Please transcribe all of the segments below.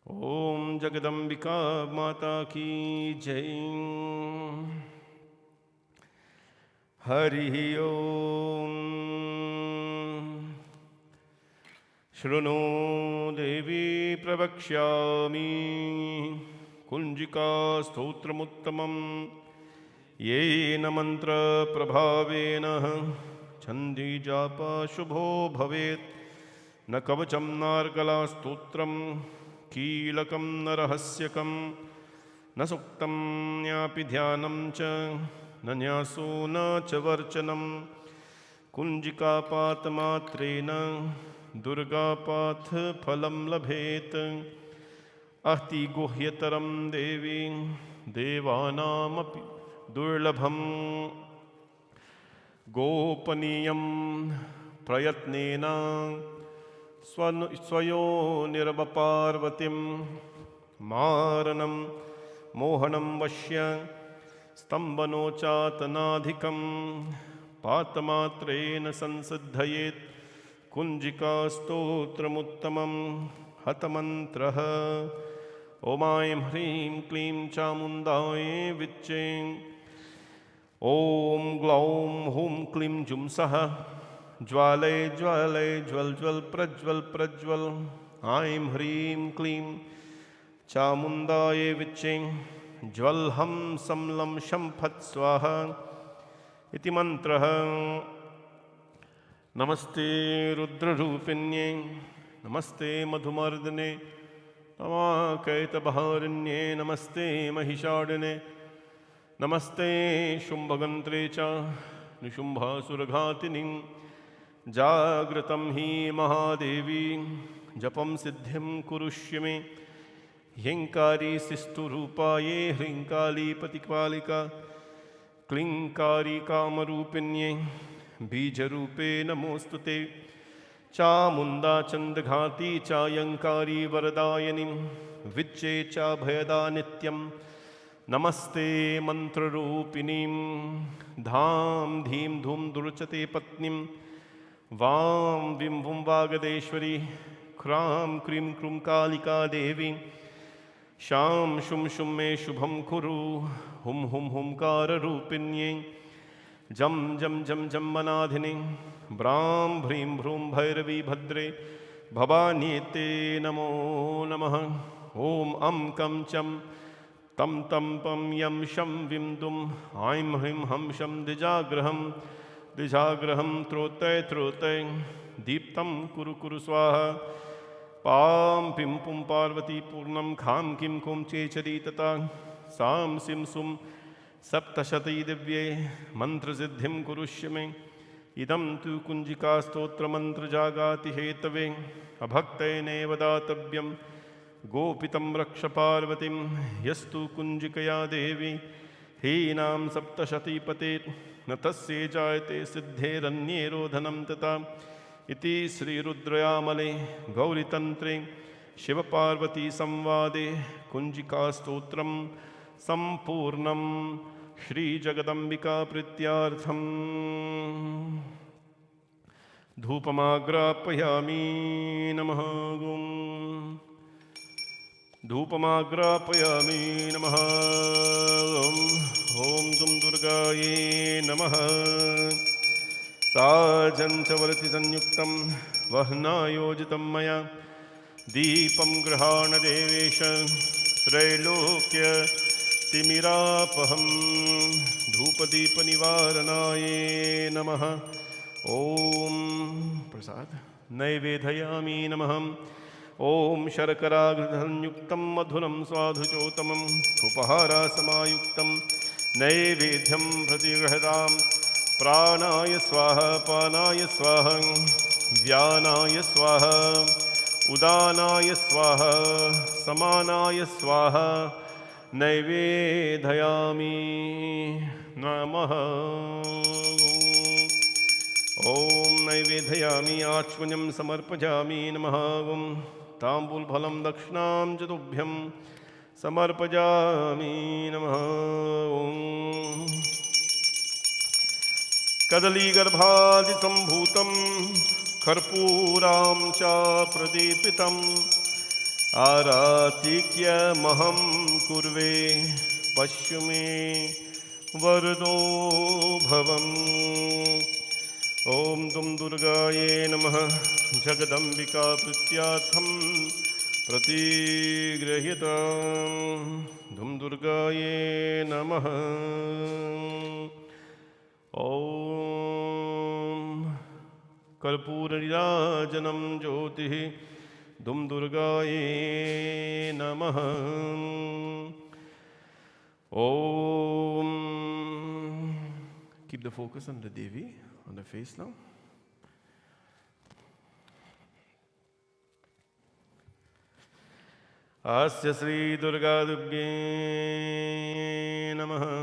ओम जगदम्बिका माता की जय। हरि ओम। शृणु देवी प्रवक्ष्यामि कुञ्जिका स्तोत्रमुत्तमं येन मन्त्रप्रभावेन चण्डीजापः शुभो भवेत्। न कवचं नार्गलास्तोत्रं कीलकं न रहस्यकं न सूक्तं न्यापि ध्यानं च न न्यासो न च वर्चनं। कुञ्जिकापातमात्रेण दुर्गापाठफलं लभेत्। अस्ति गुह्यतरं देवी देवानामपि दुर्लभं। गोपनीयं प्रयत्नेन स्वयोनिरवपार्वतीं मारणं मोहनं वश्य स्तम्भनोचातनाधिकं। पातमात्रेण संसिद्धयेत् कुञ्जिकास्तोत्रमुत्तमं हतमन्त्रः। ॐ ऐं ह्रीं क्लीं चामुण्डायै विच्चे। ॐ ग्लौं हुं क्लीं जुंसः ज्वालय ज्वालय ज्वल ज्वल प्रज्वल प्रज्वल। ऐं ह्रीं क्लीं चामुण्डायै विच्चे। ज्वलहं समलं शं फट् स्वाहा इति मन्त्रः। नमस्ते रुद्ररूपिण्ये नमस्ते मधुमर्दने नमाकैतबहारिण्ये नमस्ते महिषाडिने नमस्ते शुम्भगन्त्रे च निशुम्भासुरघातिनि। जागृतं हि महादेवी जपं सिद्धिं कुरुष्य मे। ह्यङ्कारी सिष्ठुरूपाये ह्रीङ्काली पतिपालिका क्लीङ्कारी कामरूपिण्ये बीजरूपे नमोऽस्तु ते। चामुण्डा चण्डघाती चायङ्कारी वरदायिनी विच्चे चाभयदा नित्यं नमस्ते मन्त्ररूपिणीं। धां धीं धूं दुर्चते पत्नीं वां विं वुं वागदेश्वरी क्रां क्रीं क्रूं कालिका देवी। शां शुं शुं मे शुभं कुरु हुं हुं हुंकाररूपिण्ये। जं जं जं जं मनाधिनि ब्रां भ्रीं भ्रूं भैरवी भद्रे भवानीते नमो नमः। ॐ अं कं चं तं तं पं यं शं विं दुं ऐं ह्रीं हं शं द्विजाग्रहं द्विजाग्रहं त्रोतय त्रोतय दीप्तं कुरु कुरु स्वाहा। पां पिं पुं पार्वती पूर्णं खां किं कुं चेचरी तथा सां सिं सुं सप्तशती दिव्ये मन्त्रसिद्धिं कुरुष्य मे। इदं तु कुञ्जिकास्तोत्रमन्त्रजागाति हेतवे अभक्तेनैव दातव्यं। गोपितं रक्ष पार्वतीं यस्तु कुञ्जिकया देवी हीनां सप्तशतीपते न तस्यै जायते सिद्धेरन्ये रोधनं तथा। इति श्रीरुद्रयामले गौरीतन्त्रे शिवपार्वतीसंवादे कुञ्जिकास्तोत्रं सम्पूर्णं। श्रीजगदम्बिकाप्रीत्यार्थम् धूपमाग्रापयामि नमः। धूपमाग्रापयामि नमः। ॐ दुं दुर्गायै नमः। साजञ्चवरति संयुक्तं वह्नायोजितं मया दीपं गृहाण देवेश त्रैलोक्यतिमिरापहं। धूपदीपनिवारणाय नमः। ॐ प्रसाद नैवेदयामि नमः। ॐ शर्कराघृतसंयुक्तं मधुरं स्वाधुचोत्तमम् उपहारासमायुक्तं नैवेद्यं प्रतिगृहतां। प्राणाय स्वाहा पानाय स्वाहा व्यानाय स्वाहा उदानाय स्वाहा समानाय स्वाहा नैवेदयामि नमः। ॐ नैवेदयामि आचमनीयं समर्पयामि नमः। ताम्बूलफलं दक्षिणां च तुभ्यं समर्पयामि नमः। कदलीगर्भादिसम्भूतं कर्पूरां च प्रदीपितं आरातिक्यमहं कुर्वे पश्य मे वरदो भवम्। ॐ दुं दुर्गायै नमः जगदम्बिका प्रीत्यार्थं प्रतिगृह्यताम्। दुं दुर्गायै नमः। ॐ कर्पूरनीराजनं ज्योतिः दुं दुर्गायै नमः। Om. Keep the focus on the Devi, on the face now. Asya Sri Durga Dubhye Namaha.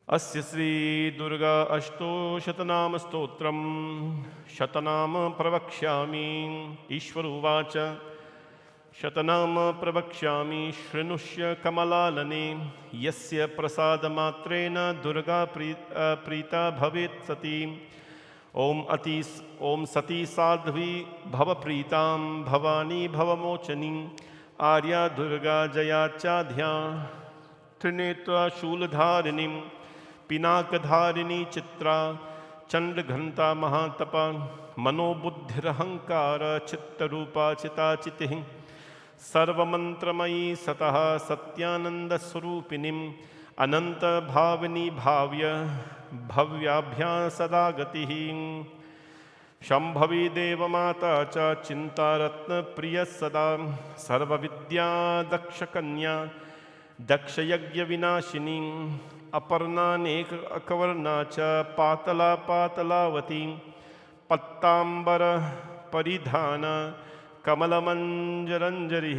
Asya Sri Durga Ashtakam Stotram Shatanam Pravakshyami Ishvaruvacha Shatanam Pravakshyami Shrinushya Kamalalane Yasya Prasada Matrena Durga Prita Bhavet Sati Om Sati Sadhvi Bhava Pritam Bhavani Bhavamochani Arya Durga Jayachadhya Trinetra Shuladharinim पिनाकधारिणी Chitra Chandraghanta महातपा मनोबुद्धिरहंकार चित्तरूपा चिताचितिः सर्वमंत्रमयी सतः Satyanand स्वरूपिणीं अनंत भाविनी भाव्य भव्याभ्या सदा गतिः शंभवी देवमाता च चिंतारत्न प्रिय सदा सर्वविद्या दक्षकन्या दक्षयज्ञ विनाशिनी अपर्णानेक अकवर्णा च पातला पातलावती पत्तांबर परिधान कमलमंजरंजरी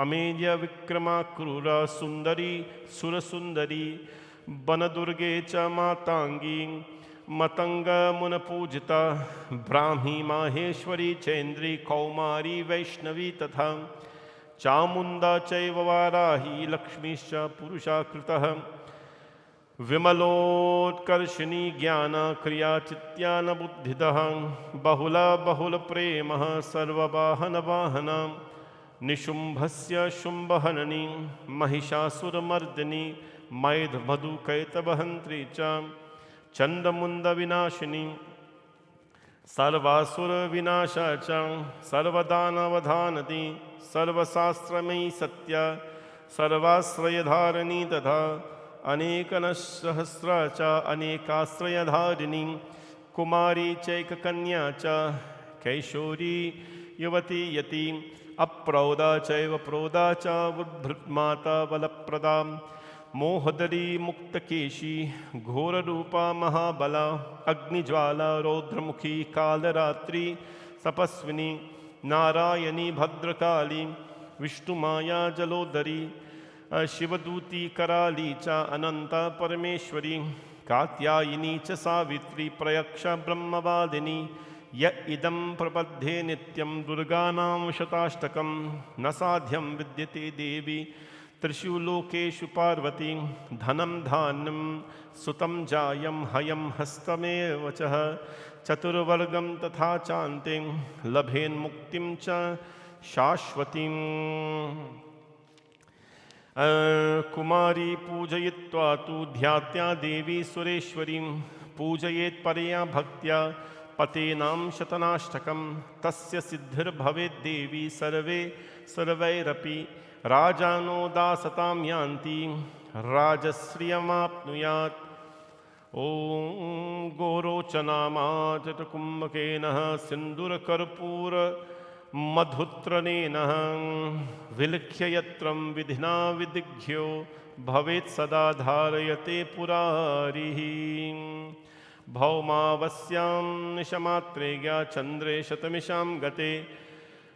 अमेय विक्रमा क्रूरा सुंदरी सुरसुंदरी बनदुर्गे च मातांगी मतंग मुनपूजिता ब्राह्मी माहेश्वरी चैन्द्री कौमारी वैष्णवी तथा चामुंडा चैव वाराही लक्ष्मीश्च पुरुषाकृतः विमलोत्कर्षिणी ज्ञान क्रिया चित्यान बुद्धिदः बहुल प्रेम सर्ववाहन वाहन निशुंभस्य शुंभहननी महिषासुरमर्दिनी मैध मधु कैतवहंत्री च चंडमुंड विनाशिनी सर्वासुर विनाशा च सर्वदानवधानती सर्वशास्त्रमयी सत्या सर्वाश्रयधारिणी तथा अनेकनसहस्रा च अनेकाश्रयधारिणी कुमारी चैककन्या च कैशोरी युवती यति अप्रौदा चैव प्रौदा च उद्भृतमाता बलप्रदा मोहदरी मुक्तकेशी घोररूपा महाबला अग्निज्वाला रौद्रमुखी कालरात्रि तपस्विनी नारायणी भद्रकाली विष्णुमाया जलोदरी शिवदूती कराली च अनंता परमेश्वरी कात्यायिनी च सावित्री प्रयक्षा ब्रह्मवादिनी य इदं प्रपद्ये नित्यं दुर्गानां शताष्टकं न साध्यं विद्यते देवी त्रिषु लोकेषु पार्वती धनं धान्यं सुतं जायं हयं हस्तमेव च चतुर्वर्गं तथा चान्ते लभेन्मुक्तिं च शाश्वतीम्। कुमारी पूजयित्वा तु ध्यात्या देवी सुरेश्वरीं पूजयेत् परया भक्त्या पतेनां शतनाष्टकं तस्य सिद्धिर्भवेत् देवी सर्वैरपि राजानो दासतां यान्ति राजश्रियमाप्नुयात्। ॐ गोरोचनामाजटकुम्भकेन सिन्दूरकर्पूर मधुत्रनेन विलिख्य यत्रं विधिना विदिघ्यो भवेत् सदा धारयते पुरारिः। भौमावस्यां निशमात्रे ज्ञा चन्द्रे शतमिषां गते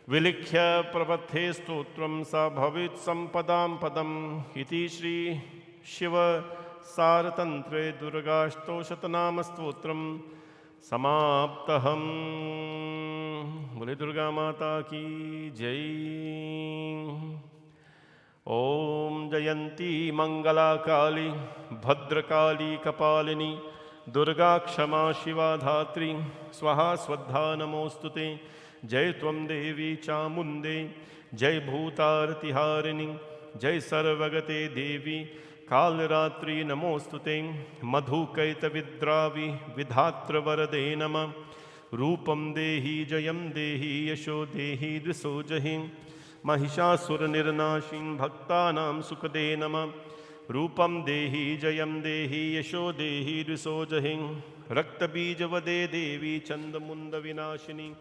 विलिख्य प्रपथे स्तोत्रं सा भवेत् सम्पदां पदम् इति श्री शिव सारतंत्रे दुर्गाष्टोशतनाम स्तोत्रम समाप्तहम्। बोले दुर्गा माता की जय। ओम जयंती मंगला काली भद्रकाली कपालिनी दुर्गा क्षमा शिवा धात्री स्वाहा स्वधा नमोस्तुते। जय त्वं देवी चामुंडे जय भूतारतिहारिणी जय सर्वगते देवी कालरात्रि नमोस्तुते। मधुकैतविद्रावि विधात्रवरदे नमः। रूपं देहि जयं देहि यशो देहि द्विषो जहि। महिषासुरनिर्नाशिं भक्तानां सुखदे नमः। रूपं देहि जयं देहि यशो देहि द्विषो जहि। रक्तबीजवदे देवी चन्दमुण्डविनाशिनी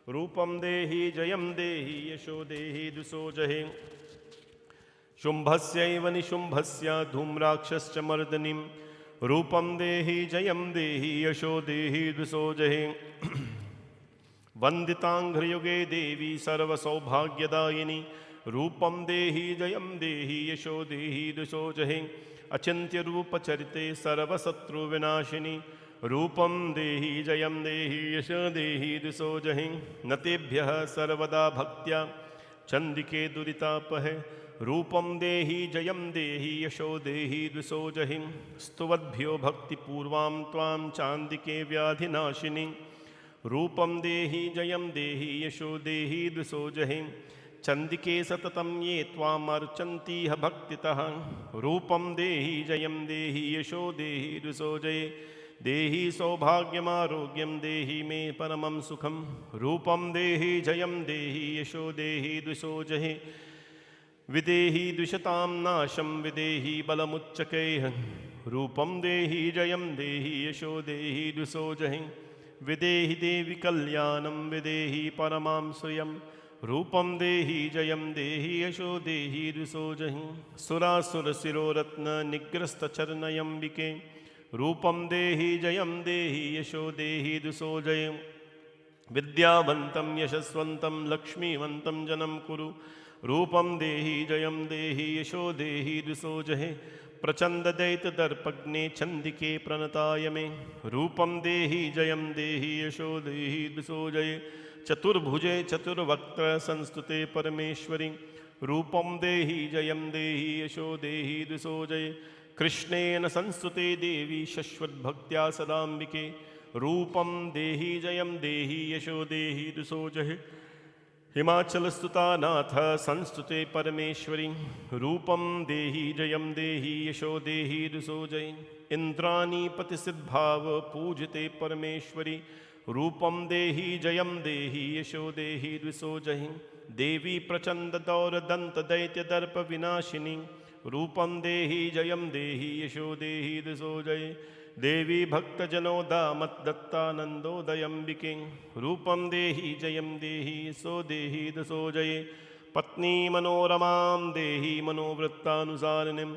रूपं देहि जयं देहि यशो देहि द्विषो जहि। शुम्भस्यैव निशुम्भस्य धूम्राक्षश्च मर्दनीं रूपं देहि जयं देहि यशो देहि द्विषो जहि। वन्दिताङ्घ्रियुगे देवी सर्वसौभाग्यदायिनी रूपं देहि जयं देहि यशो देहि द्विषो जहि। अचिन्त्यरूपचरिते सर्वशत्रुविनाशिनी रूपं देहि जयं देहि यशो देहि द्विषो जहि। न तेभ्यः सर्वदा भक्त्या चण्डिके दुरितापहे रूपं देहि जयं देहि यशो देहि द्विषो जहि। स्तुवद्भ्यो भक्तिपूर्वां त्वां चान्दिके व्याधिनाशिनी रूपं देहि जयं देहि यशो देहि द्विषो जहि। चंदिके सततं ये त्वामर्चन्तीह भक्तितः रूपं देहि जयं देहि यशो देहि द्विषो जये। देहि सौभाग्यमारोग्यं देहि मे परमं सुखं रूपं देहि जयं देहि यशो देहि द्विषो जये। विदेहि द्विषतां नाशं विदेहि बलमुच्चकैः रूपं देहि जयं देहि यशो देहि द्विषो जहि। विदेहि देवि कल्याणं विदेहि परमां श्रियं रूपं देहि जयं देहि यशो देहि द्विषो जहि। सुरासुरशिरोरत्ननिग्रस्तचरणयम्बिके रूपं देहि जयं देहि यशो देहि द्विषो जये। विद्यावन्तं यशस्वन्तं लक्ष्मीवन्तं जनं कुरु रूपं देहि जयं देहि यशो देहि द्विषो जहे। प्रचण्डदैत्यदर्पग्ने चण्डिके प्रणताय मे रूपं देहि जयं देहि यशो देहि द्विषो जये। चतुर्भुजे चतुर्वक्त्र संस्तुते परमेश्वरी रूपं देहि जयं देहि यशो देहि द्विषो जये। कृष्णेन संस्तुते देवी शश्वद्भक्त्या सदाम्बिके रूपं देहि जयं देहि यशो देहि द्विषो जहे। हिमाचलस्तुता नाथ संस्तुते परमेश्वरी रूपं देहि जयं देहि यशो देहि द्विषो जये। इन्द्राणीपतिसिद्भाव पूजिते परमेश्वरी रूपं देहि जयं देहि यशो देहि द्विषो जहि। देवी प्रचण्डदौरदन्तदैत्यदर्पविनाशिनी रूपं देहि जयं देहि यशो देहि द्विषो जये। देवी भक्तजनोदामद्दत्तानन्दोदयम्बिके रूपं देहि जयं देहि यशो देहि द्विषो जये। पत्नी मनोरमां देहि मनोवृत्तानुसारिणीं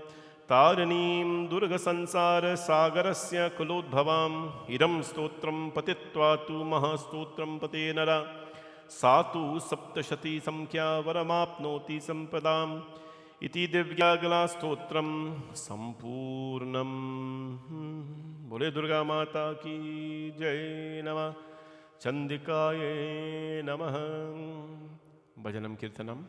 तारिणीं दुर्गसंसारसागरस्य कुलोद्भवाम् इदं स्तोत्रं पठित्वा तु महास्तोत्रं पते नरा सा तु सप्तशती संख्या वरमाप्नोति सम्पदाम् इति दिव्यागलास्तोत्रं सम्पूर्णम्। बोले दुर्गा माता की जय। नमः चंडिकाय नमः। भजनम कीर्तनम।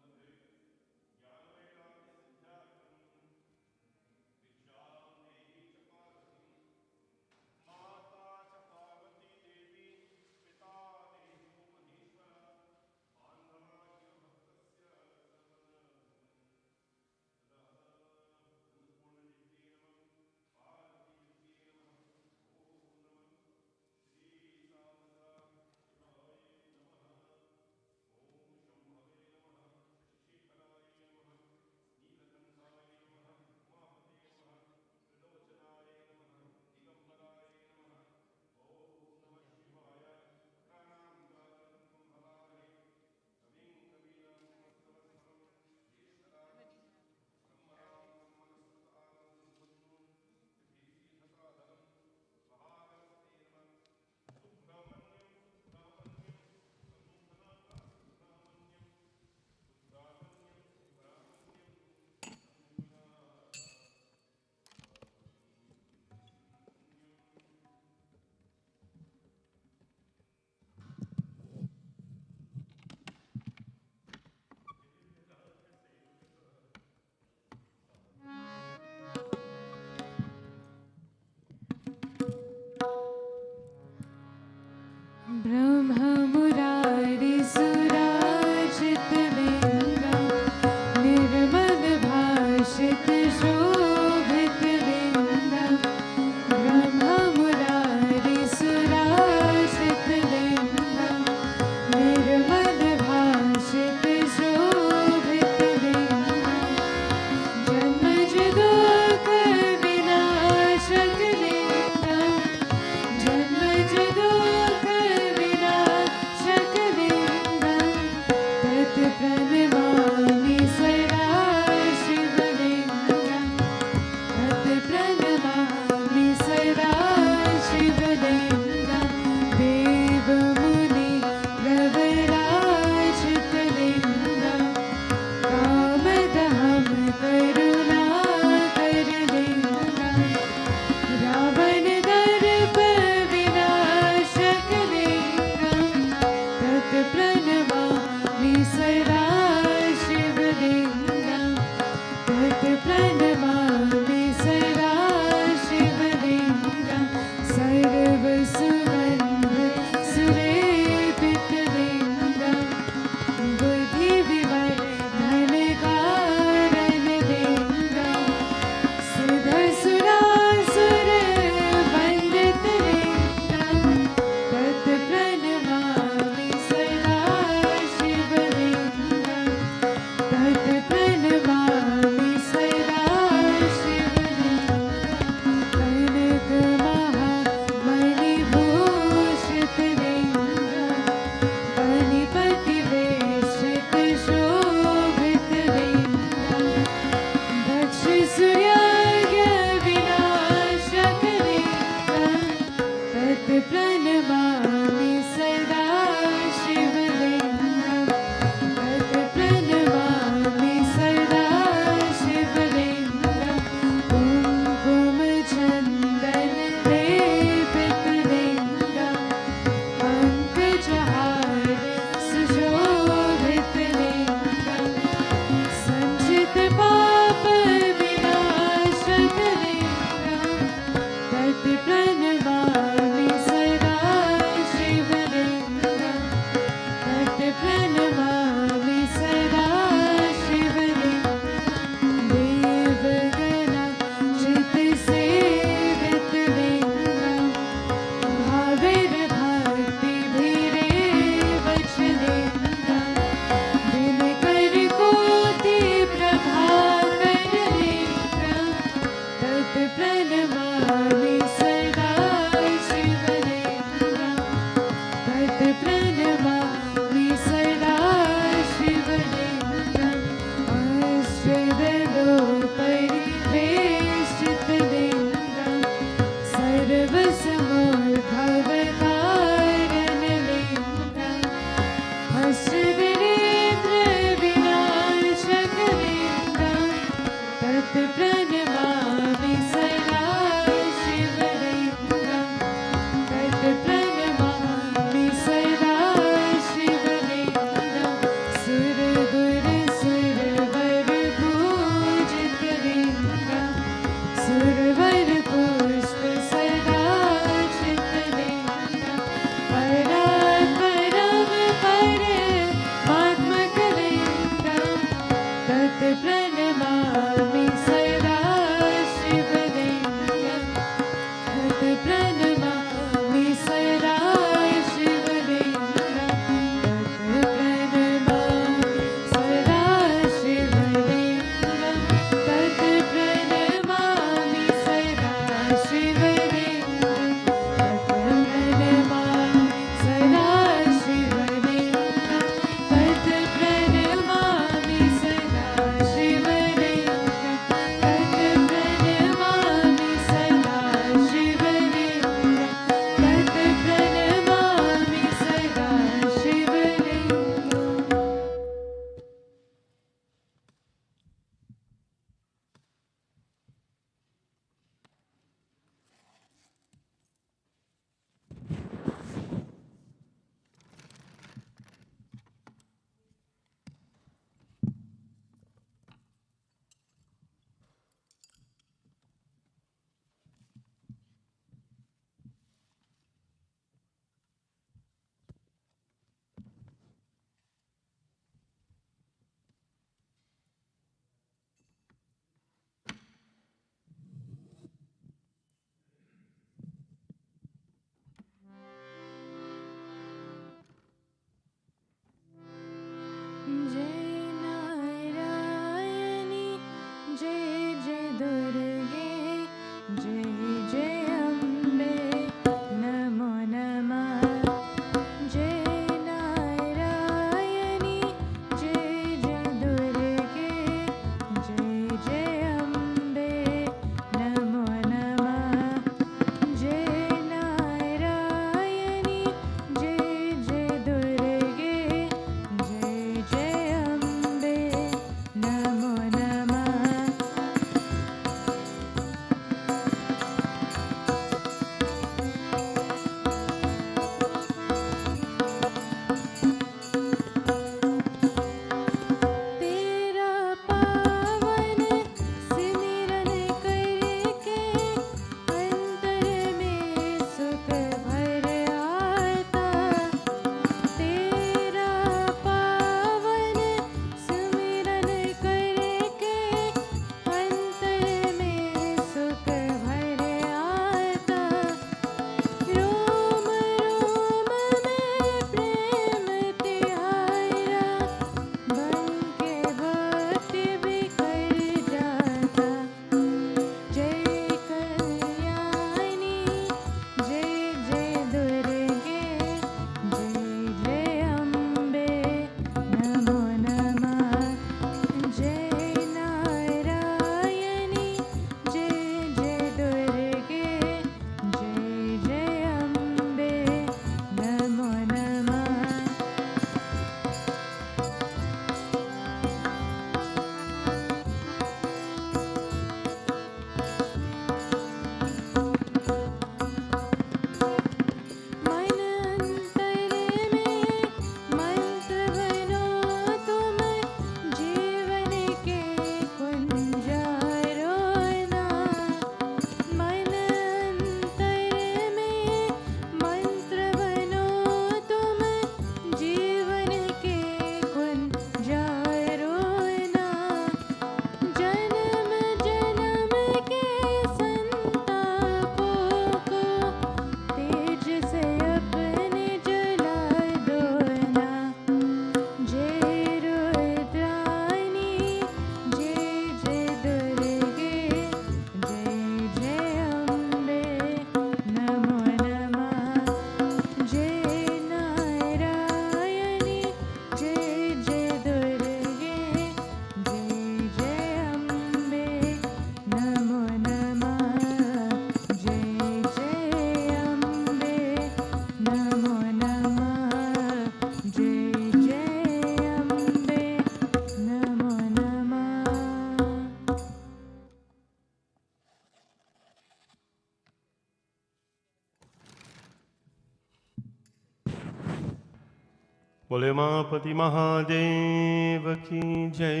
बोले मापति महादेव की जय।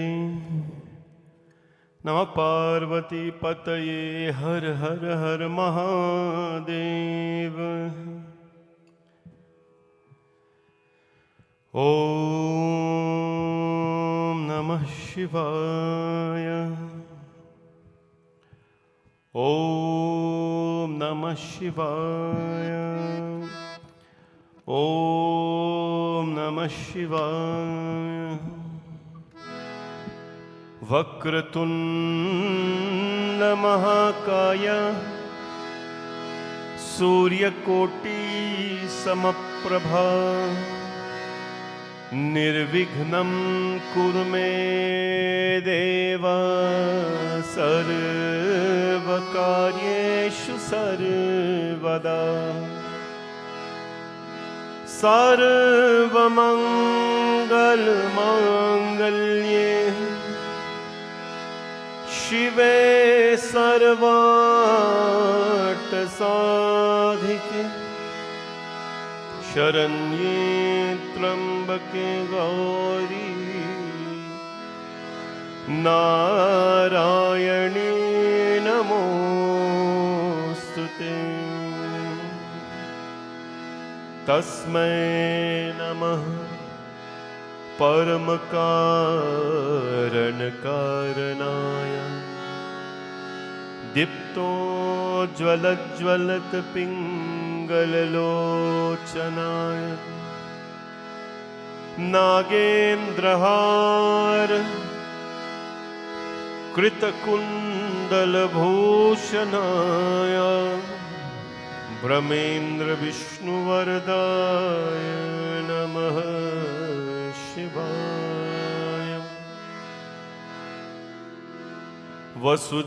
नमः पार्वती पतये हर हर हर महादेव। ओम नमः शिवाय। ओम नमः शिवाय। ओम नमः शिवाय। वक्रतुंड महाकाय सूर्यकोटि समप्रभा निर्विघ्नं कुरु मे देव सर्वकार्येषु सर्वदा। सर्वमंगलमांगल्ये शिवे सर्वार्थसाधिके शरण्ये त्र्यंबके गौरी नारायणी नमोस्तुते। तस्मै नमः परमकारणकारणाय दीप्तो ज्वलज्वलत पिंगललोचनाय नागेन्द्रहार कृतकुंडलभूषणाय ब्रह्मेन्द्र विष्णुवरदाय नमः शिवाय। वसुदेवसुतं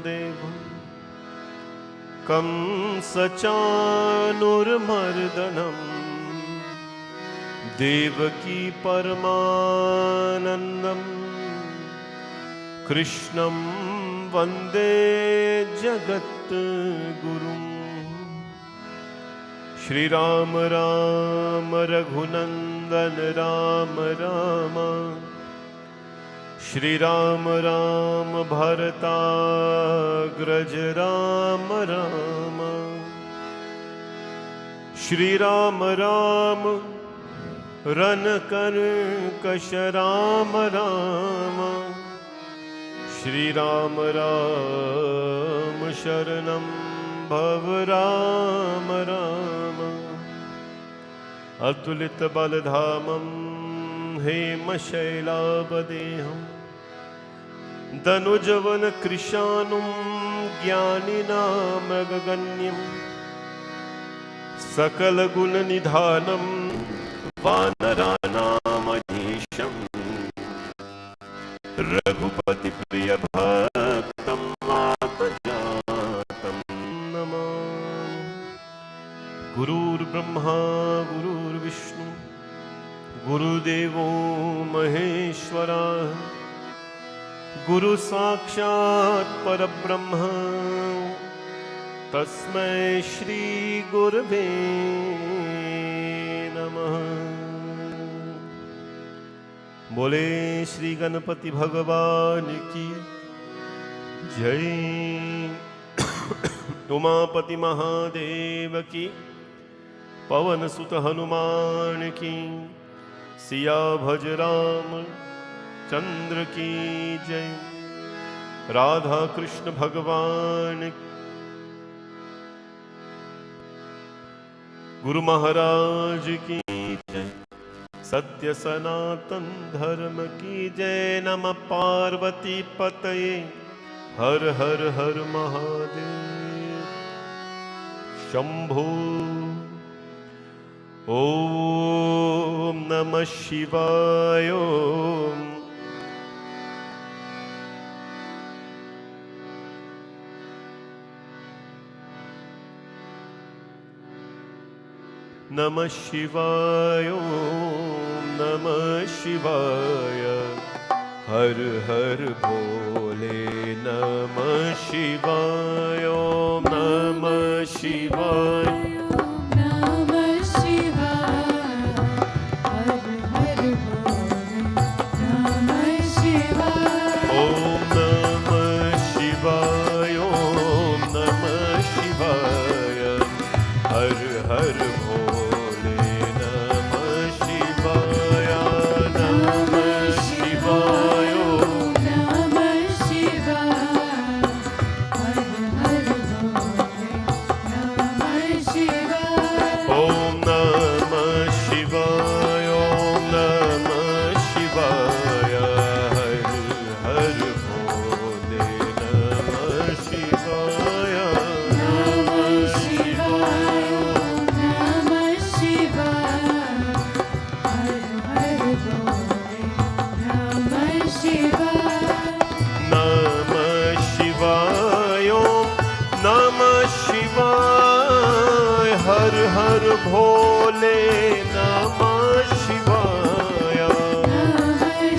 देवं कंसचाणूरमर्दनं देवकी परमानन्दं कृष्णं वन्दे जगद्गुरुं। श्रीराम राम रघुनंदन राम राम श्रीराम राम भरताग्रज राम राम श्रीराम राम रनकर्कश राम राम श्रीराम राम शरणं भव राम राम। अतुलित बलधामं हेमशैलावदेहं दनुजवन कृशानुं ज्ञानिनामगगण्यं सकलगुणनिधानं वानराणामधीशं रघुपतिप्रियभक्तं वातजातं नमामि। गुरुर्ब्रह्मा गुरुर्विष्णु गुरुदेवो महेश्वरा गुरु साक्षात् परब्रह्म तस्मै श्री गुरवे नमः। बोले श्री गणपति भगवान की जय। उमापति महादेव की पवन सुत हनुमान की सिया भज राम चंद्र की जय। राधा कृष्ण भगवान गुरु महाराज की जय। सत्य सनातन धर्म की जय। नमः पार्वती पतये हर हर हर महादेव शंभो। ओम नमः शिवाय। नमः शिवाय। नमः शिवाय। हर हर भोले नमः शिवाय। नमः शिवाय। नमः शिवाय। हर भोले नमः शिवाय नमः शिवाय नमः शिवाय हर हर भोले नमः शिवाय ओम नमः शिवाय ओम नमः शिवाय हर हर भोले नमः शिवाय नमः शिवाय नमः शिवाय हर हर भोले नमः शिवाय नमः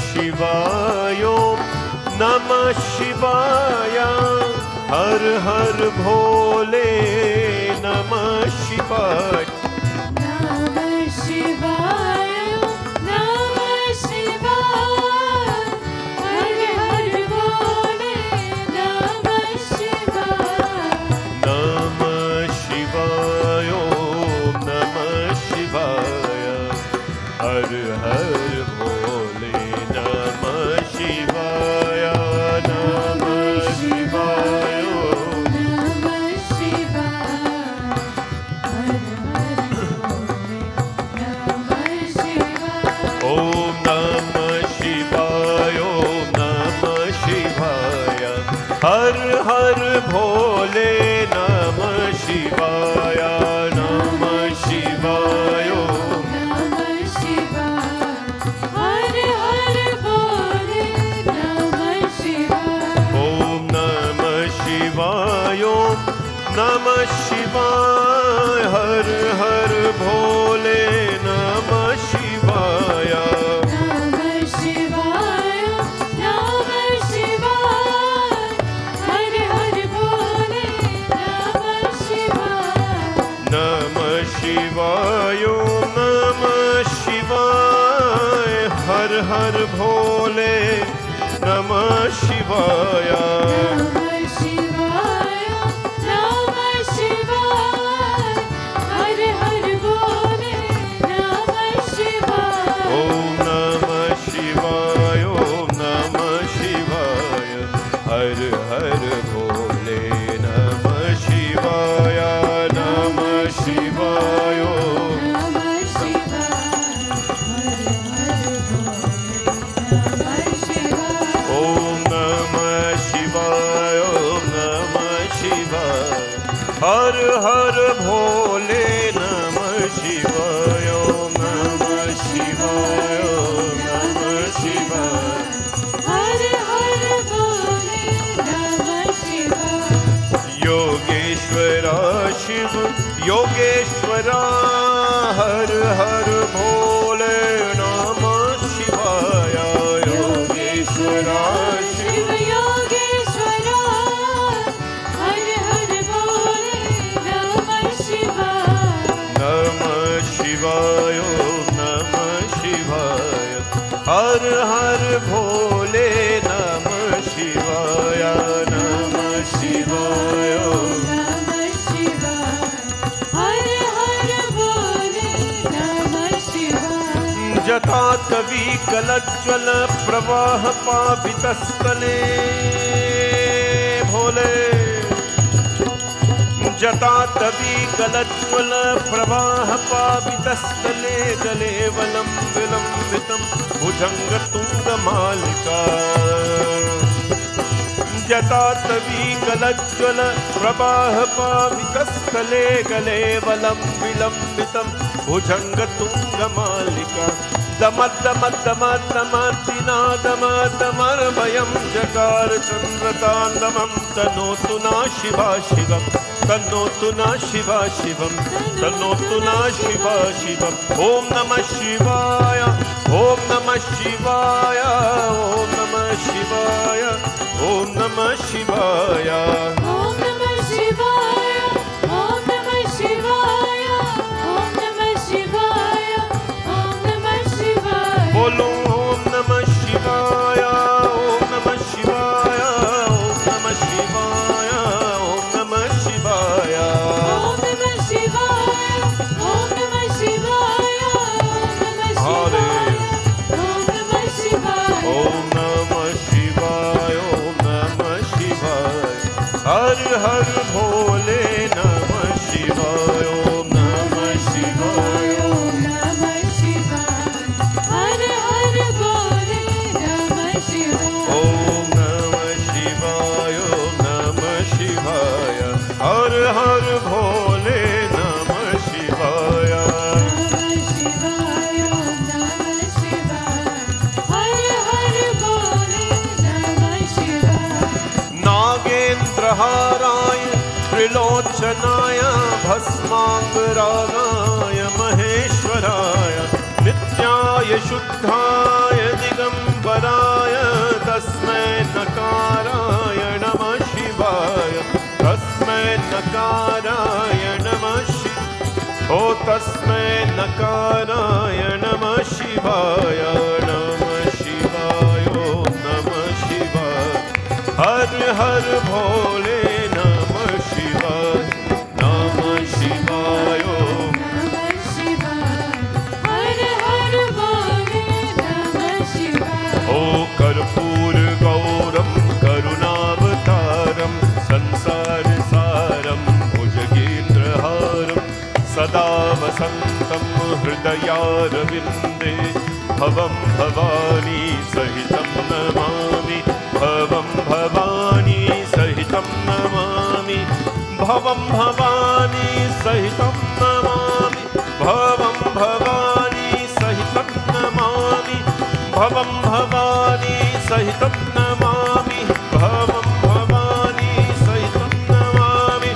शिवाय ओम नमः शिवाय हर हर भोले नमः शिवाय नमः शिवाय नमः शिवाय हर हर भोले नमः शिवाय ओम नमः शिवाय ओम नमः शिवाय हर हर भोले नमः शिवाय नमः शिवाय नमः शिवाय हर हर भोले नमः शिवाय नमः शिवाय ओम नमः शिवाय हर हर भोले नमः शिवाय नमः शिवाय नमः शिवाय हर हर भोले नमः शिवाय ओम नमः शिवाय ओम नमः शिवाय हर हर भोले नमः शिवाय नमः शिवाय ओम नमः शिवाय हर हर भोले नमः शिवाय ओम नमः शिवाय ओम नमः शिवाय हर हर भोले नमः शिवाय नमः शिवाय नमः शिवाय हर हर भोले नमः शिवाय नमः शिवाय ओम नमः शिवाय हर हर भोले नमः शिवाय नमः शिवाय नमः शिवाय हर हर भोले नमः शिवाय ओम नमः शिवाय ओम नमः शिवाय हर हर भोले नमः शिवाय नमः शिवाय ओम नमः शिवाय हर हर भोले नमः शिवाय ओम नमः शिवाय ओम नमः शिवाय हर हर भोले नमः शिवाय ओम नमः शिवाय ओम नमः शिवाय हर हर भोले नमः शिवाय योगेश्वरा शिव योगेश्वरा हर हर भोले नमः शिवाय योगेश्वरा शिव शिव योगेश्वरा हर हर भोले नमः शिवाय नमः शिवाय ओम नमः शिवाय हर हर भोले नमः शिवाय नमः शिवाय ओम नमः शिवाय हर हर भोले नमः शिवाय जता कवि कलज्ज्वल प्रवाह पावितस्थले भोले जता तवी कलज्ज्वल प्रवाह पावितस्थले गले वलं विलम्बितं भुजङ्गतुङ्गमालिका जता तवी कलज्ज्वल प्रवाह पावितस्थले गले वलं विलम्बितं भुजङ्गतुङ्गमालिका दमद्दमद्दमद्दमद्दिनादमद्दमर्भयं जकार चन्द्रताण्डवं तनोतु ना शिवा शिवं तनोतु ना शिवा शिवं तनोतु ना शिवा शिवम् ॐ नमः शिवाय ॐ नमः शिवाय ॐ नमः शिवाय ॐ नमः शिवाय ॐ नमः शिवाय ॐ नमः शिवाय ॐ नमः शिवाय ॐ नमः शिवाय काञ्चनाय भस्माङ्गरागाय महेश्वराय नित्याय शुद्धाय दिगम्बराय तस्मै नकाराय नमः शिवाय तस्मै नकाराय नमः ओ तस्मै नकाराय नमः शिवाय नमः शिवाय नमः शिवाय हर हर भोले नमः शिवाय नमः शिवाय नमः शिवाय हर हर भोले नमः शिवाय ओ कर्पूर गौरम करुणावतारम संसार सारम भुजगेन्द्रहारम सदा वसन्तं हृदयारविन्दे भवं भवानी सहितं नमामि भवं भवानी सहितं नमामि भवं भवानी सहितं नमामि भवं भवानी सहितं नमामि भवं भवानी सहितं नमामि भवं भवानी सहितं नमामि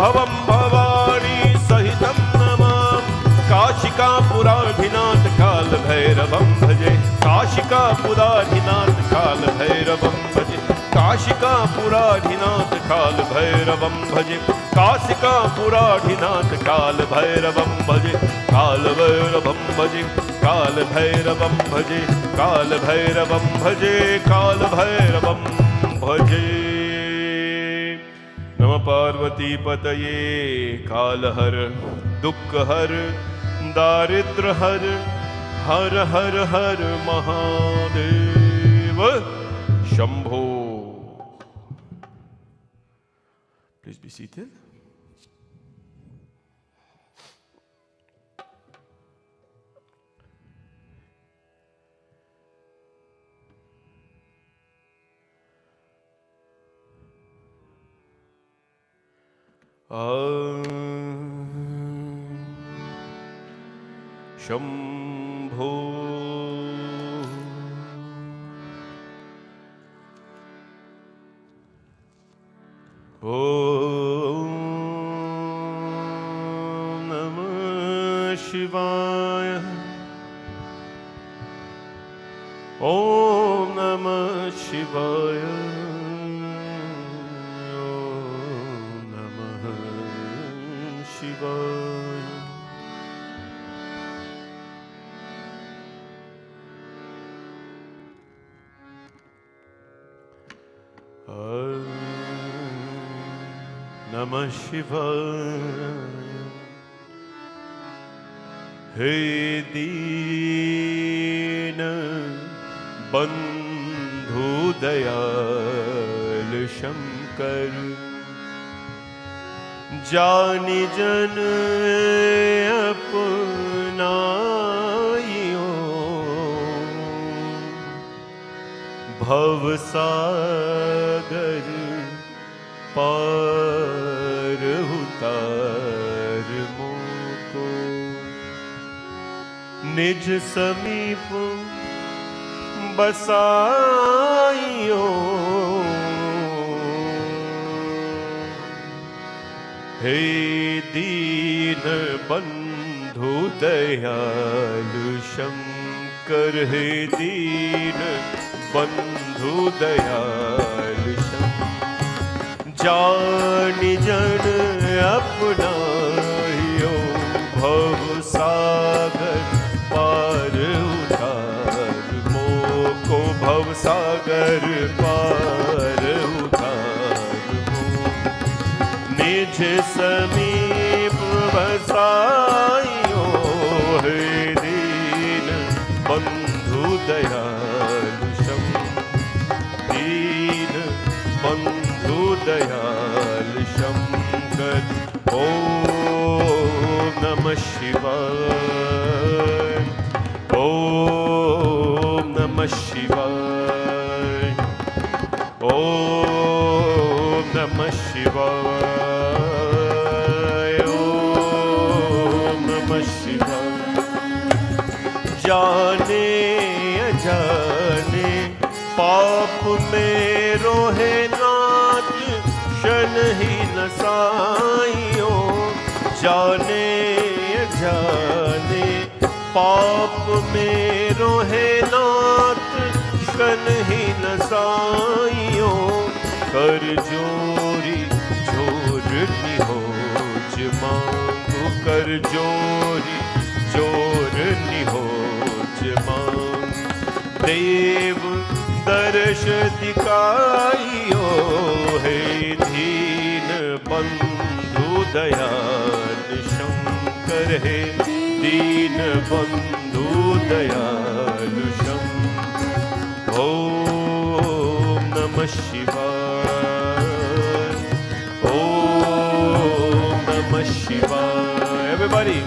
भवं भवानी सहितं नमामि काशिकापुराधिनाथ कालभैरवं भजे काशिकापुराधिनाथ कालभैरवं भजे काशिकापुराधिनाथ कालभैरवं भजे काशिकापुराधिनाथ कालभैरवं भजे कालभैरवं भजे कालभैरवं भजे कालभैरवं भजे कालभैरवं भजे नमः पार्वती पतये कालहर दुःखहर दारिद्र्यहर Har Har Har Mahadev Shambho please be seated Shambho Om नमः शिवाय ओम नमः शिवाय ओम नमः शिवाय नमः शिवाय हे दीन बंधु दयाल शंकर जानि जन अपनाइयो भव सागर पार उतार मोको निज समीप बसाइयो हे दीन बंधु दयालु शंकर हे दीन बंधु दयालु शंकर जानि जन अपनाइयो भव सागर पार उतार मोको भव सागर पार उतार निज समीप बसाइयो हे दीन बंधु दयालु दीन बंधु दयाल शंकर ओम नमः शिवाय ओम नमः शिवाय ओम नमः शिवाय ओम नमः शिवाय जाने अजाने पाप में रोहे नाथ शन ही नसाइयो जाने जाने पाप में रोहे नाथ क्षणहीन साइयों कर जोरी जोर निहोज मांगो कर जोरी जोर निहोज मांग देव दर्श दिखाइयो हे दीन बंधु दयाल शंकर हे दीन बंधु दयाल शंकर ओम नमः शिवाय ओम नमः शिवाय एवरीबॉडी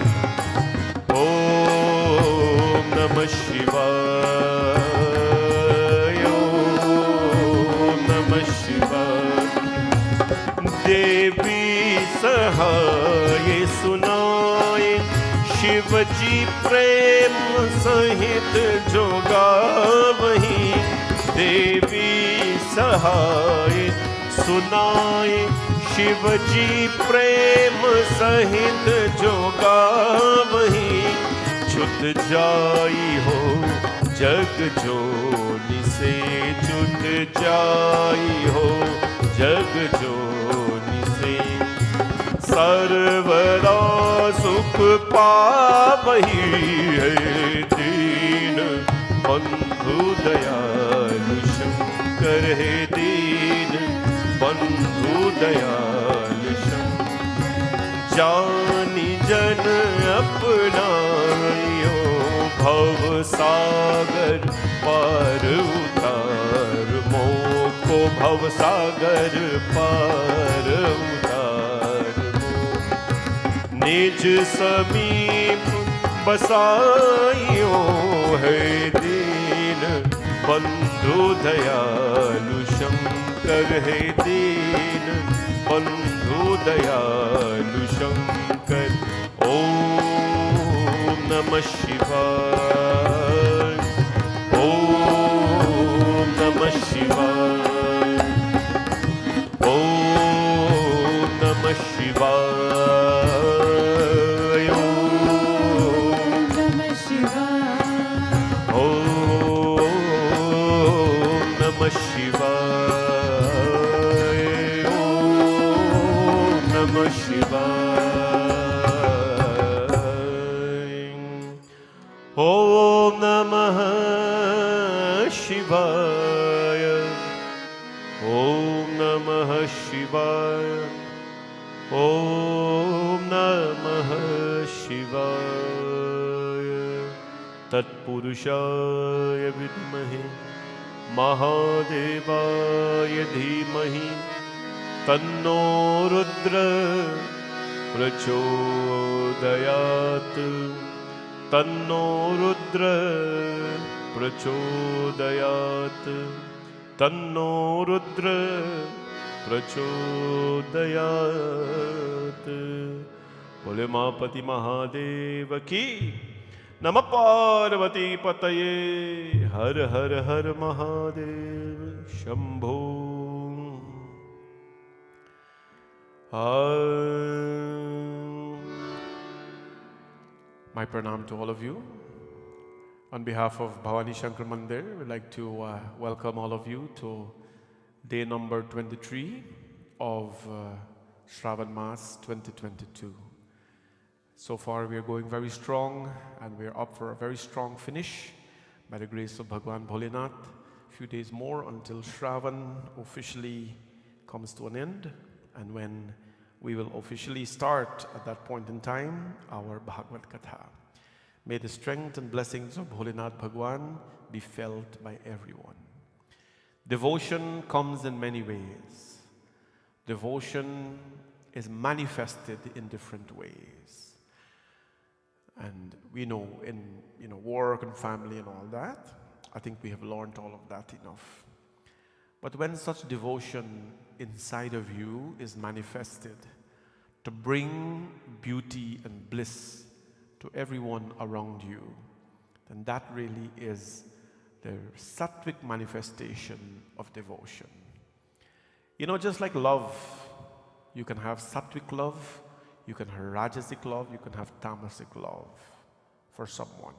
ओम नमः शिवाय ओम नमः शिवाय देवी सहाय सुनाए शिव जी प्रेम सहित जो गावही देवी सहाय सुनाए शिव जी प्रेम सहित जो गावही छुट जाई हो जग जोनि से छुट जाई हो जग जोनि से सर्वदा सुख पावही है दीन बंधु दयालु शंकर है दीन बंधु दयालु शंकर जानी जन अपनायो भव सागर पार उतार मोको भव सागर पार उतार निज समीप बसाइयो है दीन बंधु दयालु शंकर है दीन बंधु दयालु शंकर ओम नमः शिवाय ओम नमः शिवाय ओम नमः शिवाय ओम नमः शिवाय ओम नमः शिवाय ओम नमः शिवाय ओम नमः शिवाय ओम नमः शिवाय ओम नमः शिवाय तत्पुरुषाय विद्महे महादेवाय धीमहि तन्नो रुद्र प्रचोदयात् तन्नो रुद्र प्रचोदयात् तन्नो रुद्र प्रचोदयात् बोले मापति महादेव की नमः पार्वती पतये हर Har Har Mahadev Shambho My pranam to all of you. On behalf of Bhavani Shankar Mandir, we'd like to welcome all of you to day number 23 of Shravan Mass 2022. So far we are going very strong and we are up for a very strong finish by the grace of Bhagwan Bholinath. A few days more until Shravan officially comes to an end, and when we will officially start at that point in time our Bhagavad Katha. May the strength and blessings of Bholinath Bhagwan be felt by everyone. Devotion comes in many ways. Devotion is manifested in different ways. And we know in work and family and all that, I think we have learned all of that enough. But when such devotion inside of you is manifested to bring beauty and bliss to everyone around you, then that really is the Satwik manifestation of devotion. Just like love, you can have Satwik love, You can have rajasic love, you can have tamasic love for someone.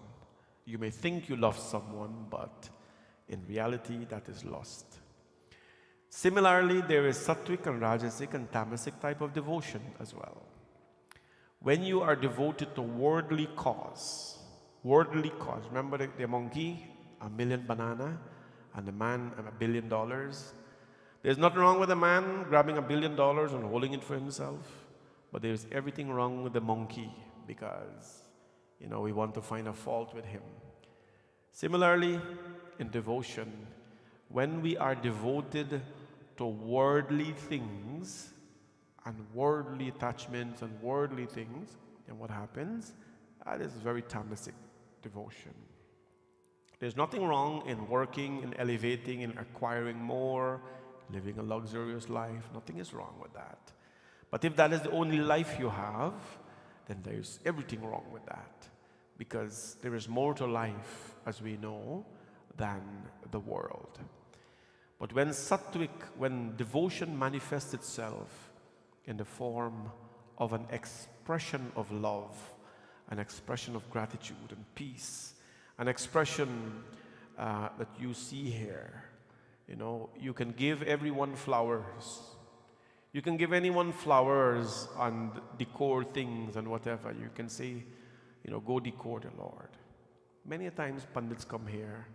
You may think you love someone, but in reality, that is lust. Similarly, there is Satwik and Rajasic and Tamasic type of devotion as well. When you are devoted to worldly cause, remember the monkey, a million banana, and the man, $1 billion. There's nothing wrong with a man grabbing $1 billion and holding it for himself, but there's everything wrong with the monkey because, we want to find a fault with him. Similarly, in devotion, when we are devoted to worldly things and worldly attachments and worldly things, then what happens? That is very tamasic devotion. There's nothing wrong in working, in elevating, in acquiring more, living a luxurious life. Nothing is wrong with that. But if that is the only life you have, then there's everything wrong with that. Because there is more to life, as we know, than the world. But when Satwik, when devotion manifests itself in the form of an expression of love, an expression of gratitude and peace, an expression that you see here, you can give everyone flowers. You can give anyone flowers and decor things and whatever. You can say, go decor the Lord. Many a times pandits come here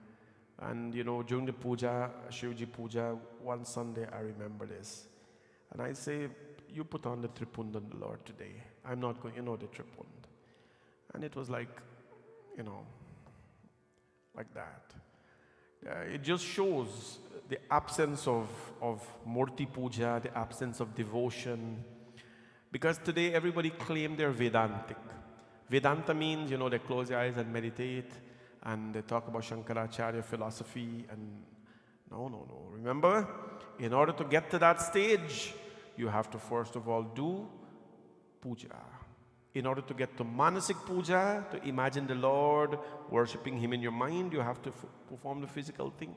and, during the puja, Shivji puja, one Sunday I remember this. And I say, you put on the tripund on the Lord today. I'm not going, the tripund. And it was like that. It just shows the absence of Murti Puja, the absence of devotion. Because today everybody claim they're Vedantic. Vedanta means, they close their eyes and meditate and they talk about Shankaracharya philosophy and no. Remember, in order to get to that stage, you have to first of all do puja. In order to get to Manasik Puja, to imagine the Lord, worshipping Him in your mind, you have to perform the physical thing.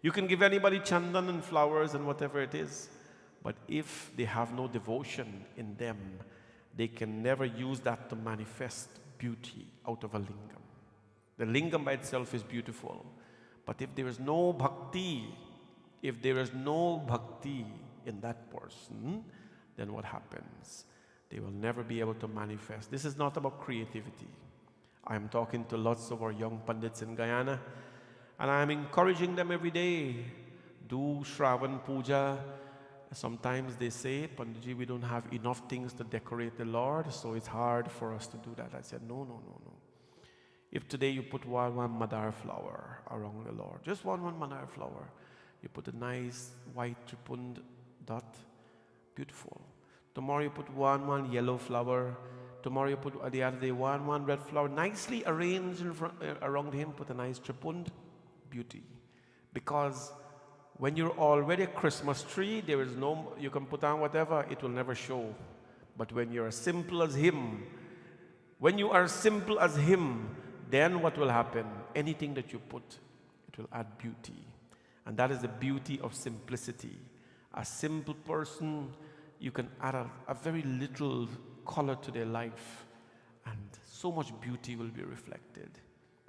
You can give anybody chandan and flowers and whatever it is, but if they have no devotion in them, they can never use that to manifest beauty out of a lingam. The lingam by itself is beautiful, but if there is no bhakti, in that person, then what happens? They will never be able to manifest. This is not about creativity. I am talking to lots of our young pandits in Guyana, and I am encouraging them every day. Do Shravan Puja. Sometimes they say, Panditji, we don't have enough things to decorate the Lord, so it's hard for us to do that. I said, no. If today you put one madar flower around the Lord, just one madar flower, you put a nice white tripund dot, beautiful. Tomorrow you put one yellow flower. Tomorrow you put the other day one red flower, nicely arranged in front, around him. Put a nice tripund, beauty. Because when you're already a Christmas tree, there is no, you can put on whatever, it will never show. But when you're as simple as Him, then what will happen? Anything that you put, it will add beauty. And that is the beauty of simplicity. A simple person, you can add a very little color to their life, and so much beauty will be reflected.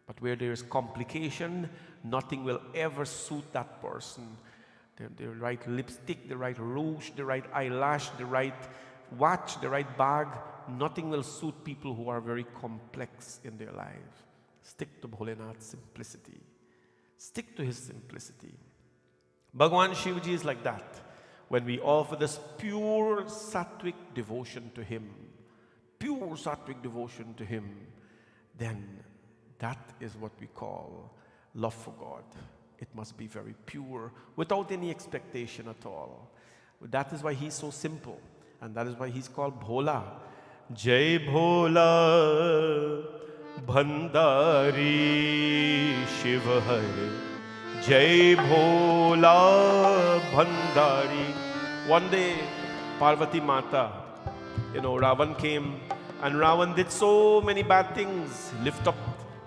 But where there is complication, nothing will ever suit that person. The right lipstick, the right rouge, the right eyelash, the right watch, the right bag, nothing will suit people who are very complex in their lives. Stick to Bholenath's simplicity. Stick to his simplicity. Bhagwan Shivji is like that. When we offer this pure sattvic devotion to him, then that is what we call love for God. It must be very pure, without any expectation at all. That is why he's so simple, and that is why he's called Bhola. Jai Bhola Bhandari Shiv Hare. Jai Bhola Bhandari. One day, Parvati Mata, Ravan came, and Ravan did so many bad things. Lift up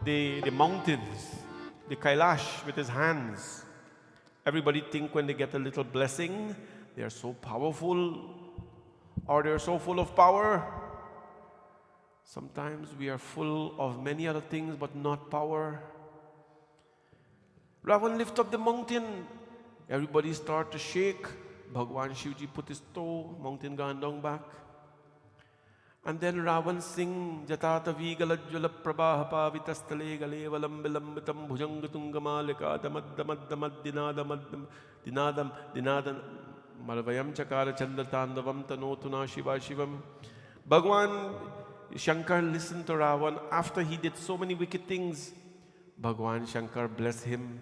the mountains, the Kailash with his hands. Everybody think when they get a little blessing, they are so powerful, or they are so full of power. Sometimes we are full of many other things but not power. Ravan lift up the mountain. Everybody start to shake. Bhagwan Shivji put his toe, mountain gone down back. And then Ravan sing Jatata Vigalajjala Prabha Pavitastale Galevalam Bilambitam Bhujangatungamalika Damad Dinadam Maravayam Chakara Chandratandavam Tanotuna Shiva Shivam. Bhagwan Shankar listened to Ravan after he did so many wicked things. Bhagwan Shankar blessed him.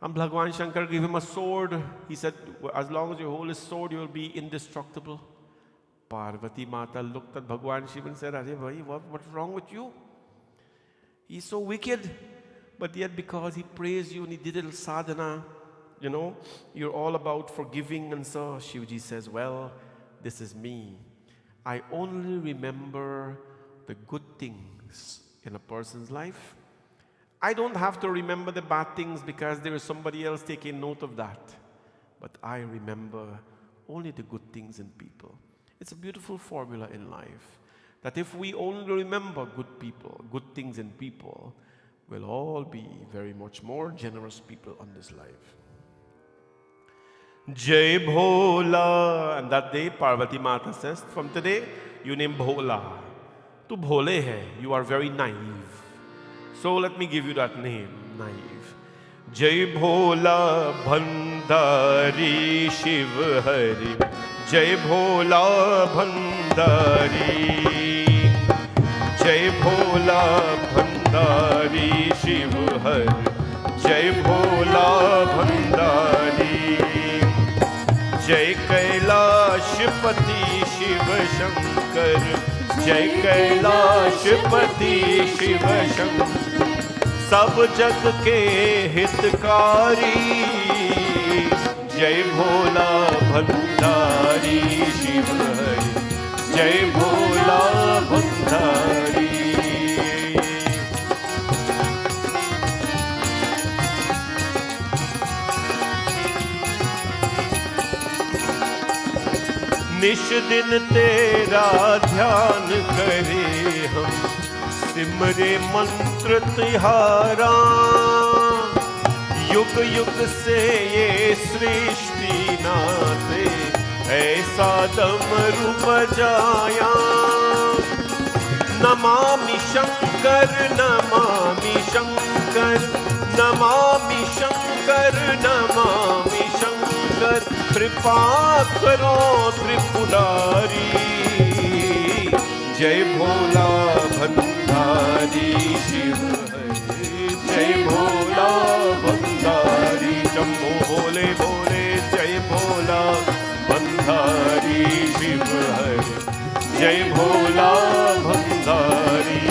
And Bhagwan Shankar gave him a sword. He said, as long as you hold his sword, you will be indestructible. Parvati Mata looked at Bhagwan Shiva and said, what's wrong with you? He's so wicked. But yet because he praised you and he did a little sadhana, you're all about forgiving. And so Shivji says, well, this is me. I only remember the good things in a person's life. I don't have to remember the bad things because there is somebody else taking note of that. But I remember only the good things in people. It's a beautiful formula in life, that if we only remember good people, good things in people, we'll all be very much more generous people on this life. Jai Bhola. And that day Parvati Mata says, from today you name Bhola. Tu bhole hai, you are very naive. So let me give you that name, naive. Jai Bhola Bhandari Shiv Hari. Jai Bhola Bhandari. Jai Bhola Bhandari Shiv Hari. Jai Bhola Bhandari. Jai Kailashpati Shiv Shankar. Jai Kailashpati Shiv Shankar. Sab jag ke hitkari. Jai Bhola Bhandari Shiv Hari. Jai Bhola Bhandari. निश दिन तेरा ध्यान करे हम, सिमरे मंत्र तिहारा। युग युग से ये सृष्टि नाते, ऐसा डमरू बजाया। नमामि शंकर नमामि शंकर, नमामि शंकर नमामि शंकर। कृपा करो त्रिपुरारी। जय भोला भंडारी शिव हरि। जय भोला भंडारी। शंभो भोले भोले जय भोला भंडारी शिव हरि। जय भोला भंडारी।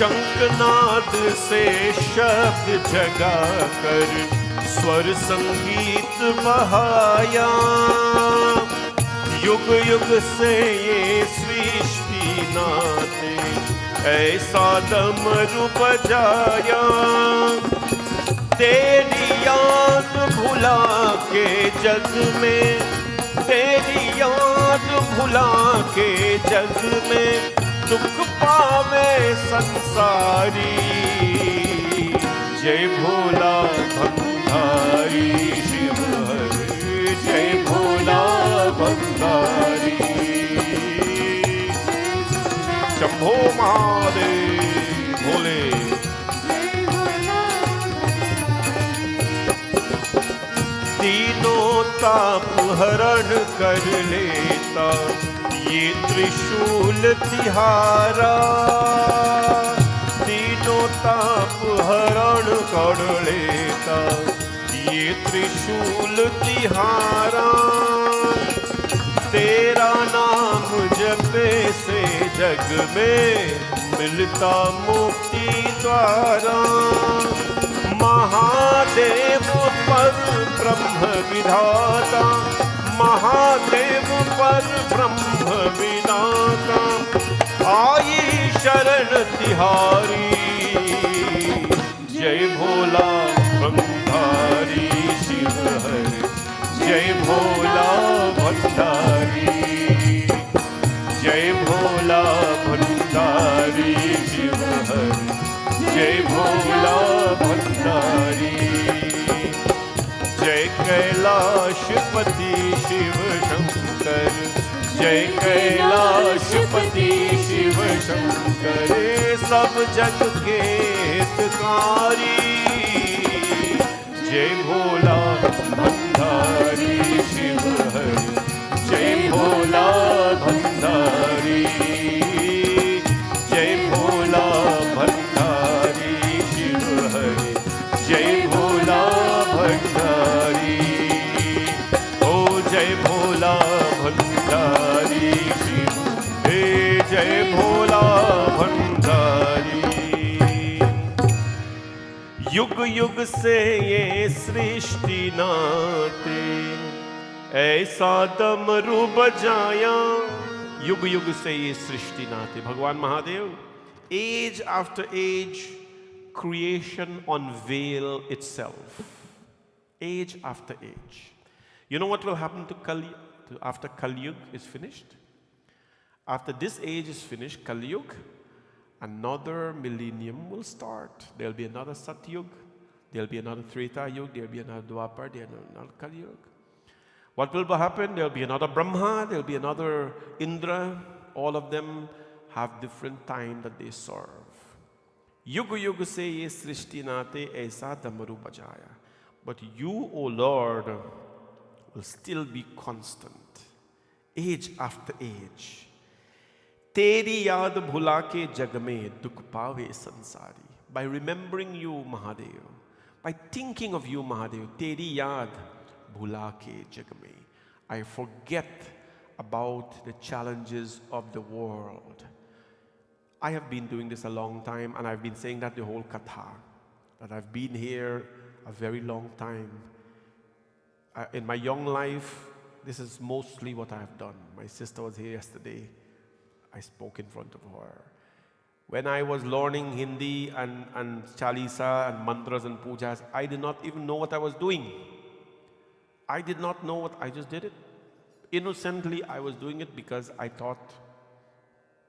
शंखनाद से शब्द जगा कर स्वर संगीत बहाया। युग युग से ये सृष्टि नाते, ऐसा डमरू बजाया। तेरी याद भुला के जग में, तेरी याद भुला के जग में, दुख पावे संसारी। जय भोला भंडारी शिव हरि। जय भोला भंडारी। शंभो महादेव भोले। तीनों ताप हरण कर लेता ये त्रिशूल तिहारा। तीनों ताप हरण कर लेता ये त्रिशूल तिहारा। तेरा नाम जपे से जग में मिलता मुक्ति द्वारा। महादेव पर ब्रह्म विधाता, महादेव पर ब्रह्म विधाता, आई शरण तिहारी, जय भोला भंडारी शिव हरि, जय भोला भंडारी, जय भोला भंडारी शिव हरि, जय भोला भंडारी, जय कैलाशपति शिव शंकर, जय कैलाशपति शिव शंकर, सब जग के हितकारी, जय भोला भंडारी शिव हरि, जय भोला भंडारी, जय भोला भंडारी शिव हरि, जय भोला भंडारी, ओ जय भोला भंडारी शिव, हे जय भोला भंडारी। युग युग से ये सृष्टि नाते, ऐसा डमरू बजाया, युग युग से ये सृष्टि नाते। भगवान Mahadev, age after age, creation unveil itself. Age after age. You know what will happen to Kali after Kali Yuga is finished? After this age is finished, Kali Yuga, another millennium will start. There'll be another Satyug, there'll be another Treta Yuga, there'll be another Dwapar, there'll be another Kali Yuga. What will happen? There'll be another Brahma, there'll be another Indra. All of them have different time that they serve. Yuga yuga se ye srishti nate aisa damaru bajaya. But you, O Lord, will still be constant, age after age. Teri yaad bhula ke jag mein dukh paave sansari. By remembering you, Mahadev, by thinking of you, Mahadev, Teri yaad bhula ke jag mein, I forget about the challenges of the world. I have been doing this a long time, and I've been saying that the whole katha, that I've been here a very long time. In my young life, this is mostly what I have done. My sister was here yesterday. I spoke in front of her. When I was learning Hindi and Chalisa and mantras and pujas, I did not even know what I was doing. I did not know what, I just did it. Innocently, I was doing it because I thought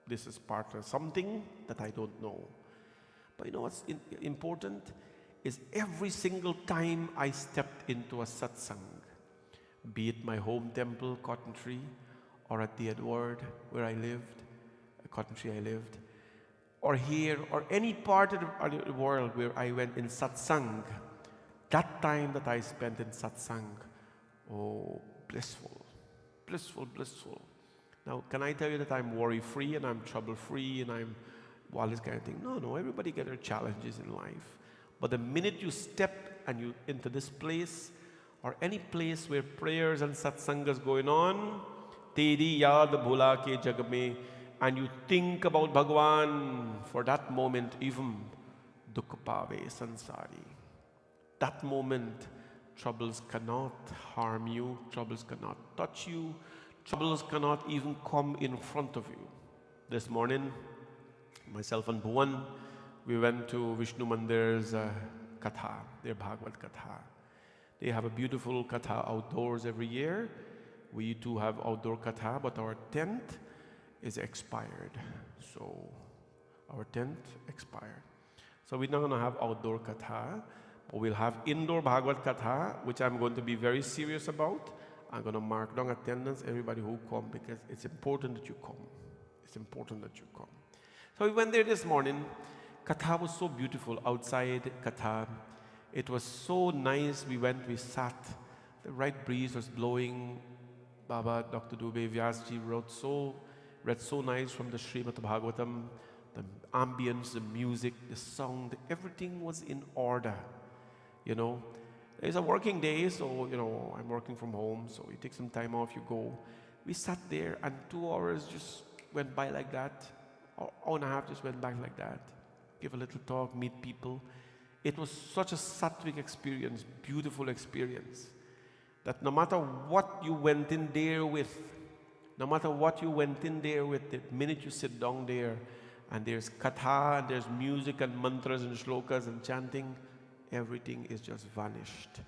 this is part of something that I don't know. But you know what's important? Is every single time I stepped into a satsang, be it my home temple, Cotton Tree, or at the Edward where I lived, Cotton Tree I lived, or here, or any part of the world where I went in satsang, that time that I spent in satsang, oh, blissful, blissful, blissful. Now, can I tell you that I'm worry-free and I'm trouble-free and I'm all this kind of thing? No, everybody gets their challenges in life. But the minute you step and you into this place, or any place where prayers and satsangas going on, Teri yaad bhula ke jag mein, and you think about Bhagwan, for that moment even dukh paave sansari. That moment, troubles cannot harm you, troubles cannot touch you, troubles cannot even come in front of you. This morning, myself and Bhuvan, we went to Vishnu Mandir's Katha, their Bhagavad Katha. They have a beautiful Katha outdoors every year. We too have outdoor Katha, but our tent is expired. So, our tent expired. So we're not going to have outdoor Katha, but we'll have indoor Bhagavad Katha, which I'm going to be very serious about. I'm going to mark down attendance, everybody who come, because it's important that you come. It's important that you come. So we went there this morning. Katha was so beautiful outside Katha. It was so nice. We went, we sat. The right breeze was blowing. Baba, Dr. Dubey Vyasji read so nice from the Srimad Bhagavatam. The ambience, the music, the sound, everything was in order. You know, it's a working day, so, you know, I'm working from home, so you take some time off, you go. We sat there, and 2 hours just went by like that. Hour and a half just went by like that. Give a little talk, meet people. It was such a Satwik experience, beautiful experience, that no matter what you went in there with, no matter what you went in there with, the minute you sit down there and there's katha, and there's music and mantras and shlokas and chanting, everything is just vanished.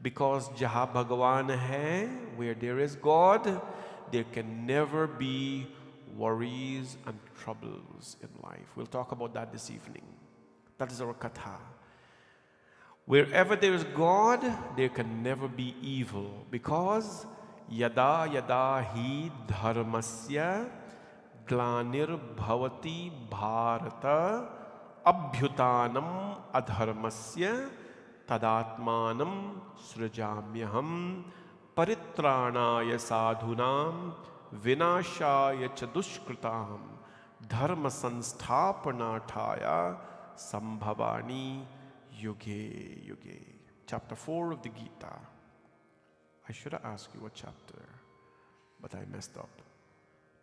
Because Jaha Bhagavan hai, where there is God, there can never be worries and troubles in life. We'll talk about that this evening. That is our katha. Wherever there is God, there can never be evil, because yada yada hi dharmasya glanir bhavati bharata abhyutanam adharmasya tadatmanam srujamyaham paritranaya sadhunam vinashaya cha dushkritam dharma sansthapanarthaya sambhavani yuge yuge. Chapter 4 of the Gita. I should have asked you what chapter, but I messed up.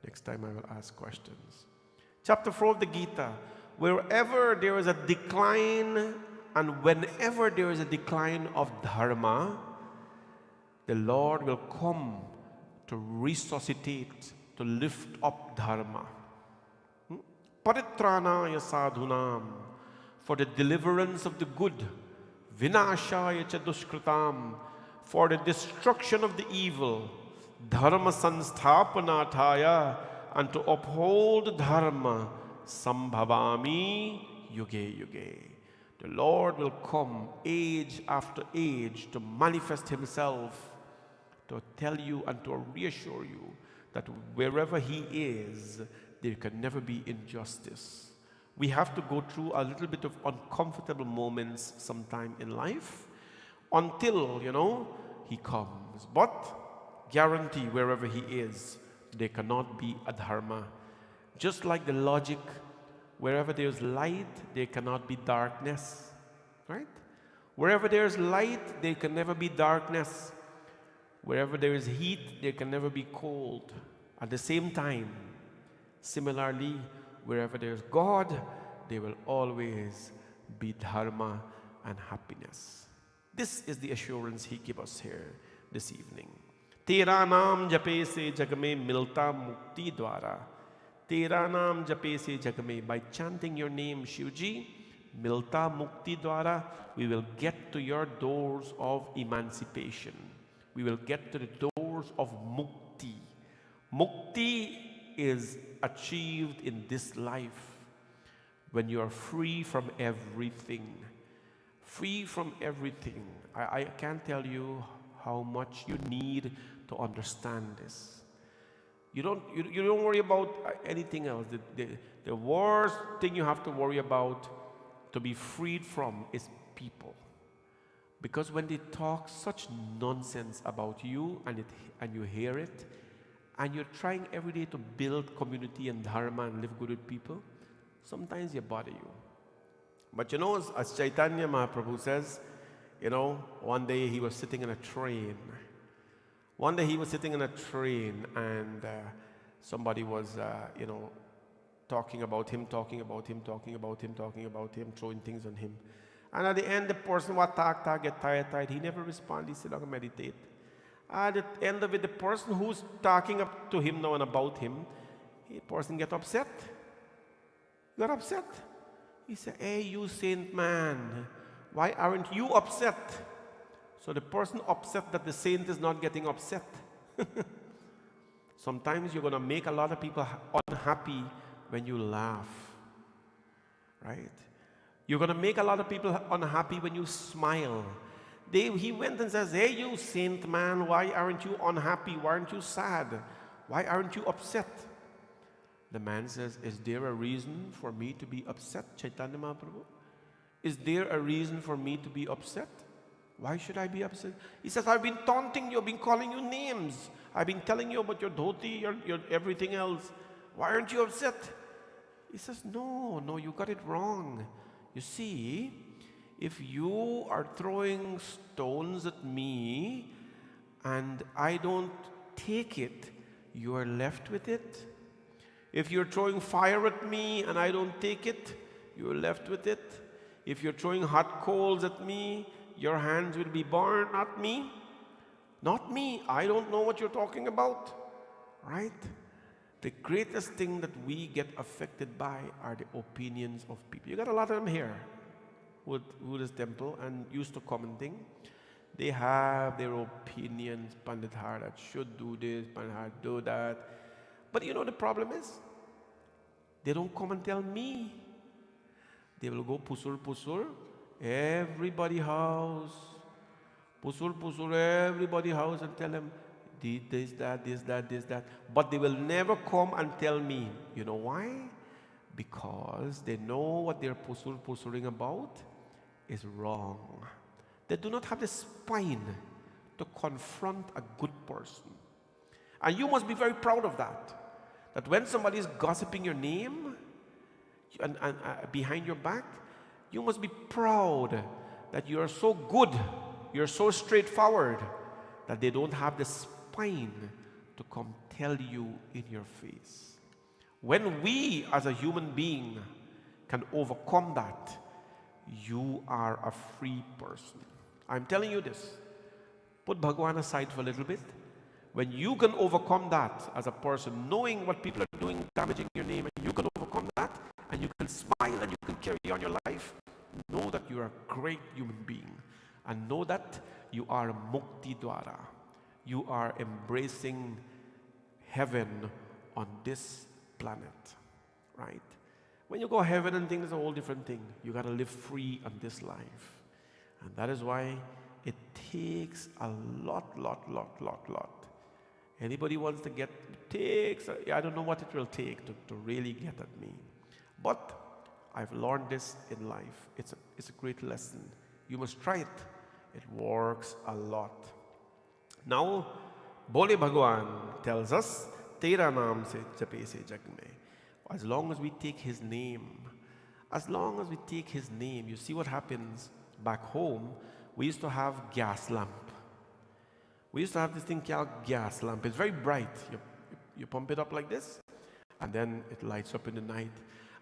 Next time I will ask questions. Chapter 4 of the Gita. Wherever there is a decline and whenever there is a decline of dharma, the Lord will come to resuscitate, to lift up dharma. Paritranaya sadhunam, for the deliverance of the good. Vinashaya cha dushkritam, for the destruction of the evil. Dharma sansthapanataya, and to uphold dharma. Sambhavami yuge yuge. The Lord will come age after age to manifest himself, to tell you and to reassure you that wherever he is, there can never be injustice. We have to go through a little bit of uncomfortable moments sometime in life until, he comes. But guarantee wherever he is, there cannot be adharma. Just like the logic, wherever there's light, there cannot be darkness. Right? Wherever there's light, there can never be darkness. Wherever there is heat, there can never be cold. At the same time, similarly, wherever there's God, there will always be dharma and happiness. This is the assurance he gives us here this evening. Tera naam jape se jag mein milta mukti dwara. Tera naam jape se jag mein. By chanting your name, Shivji, milta mukti dwara, we will get to your doors of emancipation. We will get to the doors of mukti. Mukti is achieved in this life when you are free from everything. Free from everything. I can't tell you how much you need to understand this. You don't worry about anything else. The worst thing you have to worry about to be freed from is people. Because when they talk such nonsense about you and you hear it, and you're trying every day to build community and dharma and live good with people, sometimes they bother you. But as Chaitanya Mahaprabhu says, one day he was sitting in a train. One day he was sitting in a train and somebody was, talking about him, throwing things on him. And at the end, the person was get tired. He never responded. He said, "I'm going to meditate." At the end of it, the person who's talking up to him now and about him, the person get upset. Got upset. He said, "Hey, you saint man, why aren't you upset?" So the person upset that the saint is not getting upset. Sometimes you're going to make a lot of people unhappy when you laugh. Right? You're going to make a lot of people unhappy when you smile. He went and says, "Hey, you saint man, why aren't you unhappy? Why aren't you sad? Why aren't you upset?" The man says, "Is there a reason for me to be upset, Chaitanya Mahaprabhu? Is there a reason for me to be upset? Why should I be upset?" He says, "I've been taunting you, I've been calling you names. I've been telling you about your dhoti, your everything else. Why aren't you upset?" He says, No, you got it wrong. You see, if you are throwing stones at me and I don't take it, you are left with it. If you're throwing fire at me and I don't take it, you're left with it. If you're throwing hot coals at me, your hands will be burned, not me. Not me. I don't know what you're talking about. Right? The greatest thing that we get affected by are the opinions of people. You got a lot of them here who this temple and used to commenting. They have their opinions, Pandit Harat should do this, Pandit Harat do that. But you know the problem is? They don't come and tell me. They will go pusur, everybody house. Pusur, everybody house and tell them, this, that. But they will never come and tell me. You know why? Because they know what they're pusuring about is wrong. They do not have the spine to confront a good person. And you must be very proud of that. That when somebody is gossiping your name and behind your back, you must be proud that you are so good, you're so straightforward, that they don't have the spine to come tell you in your face. When we as a human being can overcome that, you are a free person. I'm telling you this. Put Bhagwan aside for a little bit. When you can overcome that as a person, knowing what people are doing, damaging your name, and you can overcome that, and you can smile and you can carry on your life, know that you are a great human being. And know that you are Mukti Dwara. You are embracing heaven on this planet. Right? When you go heaven and things, it's a whole different thing. You got to live free on this life. And that is why it takes a lot. Anybody wants to get, I don't know what it will take to really get at me. But I've learned this in life. It's a great lesson. You must try it. It works a lot. Now, Bole Bhagwan tells us, Tera naam se jape se jag mein. As long as we take his name, you see what happens back home. We used to have gas lamp. We used to have this thing called gas lamp. It's very bright. You pump it up like this, and then it lights up in the night.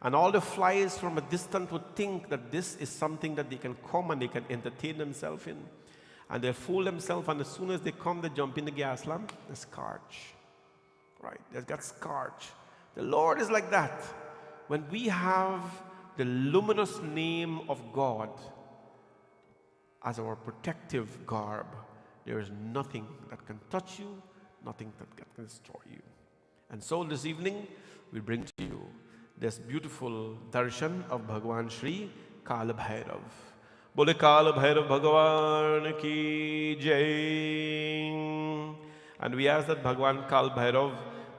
And all the flies from a distance would think that this is something that they can come and they can entertain themselves in. And they fool themselves, and as soon as they come, they jump in the gas lamp, the scorch. Right? They've got scorch. The Lord is like that. When we have the luminous name of God as our protective garb, there is nothing that can touch you, nothing that can destroy you. And so this evening, we bring to you this beautiful darshan of Bhagwan Shri Kalabhairav. Bole Kalabhairav Bhagwan ki jai. And we ask that Bhagwan Kalabhairav,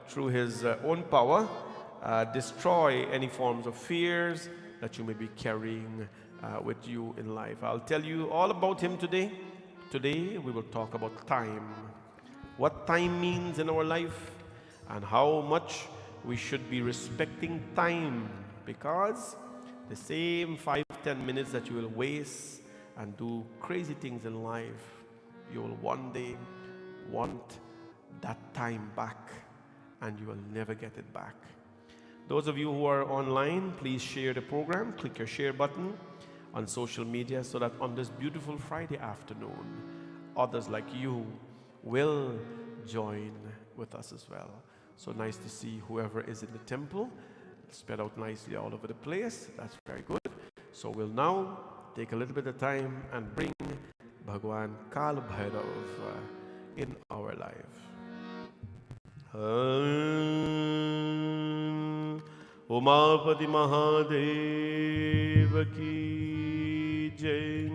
through his own power, destroy any forms of fears that you may be carrying with you in life. I'll tell you all about him today. Today we will talk about time. What time means in our life and how much we should be respecting time, because the same 5-10 minutes that you will waste and do crazy things in life, you will one day want that time back, and you will never get it back. Those of you who are online, please share the program. Click your share button on social media so that on this beautiful Friday afternoon, others like you will join with us as well. So nice to see whoever is in the temple spread out nicely all over the place. That's very good. So we'll now take a little bit of time and bring Bhagwan Kalabhairav in our life. Umapati Mahadeva ki jai.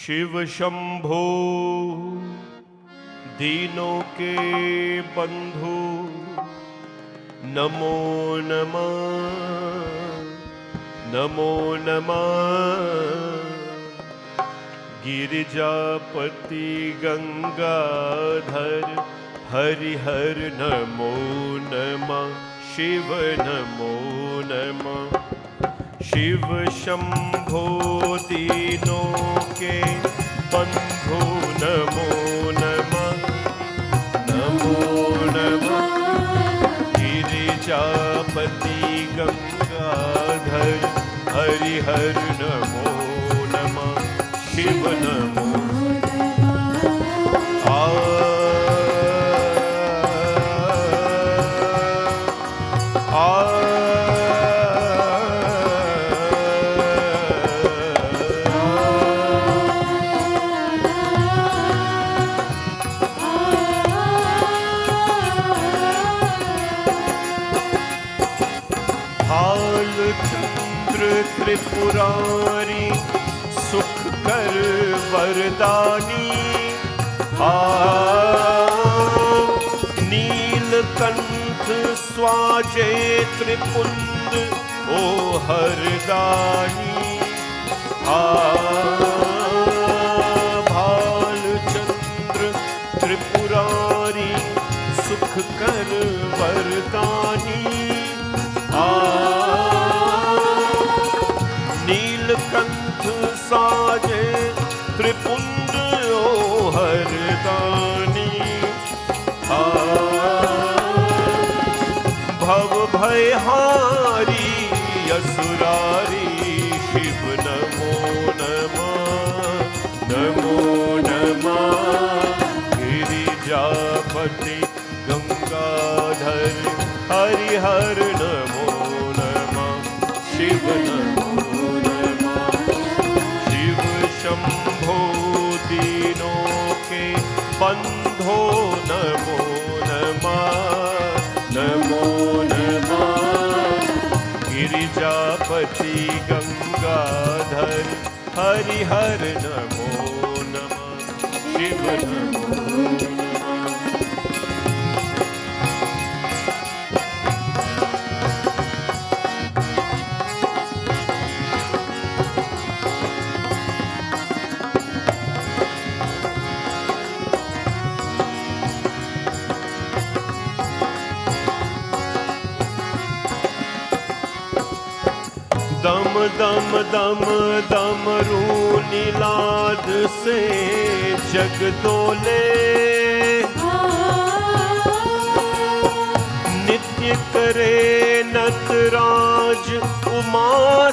Shiv Shambho दीनों के बंधु नमो नमः नमो नमः गिरिजापति गंगाधर हरिहर नमो नमः शिव नमो नमः शिव शंभो दीनों के बंधु नमो नमः, नमो नमः। गिरिजापति गंगाधर हरिहर नमो नमः, शिव नमो त्रिपुरारी सुख कर वरदानी, नीलकंठ स्वाजे त्रिपुंड ओ हरदानी, भालचंद्र त्रिपुरारी सुख कर वरदानी, नीलकंठ साजे त्रिपुंड ओ हरदानी, भव भयहारी असुरारी शिव नमो नमः, नमो नमः। गिरिजापति गंगाधर हरिहर नमो नमः, शिव नमो शंभो दीनों के बंधो नमो नमः, नमो नमः। गिरिजापति गंगाधर हरिहर नमो नमः, शिव नमो दम दम दम दमरू नीलाद से जग डोले, नित्य करे नटराज उमा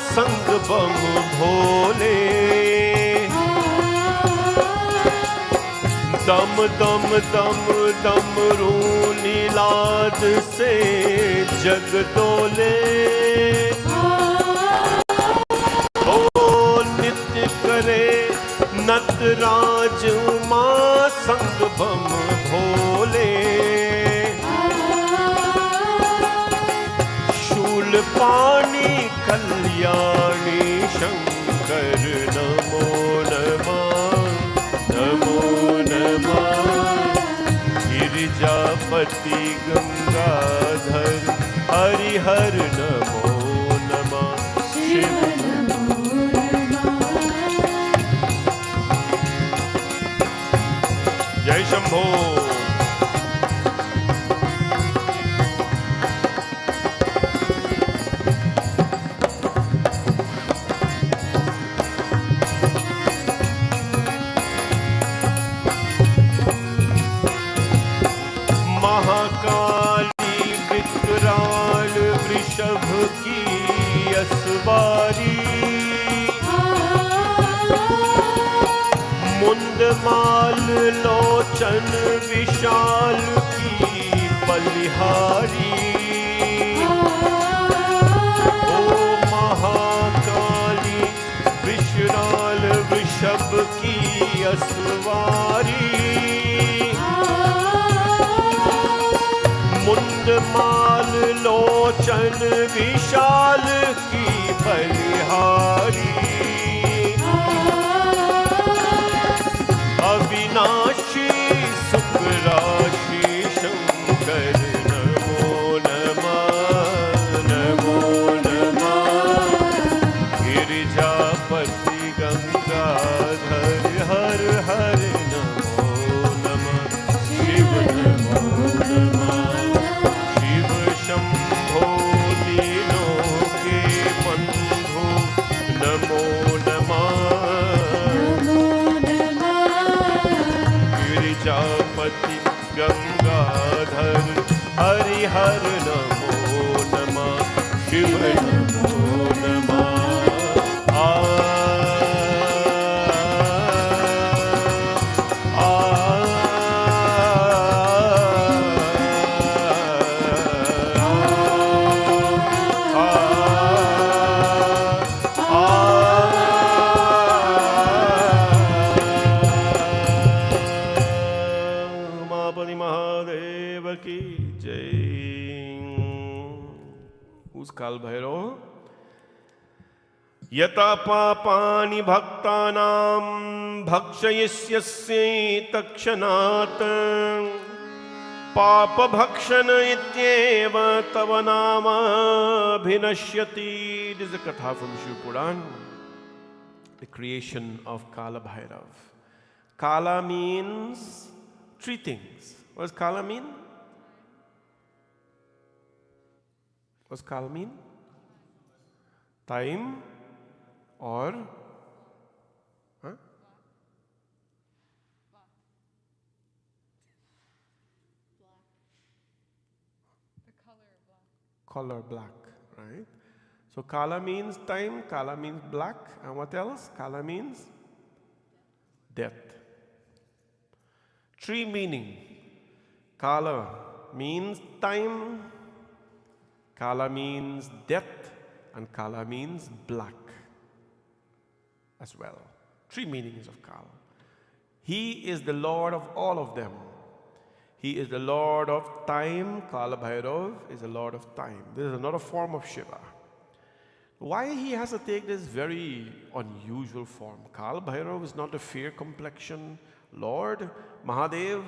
संग बम भोले, दम दम दम दमरू नीलाद से जग डोले, नटराज उमा संग बम भोले, शूल पाणी कल्याणी शंकर नमो नमः, नमो नमः। गिरिजापति गंगाधर हरिहर नमो नमः, शिव जय शंभो। महाकाली विकराल वृषभ की असवारी, मुंडमाल लोचन विशाल की बलिहारी, ओ महाकाली विशाल वृषभ की असवारी, मुंडमाल लोचन विशाल की बलिहारी, अविनाशी सुख राशि शंकर नमो नमः, नमो नमः। गिरिजापति गंगाधर हर हर नमो नमः, शिव नमो नमः। शिव शंभो दीनों के बंधु शिव नमो नमः Who's Kalabhairava? Yata papani bhaktanam bhakshayishyasya takshanat papa bhakshana ityeva tava nama bhinashyati. This is a katha from Shiv Puran. The creation of Kalabhairav. Kala means three things. What does Kala mean? What does Kala mean? Time or color black, right? So Kala means time, Kala means black, and what else? Kala means death. Three meaning. Kala means time, Kala means death, and Kala means black as well. Three meanings of Kala. He is the Lord of all of them. He is the Lord of time. Kalabhairav is the Lord of time. This is another form of Shiva. Why he has to take this very unusual form? Kalabhairav is not a fair complexion Lord. Mahadev,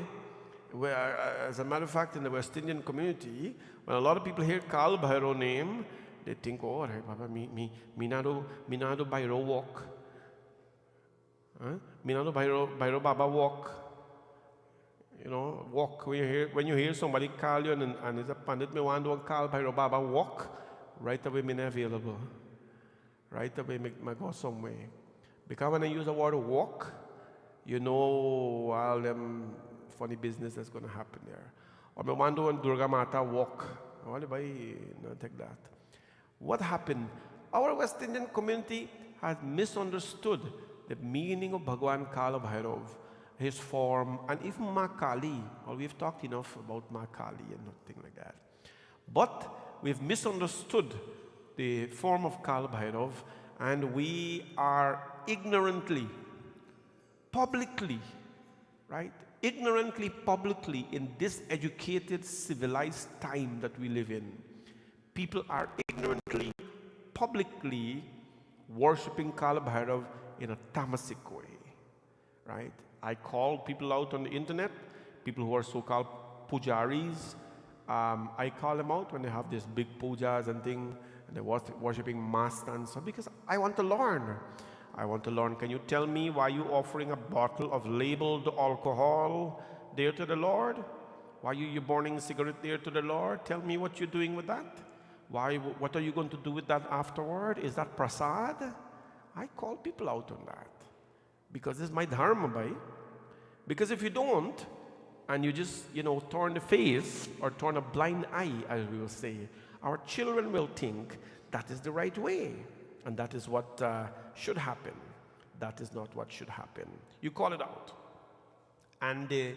as a matter of fact, in the West Indian community, when a lot of people hear Kalabhairav name, they think, oh, Baba, Minado Bhairav walk. Minado Bhairav Baba walk. You know, walk. When you hear somebody call you and it's a pandit, me want to call Bhairav Baba walk, right away me not available. Right away me go somewhere. Because when I use the word walk, you know all them funny business that's going to happen there. Or me want to Durga Mata walk. Why not take that? What happened? Our West Indian community has misunderstood the meaning of Bhagwan Kalabhairav, his form, and even Ma Kali. Well, we've talked enough about Ma Kali and nothing like that. But we've misunderstood the form of Kalabhairav, and we are ignorantly, publicly, right? Ignorantly, publicly, in this educated, civilized time that we live in, people are ignorantly, publicly worshipping Kalabhairav in a tamasic way, right? I call people out on the internet, people who are so-called pujaris. I call them out when they have these big pujas and things, and they're worshipping master and so, because I want to learn. I want to learn. Can you tell me why you offering a bottle of labeled alcohol there to the Lord? Why you burning a cigarette there to the Lord? Tell me what you're doing with that. What are you going to do with that afterward? Is that prasad? I call people out on that. Because this is my dharma, bhai. Because if you don't, and you just, turn the face or turn a blind eye, as we will say, our children will think that is the right way. And that is what should happen. That is not what should happen. You call it out. And the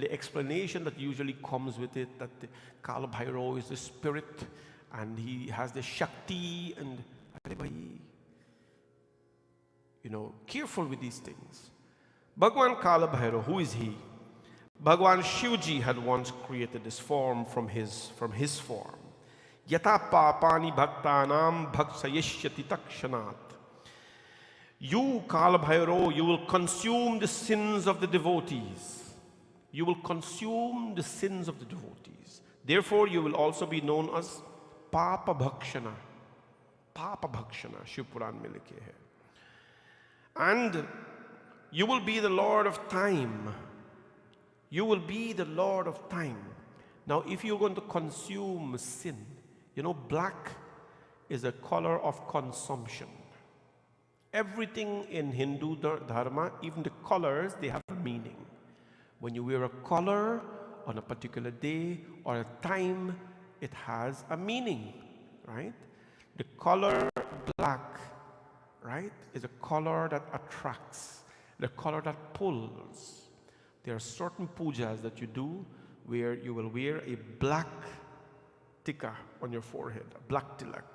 explanation that usually comes with it, that the Kalabhairava is the spirit, and he has the Shakti, and careful with these things. Bhagwan Kalabhairava, who is he? Bhagwan Shivji had once created this form from his form. Yata papani bhaktanam bhaksayishyati takshanat. You, Kalabhairava, you will consume the sins of the devotees. You will consume the sins of the devotees. Therefore, you will also be known as Papa Bhakshana. Papa Bhakshana, Shiv Puran mein likhe hai. And you will be the Lord of time. You will be the Lord of time. Now, if you're going to consume sin, black is a color of consumption. Everything in Hindu dharma, even the colors, they have a meaning. When you wear a color on a particular day or a time, it has a meaning, right? The color black, right, is a color that attracts, the color that pulls. There are certain pujas that you do where you will wear a black tikka on your forehead, a black tilak.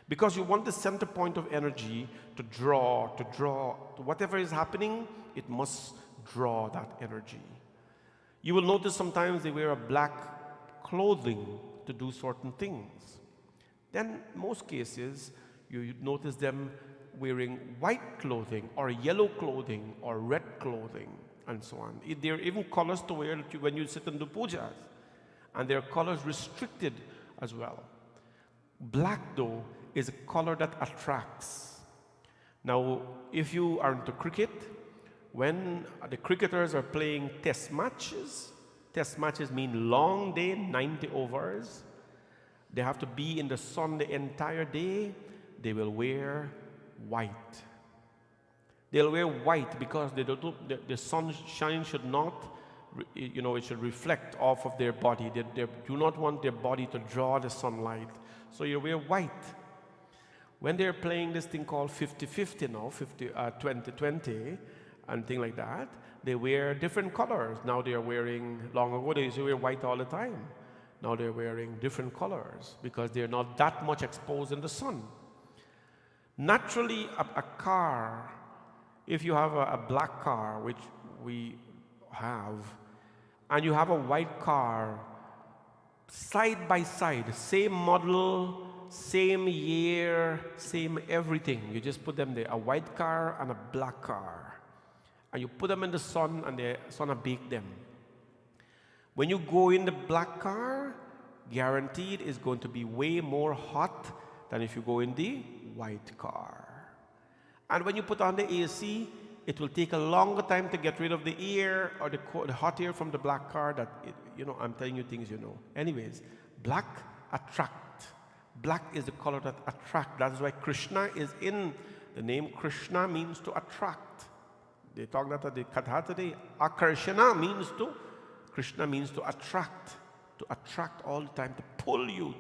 Because you want the center point of energy to draw. Whatever is happening, it must draw that energy. You will notice sometimes they wear a black clothing to do certain things. Then, most cases, you notice them wearing white clothing or yellow clothing or red clothing and so on. There are even colors to wear when you sit and do pujas. And there are colors restricted as well. Black, though, is a color that attracts. Now, if you are into cricket, when the cricketers are playing test matches mean long day, 90 overs. They have to be in the sun the entire day. They will wear white. They'll wear white because the sunshine should not, it should reflect off of their body. They do not want their body to draw the sunlight. So you wear white. When they're playing this thing called 50-50 now, 20-20, and things like that, they wear different colors. Now they are wearing, long ago they used to wear white all the time. Now they're wearing different colors because they're not that much exposed in the sun. Naturally, a car, if you have a black car, which we have, and you have a white car, side by side, same model, same year, same everything. You just put them there, a white car and a black car. And you put them in the sun and the sun will bake them. When you go in the black car, guaranteed it's going to be way more hot than if you go in the white car. And when you put on the AC, it will take a longer time to get rid of the air or the hot air from the black car that, I'm telling you things you know. Anyways, black attract. Black is the color that attract. That is why Krishna is in. The name Krishna means to attract. They talk that at the Katha today. Akarshana means to, Krishna means to attract all the time, to pull you.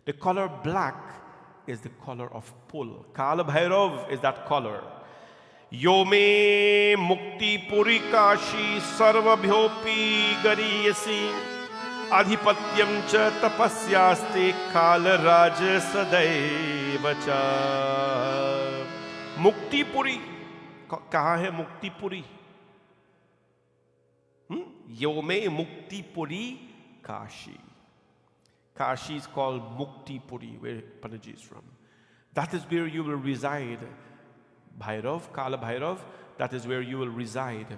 The color black is the color of pull. Kalabhairava is that color. Yome mukti puri kashi sarvabhyopi gariyasi adhipatyam cha tapasyaste kalaraj sadaivacha. Mukti puri. कहाँ है मुक्तिपुरी? Yome Muktipuri Kashi. Kashi is called Muktipuri, where Panaji is from. That is where you will reside. Bhairav, Kalabhairava, that is where you will reside.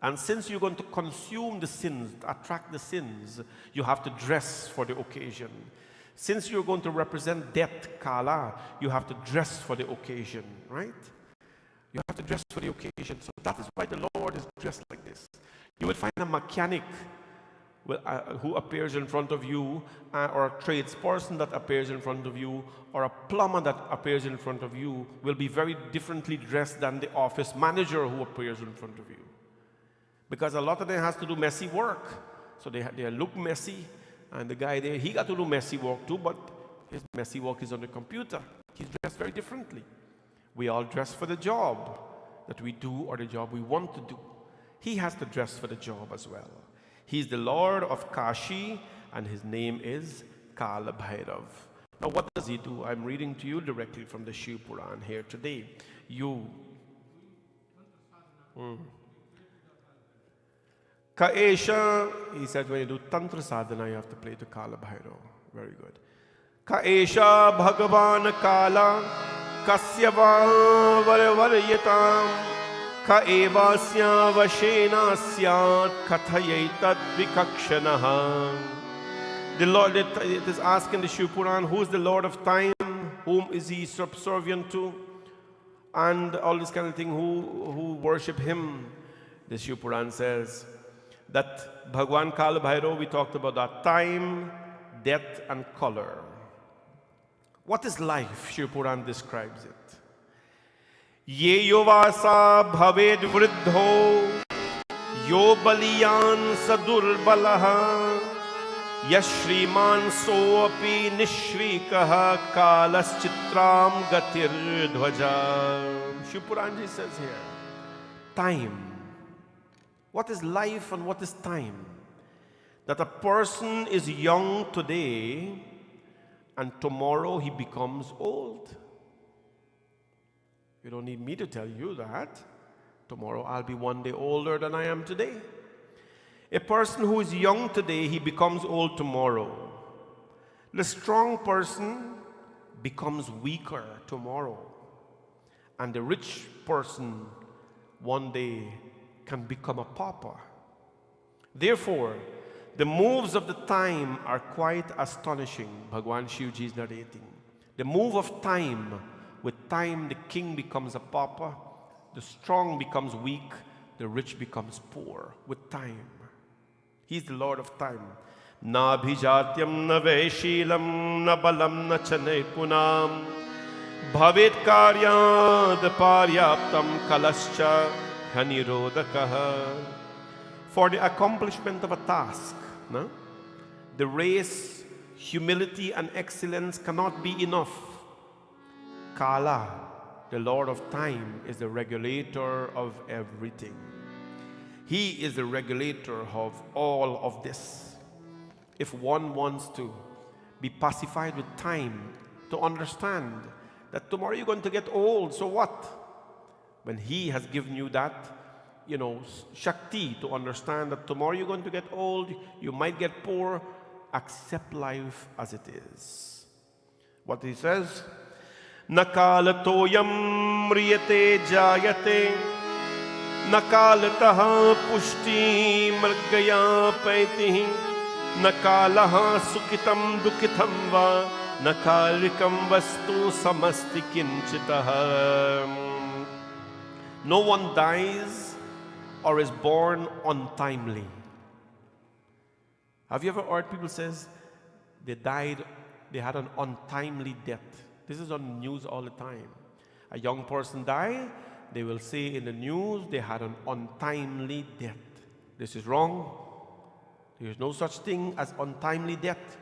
And since you're going to consume the sins, attract the sins, you have to dress for the occasion. Since you're going to represent death, Kala, you have to dress for the occasion, right? You have to dress for the occasion. So that is why the Lord is dressed like this. You will find a mechanic who appears in front of you, or a tradesperson that appears in front of you, or a plumber that appears in front of you will be very differently dressed than the office manager who appears in front of you. Because a lot of them has to do messy work. So they look messy, and the guy there, he got to do messy work too, but his messy work is on the computer. He's dressed very differently. We all dress for the job that we do or the job we want to do. He has to dress for the job as well. He's the Lord of Kashi and his name is Kalabhairava. Now what does he do? I'm reading to you directly from the Shiv Puran here today. Kaesha, he said when you do Tantra Sadhana you have to play to Kalabhairava. Very good. Kaesha Bhagavan Kala Kasyava Varvaryatam Ka evasya vashena syat kathayetad vikakshanaha. The Lord, it is asking the Shiv Puran, who is the Lord of time? Whom is he subservient to? And all this kind of thing, who worship him? The Shiv Puran says that Bhagwan Kalabhairava, we talked about that, time, death and color. What is life? Shiv Puran describes it. Ye yovasa bhaved vruddho yo baliyan sadurbalaha Yashriman soapi nishvikah kalaschitram gatirdhvaja. Shipuranji says here, time. What is life and what is time? That a person is young today and tomorrow he becomes old. You don't need me to tell you that. Tomorrow I'll be one day older than I am today. A person who is young today, he becomes old tomorrow. The strong person becomes weaker tomorrow. And the rich person one day can become a pauper. Therefore, the moves of the time are quite astonishing, Bhagwan Shivji is narrating. The move of time, with time the king becomes a pauper, the strong becomes weak, the rich becomes poor, with time. He's the Lord of time. Na bhijatyam na vaishilam na balam na chanay punam bhavet karyad paryaptam kalascha hanirodakaha. For the accomplishment of a task, no? The race, humility and excellence cannot be enough. Kala, the Lord of time, is the regulator of everything. He is the regulator of all of this. If one wants to be pacified with time, to understand that tomorrow you're going to get old, so what? When He has given you that, Shakti to understand that tomorrow you're going to get old, you might get poor, accept life as it is. What He says, Nakalatoyam riyate jayate Nakalataha pushti mrgaya paitihi Nakalaha sukitam dukitam va Nakalikam vastu samasti kinchitaha. No one dies or is born untimely. Have you ever heard people says they had an untimely death? This is on the news all the time. A young person died, they will say in the news they had an untimely death. This is wrong. There is no such thing as untimely death.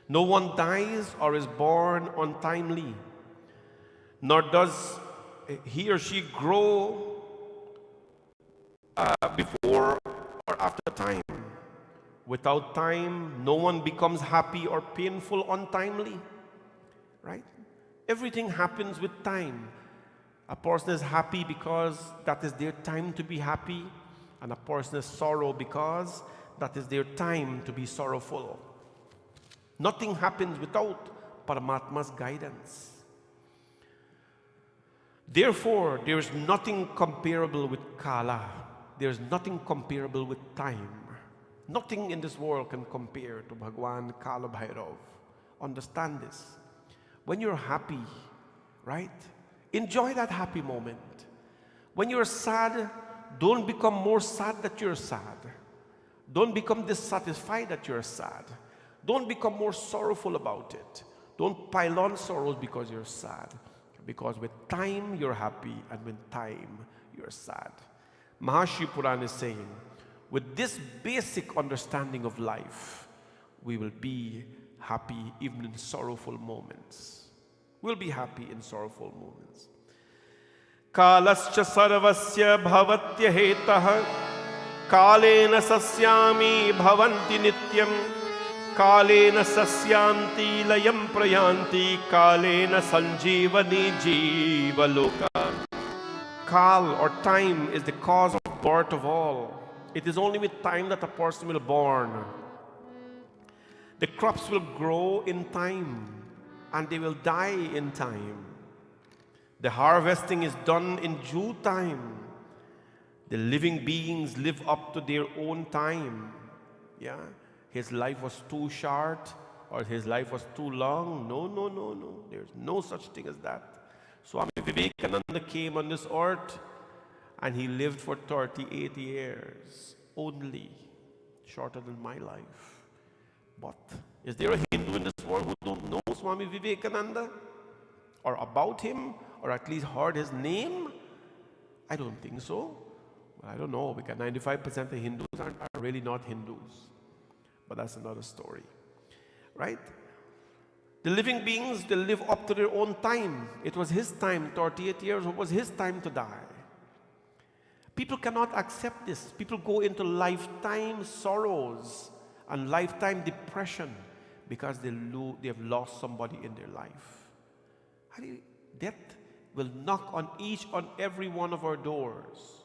No one dies or is born untimely, nor does he or she grow before or after time. Without time, no one becomes happy or painful untimely. Right? Everything happens with time. A person is happy because that is their time to be happy, and a person is sorrow because that is their time to be sorrowful. Nothing happens without Paramatma's guidance. Therefore, there is nothing comparable with Kala. There is nothing comparable with time. Nothing in this world can compare to Bhagwan Kalabhairava. Understand this. When you're happy, right? Enjoy that happy moment. When you're sad, don't become more sad that you're sad. Don't become dissatisfied that you're sad. Don't become more sorrowful about it. Don't pile on sorrows because you're sad. Because with time you're happy, and with time you're sad. Maharshi Puran is saying, with this basic understanding of life, we will be happy even in sorrowful moments. We'll be happy in sorrowful moments. Kalascha sarvasya bhavatya hetah kalena sasyami bhavanti nityam kalena sasyanti layam prayanti kalena sanjivani jivaloka. Kal or time is the cause of birth of all. It is only with time that a person will be born. The crops will grow in time and they will die in time. The harvesting is done in due time. The living beings live up to their own time. Yeah, his life was too short or his life was too long. No. There's no such thing as that. Swami Vivekananda came on this earth and he lived for 38 years only, shorter than my life. But is there a Hindu in this world who don't know Swami Vivekananda or about him or at least heard his name? I don't think so. Well, I don't know, because 95% of Hindus are really not Hindus. But that's another story, right? The living beings, they live up to their own time. It was his time, 38 years, it was his time to die. People cannot accept this. People go into lifetime sorrows and lifetime depression because they have lost somebody in their life. Death will knock on each and every one of our doors.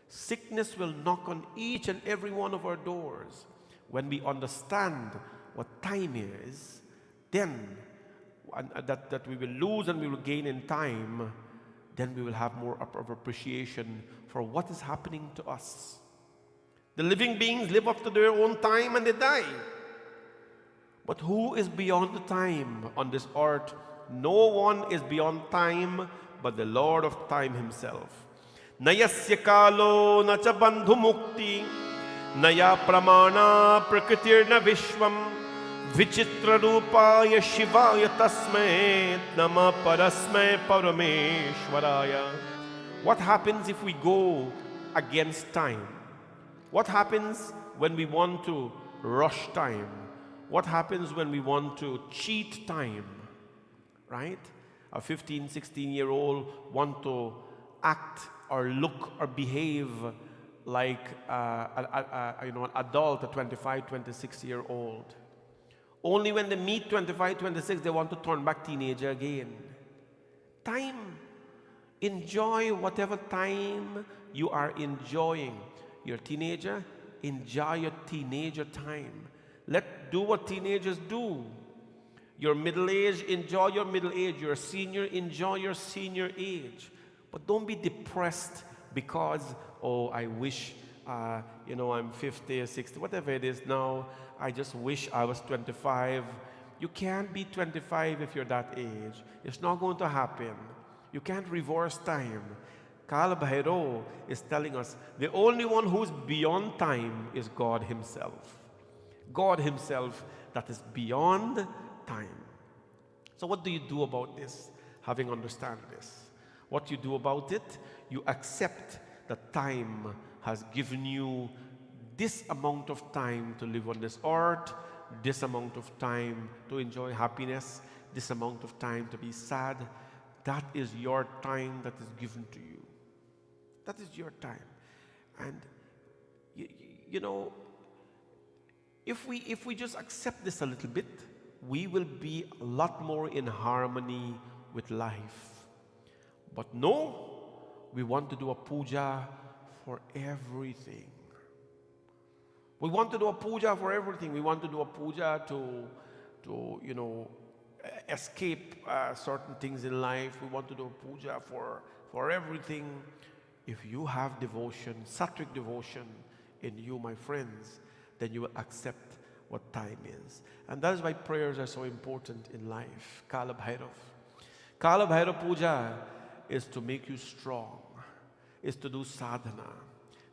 Sickness will knock on each and every one of our doors. When we understand what time is, then that we will lose and we will gain in time, then we will have more of appreciation for what is happening to us. The living beings live up to their own time and they die. But who is beyond the time on this earth? No one is beyond time but the Lord of time himself. Nayasya kalo na cha bandhu mukti naya pramana prakritirna vishvam vichitra rupaya shivaya tasmet nama parasme parameshwaraya. What happens if we go against time? What happens when we want to rush time? What happens when we want to cheat time? Right? A 15, 16-year-old want to act or look or behave like an adult, a 25, 26-year-old. Only when they meet 25, 26, they want to turn back teenager again. Time. Enjoy whatever time you are enjoying. You're a teenager, enjoy your teenager time. Do what teenagers do. You're middle-aged, enjoy your middle age. You're a senior, enjoy your senior age. But don't be depressed because, I wish, I'm 50 or 60, whatever it is now. I just wish I was 25. You can't be 25 if you're that age. It's not going to happen. You can't reverse time. Kalabhairava is telling us the only one who's beyond time is God himself. God himself that is beyond time. So what do you do about this, having understand this? What you do about it, you accept that time has given you this amount of time to live on this earth, this amount of time to enjoy happiness, this amount of time to be sad. That is your time that is given to you. That is your time. And if we just accept this a little bit, we will be a lot more in harmony with life. But no, we want to do a puja for everything. We want to do a puja for everything. We want to do a puja to escape certain things in life. We want to do a puja for everything. If you have devotion, Satwik devotion in you, my friends, then you will accept what time is. And that is why prayers are so important in life. Kalabhairava. Kalabhairava puja is to make you strong, is to do sadhana.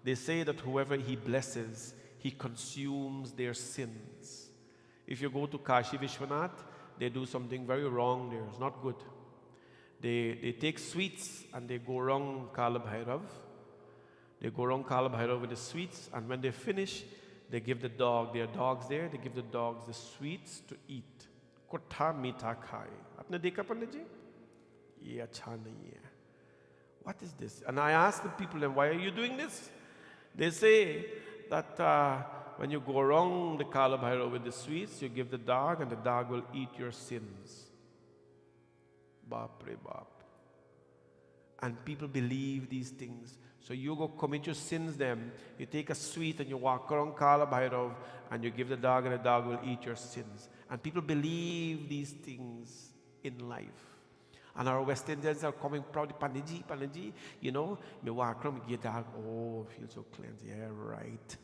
They say that whoever he blesses, he consumes their sins. If you go to Kashi Vishwanath, they do something very wrong there. It's not good. They take sweets and they go around Kalabhairava. They go around Kalabhairava with the sweets, and when they finish, they give the dog, there are dogs there, they give the dogs the sweets to eat. Kotha meetha khai. Apne dekha Pandit ji? Ye acha nahi hai. What is this? And I ask the people, then why are you doing this? They say that when you go around the Kalabhairava with the sweets, you give the dog and the dog will eat your sins. Baap re baap. And people believe these things. So you go commit your sins then, you take a sweet and you walk around Kalabhairava and you give the dog and the dog will eat your sins. And people believe these things in life. And our West Indians are coming proudly, Panditji, me walk around, me get dog, oh, I feel so cleansed, yeah, right.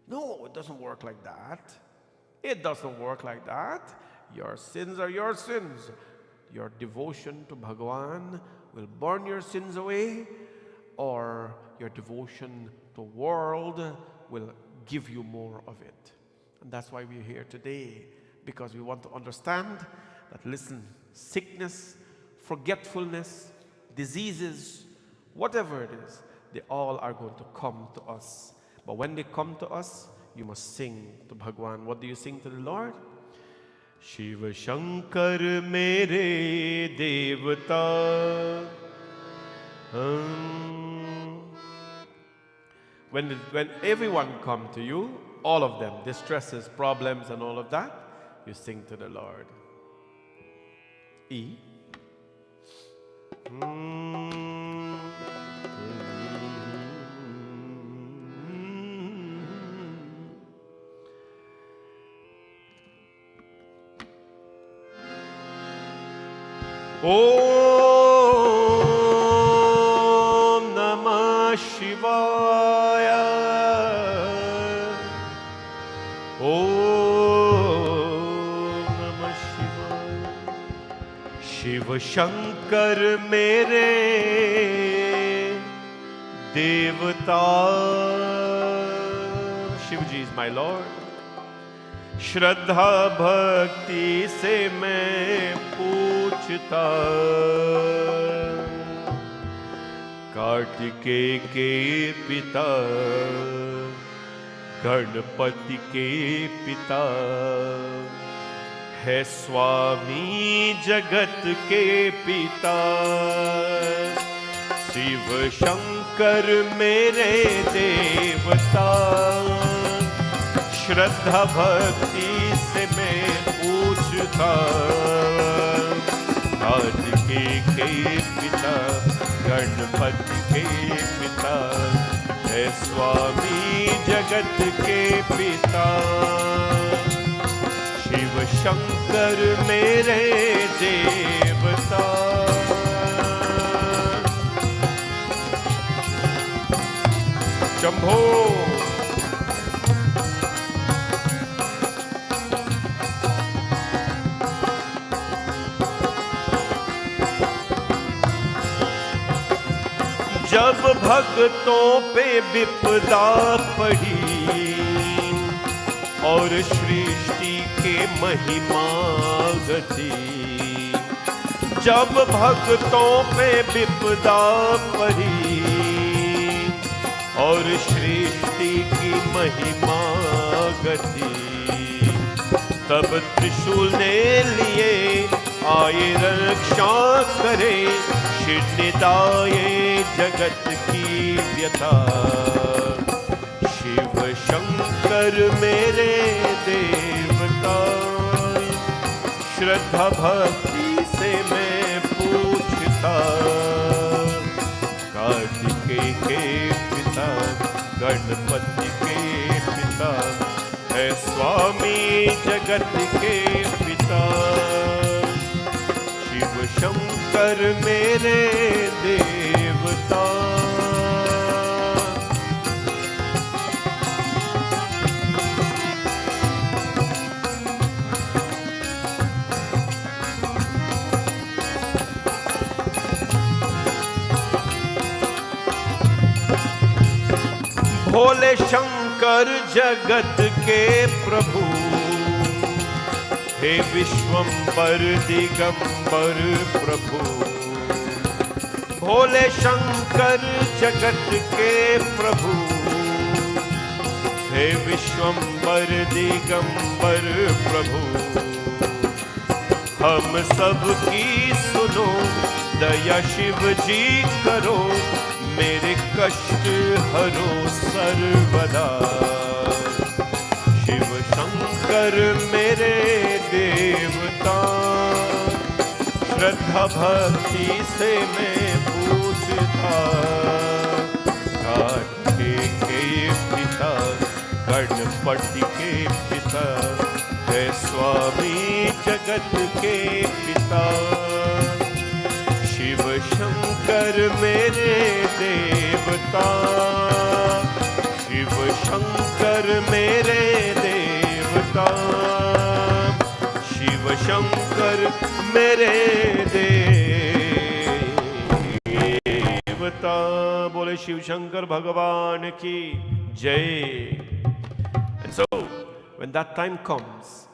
No, it doesn't work like that. It doesn't work like that. Your sins are your sins. Your devotion to Bhagavan will burn your sins away, or your devotion to world will give you more of it. And that's why we're here today, because we want to understand that, listen, sickness, forgetfulness, diseases, whatever it is, they all are going to come to us. But when they come to us, you must sing to Bhagwan. What do you sing to the Lord? Shiv Shankar मेरे देवता When everyone come to you, all of them, distresses, problems and all of that, you sing to the Lord. E. Om Namah Shivaya. Om Namah Shivaya. Shiv Shankar mere devata. Shivji is my Lord. श्रद्धा भक्ति से मैं पूछता कार्तिकेय के पिता गणपति के पिता है स्वामी जगत के पिता शिव शंकर मेरे देवता श्रद्धा भक्ति से मैं पूछता कार्तिकेय के पिता गणपति के पिता है स्वामी जगत के पिता शिव शंकर मेरे देवता शंभो जब भक्तों पे विपदा पड़ी और सृष्टि के महिमा गति जब भक्तों पे विपदा पड़ी और सृष्टि की महिमा गति तब त्रिशूल ने लिए आए रक्षा करे निदाये जगत की व्यथा शिव शंकर मेरे देवता श्रद्धा भक्ति से मैं पूछता कार्तिकेय के पिता गणपति के पिता है स्वामी जगत के पिता शिव शंकर मेरे देवता भोले शंकर जगत के प्रभु हे विश्वंबर दिगंबर प्रभु भोले शंकर जगत के प्रभु हे विश्वंबर दिगंबर प्रभु हम सब की सुनो दया शिव जी करो मेरे कष्ट हरो सर्वदा शिव शंकर मेरे देवता श्रद्धा भक्ति से मैं पूछता कार्तिकेय के पिता गणपति के पिता है स्वामी जगत के पिता शिव शंकर मेरे देवता शिव शंकर मेरे देवता शिव शंकर मेरे देवता बोले शिव शंकर भगवान की जय. And so when that time comes,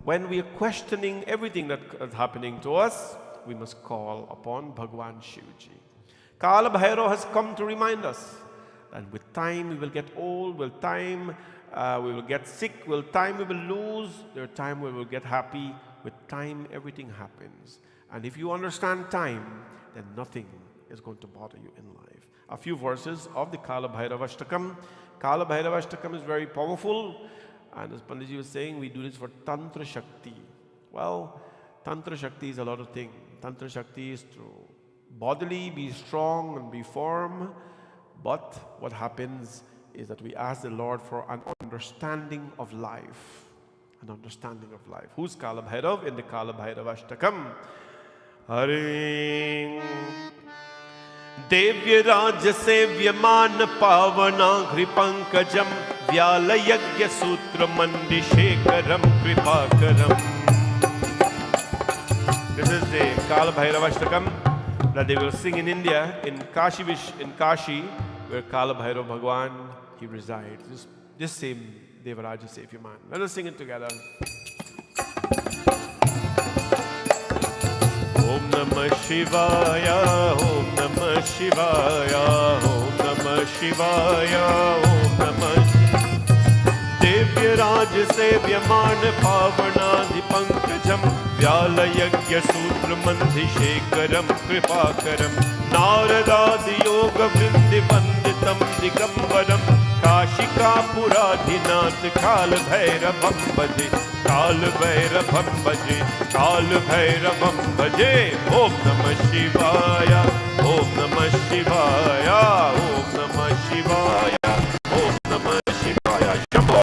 when we are questioning everything that is happening to us, we must call upon Bhagwan Shivji. Kalabhairava has come to remind us that with time we will get old, with time we will get sick. With time we will lose. There are times we will get happy. With time, everything happens. And if you understand time, then nothing is going to bother you in life. A few verses of the Kalabhairava Ashtakam. Kalabhairava Ashtakam is very powerful. And as Panditji was saying, we do this for Tantra Shakti. Well, Tantra Shakti is a lot of things. Tantra Shakti is to bodily be strong and be firm. But what happens is that we ask the Lord for an understanding of life. An understanding of life. Who's Kalabhairav in the Kalabhairava Ashtakam? Hare Devyaraj Sevyaman Pavana Pankajam Vyalayagya Sutra Mandishekaram Kripakaram. This is the Kalabhairava Ashtakam that they will sing in India, in Kashi, where Kalabhairava Bhagwan, he resides. This same Devaraja Sevyaman. Let us sing it together. Om Namah Shivaya, Om Namah Shivaya, Om Namah Shivaya, Om Namah Shivaya. Devyaraj Sevyaman Pavanadi Pankajam Vyalayagya Sutra Mandhishekaram Kripakaram Naradadi Yoga Vrindi Vanditam Digambaram Kashika Puradhinath Kalabhairavam Bhaje Kalabhairavam Bhaje Kalabhairavam Bhaje Om Namah Shivaya Om Namah Shivaya Om Namah Shivaya Om Namah Shivaya Shambho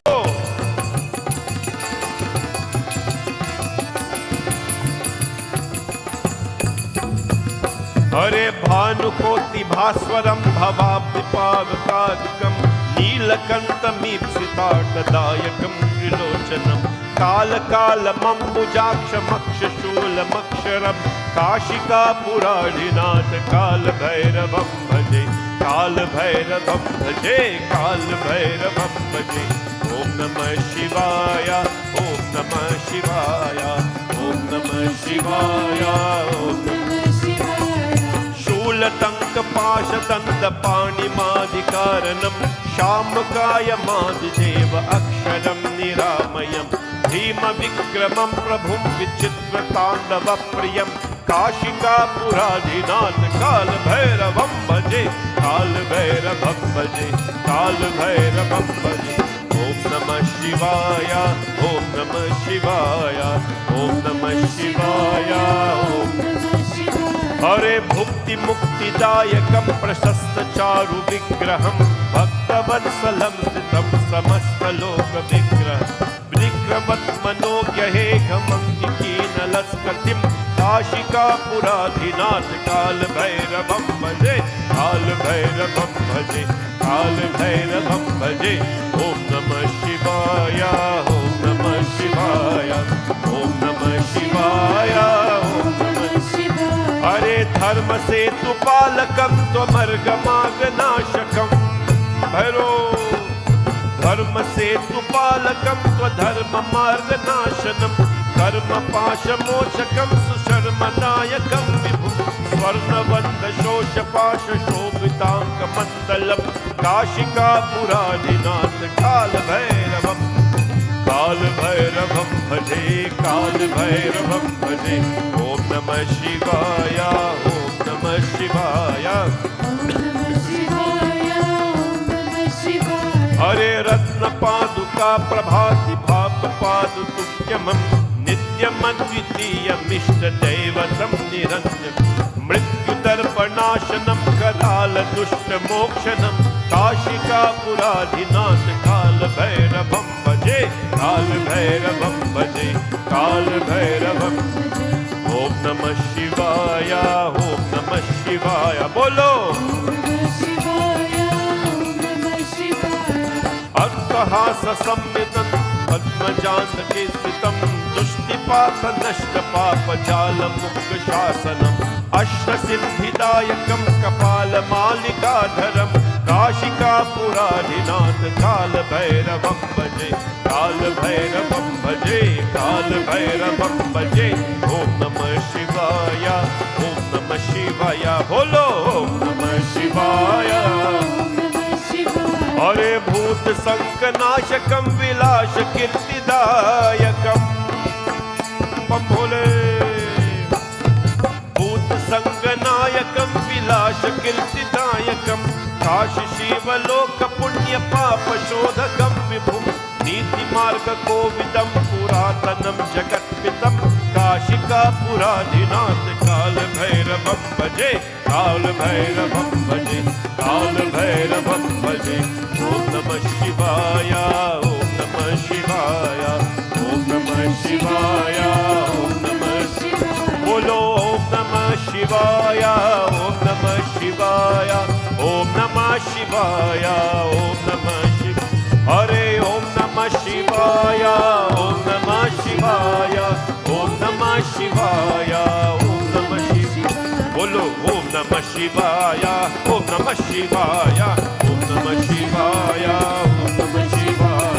Hare Bhanukoti Bhaswaram Bhavabdipagakadikam Neelakantamipsitartadayakam Trilochanam Kalakalamambujakshamaksha-shulamaksharam Kashika Puradhinath Kalabhairavam Bhaje Kalabhairavam Bhaje Kalabhairavam Bhaje Om Namah Shivaya Om Namah Shivaya Om Namah Shivaya Om Namah Shulatanka Pashatanda Panimadikaranam Shamakaya Madhideva Aksharam Niramayam Bhima Vikramam Prabhum Vichitratandava Priyam Kashika Puradhinath Kalabhairavam Bhaje Kalabhairavam Bhaje Kalabhairavam Bhaje Om Namah Shivaya Om Namah Shivaya Om Namah Shivaya Om Namah Shivaya Hare Bhukti Mukti Dayakam Prashasta Charu Vigraham Bhakta Vatsalam Sitam Samasta Loka Vigraham Vikramat Manogya Hegamam Tikina Laskatim Kashika Puradhinath Kalabhairavam Bhaje Kalabhairavam Bhaje Kalabhairavam Bhaje Om Namah Shivaya Om Namah Shivaya Om Namah Shivaya Om Namah Shivaya Hare Dharma Setu Palakam Tvamargamaghanashakam Bhairo Dharma Setu Palakam Twadharma Marganashanam Dharma Pasha Mochakam Susharmanayakam Vibhu Swarnavanda Shosha Pasha Shobhitanka Mandalam Kashika Puradhinath Kalabhairavam Kalabhairavam Bhaje Kalabhairavam Bhaje Om Namah Shivaya Om Namah Shivaya Om Namah Shivaya Om Namah Shivaya Hare Ratna Paduka Prabhati Bhava Padu Tukyamam Nityam Advitiyam Ishta Devatam Niranjam Mrityu Darpanashanam Karala Dushta Mokshanam Kashika Puradhinath Kalabhairavam Bhaje Kalabhairavam Bhaje Kalabhairavam Om Namah Shivaya Om Namah Shivaya Bolo Om Namah Shivaya Om Namah Shivaya Arthahasa Sammitam Padmajantake Sitam Dushtipatha Nashta Papa Jala Mukha Shasanam Ashta Siddhidayakam Kapala Malikadharam Kashika Puradhinath Kalabhairavam Bhaje Kalabhairavam Bhaje Kalabhairavam Bhaje Om Namah Shivaya Om Namah Shivaya Bolo Om Namah Shivaya Om Namah Shivaya Hare भूत संकनाशकम विलास कीर्तिदायकम बम भोले भूत संगनायकम विलास कीर्तिदायकम काशी शिवलोक पुण्य पाप शोधकम विभुम नीति मार्ग कोविदम पुरातनम जगत्पितम काशिका पुराधिनाथ काल भैरवम भजे काल भैरवम भजे काल भैरवम भजे ओम नमः शिवाय ओम नमः शिवाय ओम नमः शिवाय ओम नमः शिवाय बोलो ओम नमः शिवाय ओम नमः शिवाय ओम नमः शिवाय ओम नमः शिवाय हरे ओम नमः शिवाय ओम नमः शिवाय ओम नमः शिवाय ओम नमः शिवाय बोलो ओम नमः शिवाय ओम नमः शिवाय ओम नमः शिवाय ओम नमः शिवाय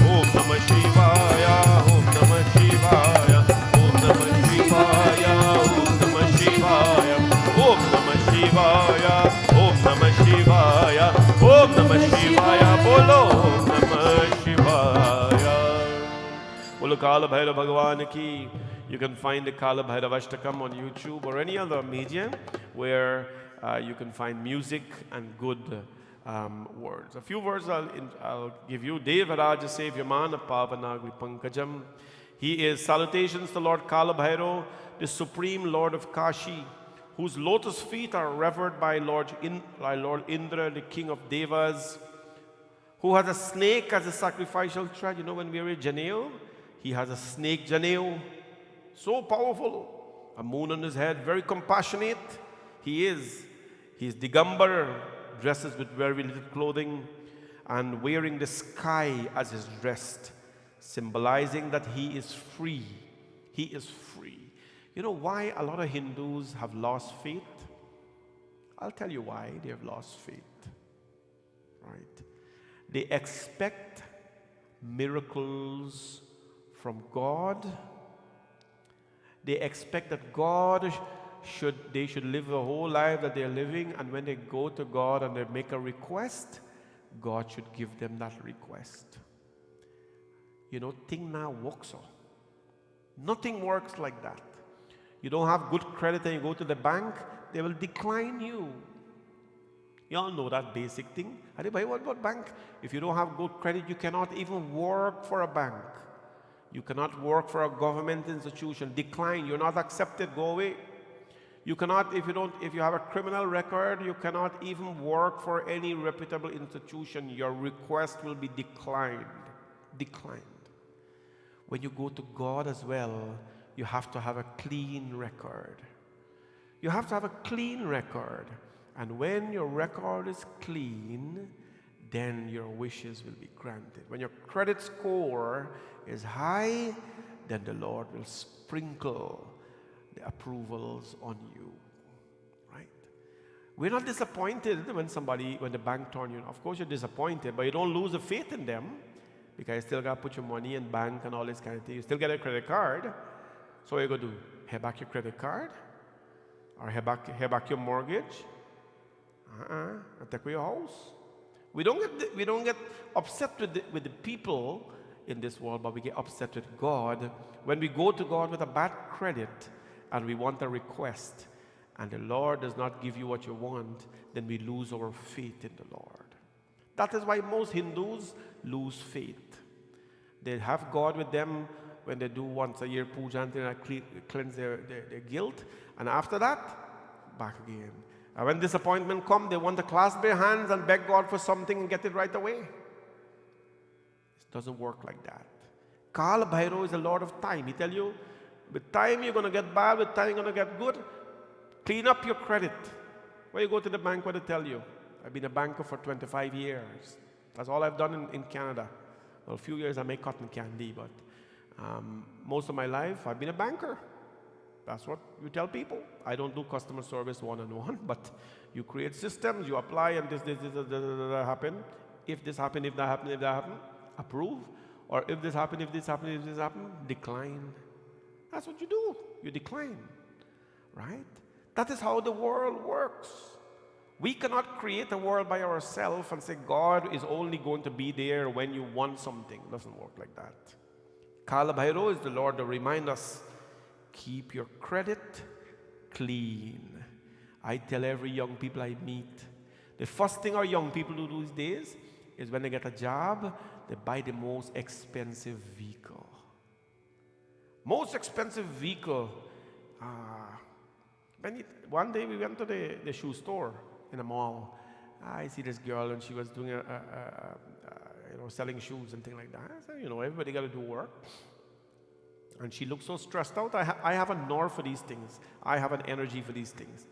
ओम नमः शिवाय ओम नमः शिवाय ओम नमः शिवाय ओम नमः शिवाय ओम नमः शिवाय ओम नमः शिवाय ओम नमः शिवाय बोलो ओम नमः शिवाय बोलो काल भैरव भगवान की. You can find the Kalabhairava Ashtakam on YouTube or any other medium where you can find music and good words. A few words I'll give you. Devaraja Sevyamana Pavanagri Pankajam. He is salutations to Lord Kalabhairava, the supreme Lord of Kashi, whose lotus feet are revered by Lord Indra, the king of Devas, who has a snake as a sacrificial thread. You know, when we wear Janeo, he has a snake Janeo. So powerful, a moon on his head, very compassionate. He is Digambar, dresses with very little clothing and wearing the sky as his dress, symbolizing that he is free. He is free. You know why a lot of Hindus have lost faith? I'll tell you why they have lost faith. Right? They expect miracles from God. They expect that they should live the whole life that they're living, and when they go to God and they make a request, God should give them that request. You know, thing now works on. Nothing works like that. You don't have good credit and you go to the bank, they will decline you. You all know that basic thing. Anybody want what bank? If you don't have good credit, you cannot even work for a bank. You cannot work for a government institution. Decline. You're not accepted. Go away. You cannot, if you have a criminal record, you cannot even work for any reputable institution. Your request will be declined. Declined. When you go to God as well, you have to have a clean record. You have to have a clean record. And when your record is clean, then your wishes will be granted. When your credit score is high, then the Lord will sprinkle the approvals on you. Right? We're not disappointed when the bank turns you. Of course you're disappointed, but you don't lose the faith in them, because you still got to put your money in bank and all this kind of thing. You still get a credit card. So what are you going to do? Pay back your credit card? Or pay back your mortgage? And take away your house? We don't get upset with the people in this world, but we get upset with God when we go to God with a bad credit and we want a request, and the Lord does not give you what you want. Then we lose our faith in the Lord. That is why most Hindus lose faith. They have God with them when they do once a year puja and cleanse their guilt, and after that, back again. And when disappointment comes, they want to clasp their hands and beg God for something and get it right away. It doesn't work like that. Kalabhairava is the Lord of time. He tells you, with time you're going to get bad, with time you're going to get good. Clean up your credit. When you go to the bank, what they tell you? I've been a banker for 25 years. That's all I've done in Canada. Well, a few years I make cotton candy, but most of my life I've been a banker. That's what you tell people. I don't do customer service one-on-one, but you create systems, you apply, and this happen. If this happen, if that happen, approve. Or if this happen, if this happen, decline. That's what you do. You decline. Right? That is how the world works. We cannot create a world by ourselves and say God is only going to be there when you want something. It doesn't work like that. Kalabhairava is the Lord to remind us, keep your credit clean. I tell every young people I meet, the first thing our young people do these days is when they get a job, they buy the most expensive vehicle. Most expensive vehicle. One day we went to the shoe store in a mall. I see this girl and she was doing selling shoes and things like that. I said, everybody got to do work. And she looked so stressed out. I have a nerve for these things. I have an energy for these things.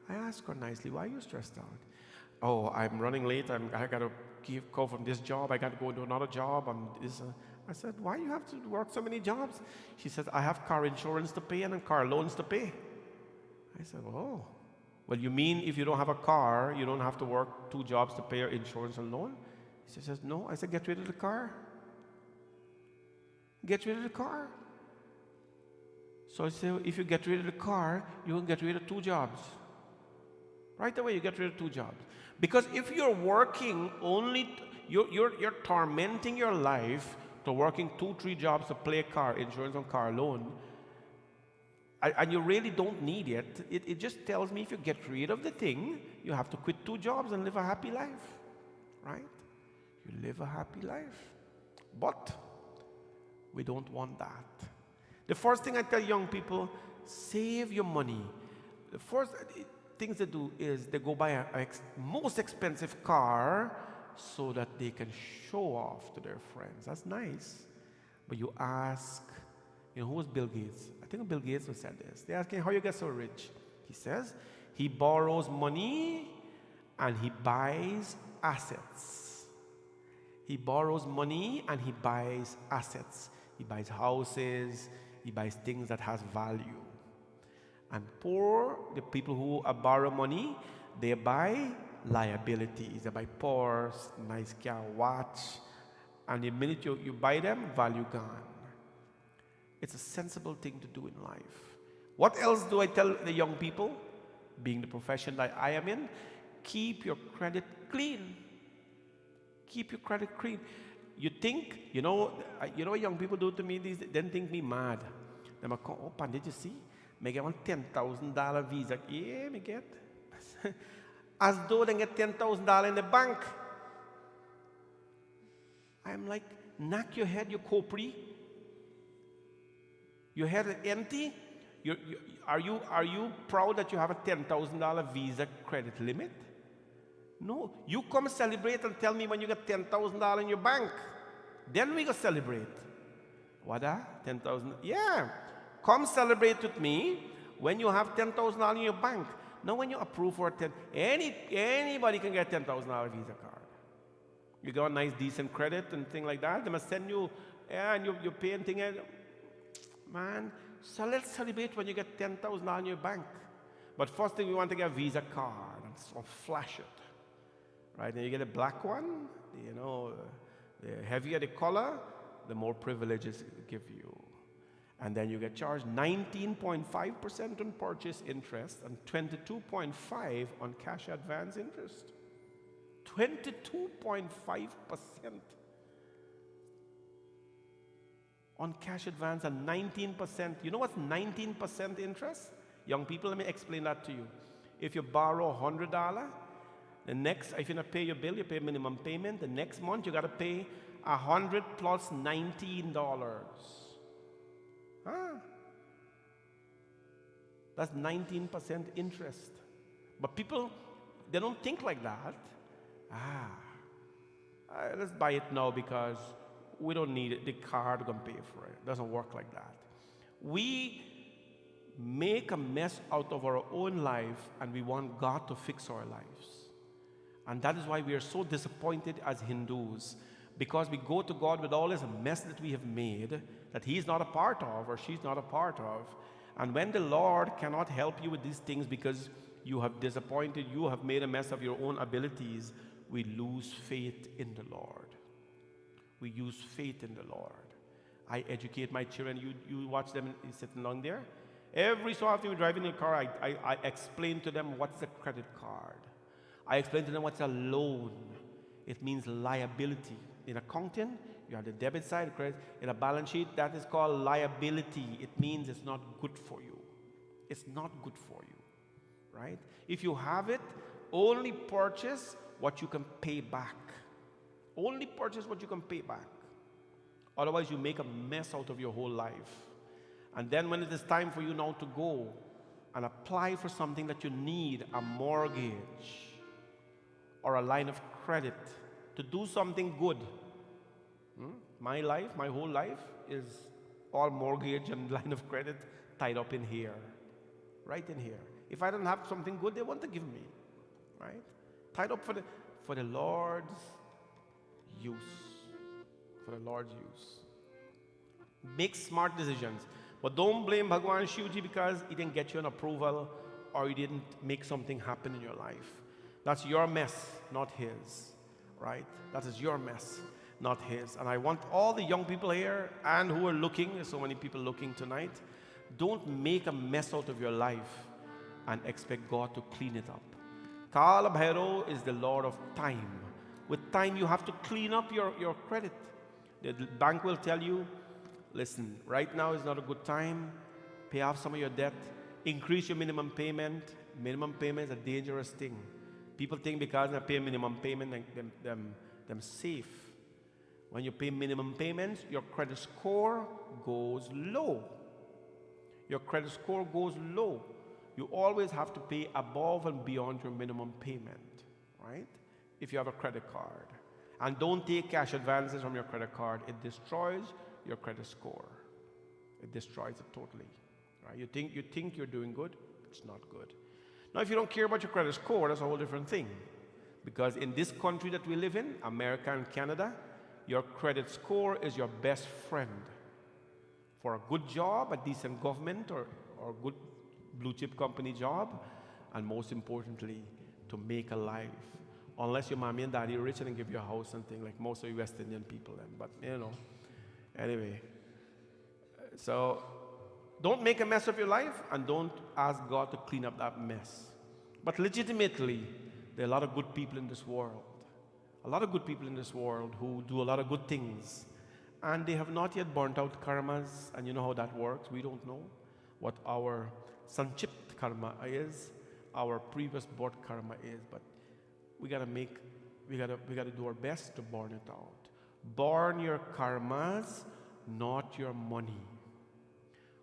I asked her nicely, why are you stressed out? Oh, I'm running late. I got to go from this job. I got to go to another job. I said, why do you have to work so many jobs? She said, I have car insurance to pay and car loans to pay. I said, oh, well, you mean if you don't have a car, you don't have to work 2 jobs to pay your insurance and loan? She says, no. I said, get rid of the car. Get rid of the car. So I said, if you get rid of the car, you will get rid of 2 jobs. Right away, you get rid of 2 jobs. Because if you're working you're tormenting your life to working 2-3 jobs to pay car insurance and car loan, and you really don't need it. It just tells me if you get rid of the thing, you have to quit 2 jobs and live a happy life, right? You live a happy life. But we don't want that. The first thing I tell young people, save your money. The first things they do is they go buy a most expensive car so that they can show off to their friends. That's nice. But you ask, who was Bill Gates? I think Bill Gates who said this. They ask him, how you get so rich? He says, he borrows money and he buys assets. He borrows money and he buys assets. He buys houses, he buys things that has value. And poor, the people who borrow money, they buy liabilities. They buy Porsche, nice car, watch. And the minute you buy them, value gone. It's a sensible thing to do in life. What else do I tell the young people? Being the profession that I am in, keep your credit clean. Keep your credit clean. You think, what young people do to me, they think me mad. They might come, oh, Pan, did you see? Me get one $10,000 visa. Yeah, me get. As though they get $10,000 in the bank. I'm like, knock your head, you copri. Your head is empty. Are you proud that you have a $10,000 visa credit limit? No. You come celebrate and tell me when you get $10,000 in your bank. Then we go celebrate. What? 10,000? Yeah. Come celebrate with me when you have $10,000 in your bank. Now when you approve for anybody can get $10,000 Visa card. You got a nice decent credit and thing like that. They must send you, and you pay and thing. Man, so let's celebrate when you get $10,000 in your bank. But first thing we want to get a Visa card and so flash it. Right? And you get a black one, the heavier the color, the more privileges it give you. And then you get charged 19.5% on purchase interest and 22.5% on cash advance interest. 22.5% on cash advance and 19%. You know what's 19% interest? Young people, let me explain that to you. If you borrow $100, the next, if you not pay your bill, you pay minimum payment. The next month, you got to pay $100 plus $19. That's 19% interest. But people, they don't think like that. Let's buy it now because we don't need it. The card going to pay for it. It doesn't work like that. We make a mess out of our own life and we want God to fix our lives. And that is why we are so disappointed as Hindus, because we go to God with all this mess that we have made that He's not a part of or she's not a part of. And when the Lord cannot help you with these things because you have disappointed, you have made a mess of your own abilities, we lose faith in the Lord. We use faith in the Lord. I educate my children. You watch them sitting down there. Every so often we drive in the car, I explain to them what's a credit card. I explained to them what's a loan. It means liability. In accounting, you have the debit side, credit. In a balance sheet, that is called liability. It means it's not good for you. It's not good for you, right? If you have it, only purchase what you can pay back. Only purchase what you can pay back. Otherwise, you make a mess out of your whole life. And then when it is time for you now to go and apply for something that you need, a mortgage or a line of credit, to do something good. My life, my whole life is all mortgage and line of credit tied up in here. Right in here. If I don't have something good, they want to give me. Right? Tied up for the Lord's use. For the Lord's use. Make smart decisions. But don't blame Bhagwan Shivji because he didn't get you an approval or he didn't make something happen in your life. That's your mess, not his. Right? That is your mess, not his. And I want all the young people here and who are looking, there's so many people looking tonight, don't make a mess out of your life and expect God to clean it up. Kalabhairava is the Lord of time. With time, you have to clean up your credit. The bank will tell you, listen, right now is not a good time. Pay off some of your debt. Increase your minimum payment. Minimum payment is a dangerous thing. People think because they pay minimum payment, them safe. When you pay minimum payments, your credit score goes low. Your credit score goes low. You always have to pay above and beyond your minimum payment, right? If you have a credit card. And don't take cash advances from your credit card. It destroys your credit score. It destroys it totally. Right? You think you're doing good, it's not good. Now, if you don't care about your credit score, that's a whole different thing. Because in this country that we live in, America and Canada, your credit score is your best friend. For a good job, a decent government, or a good blue chip company job, and most importantly, to make a life. Unless your mommy and daddy are rich and give you a house and thing like most of you West Indian people then. But, anyway. So, don't make a mess of your life and don't ask God to clean up that mess. But legitimately, there are a lot of good people in this world. A lot of good people in this world who do a lot of good things. And they have not yet burnt out karmas. And you know how that works. We don't know what our sanchipt karma is, our previous birth karma is. But we gotta do our best to burn it out. Burn your karmas, not your money.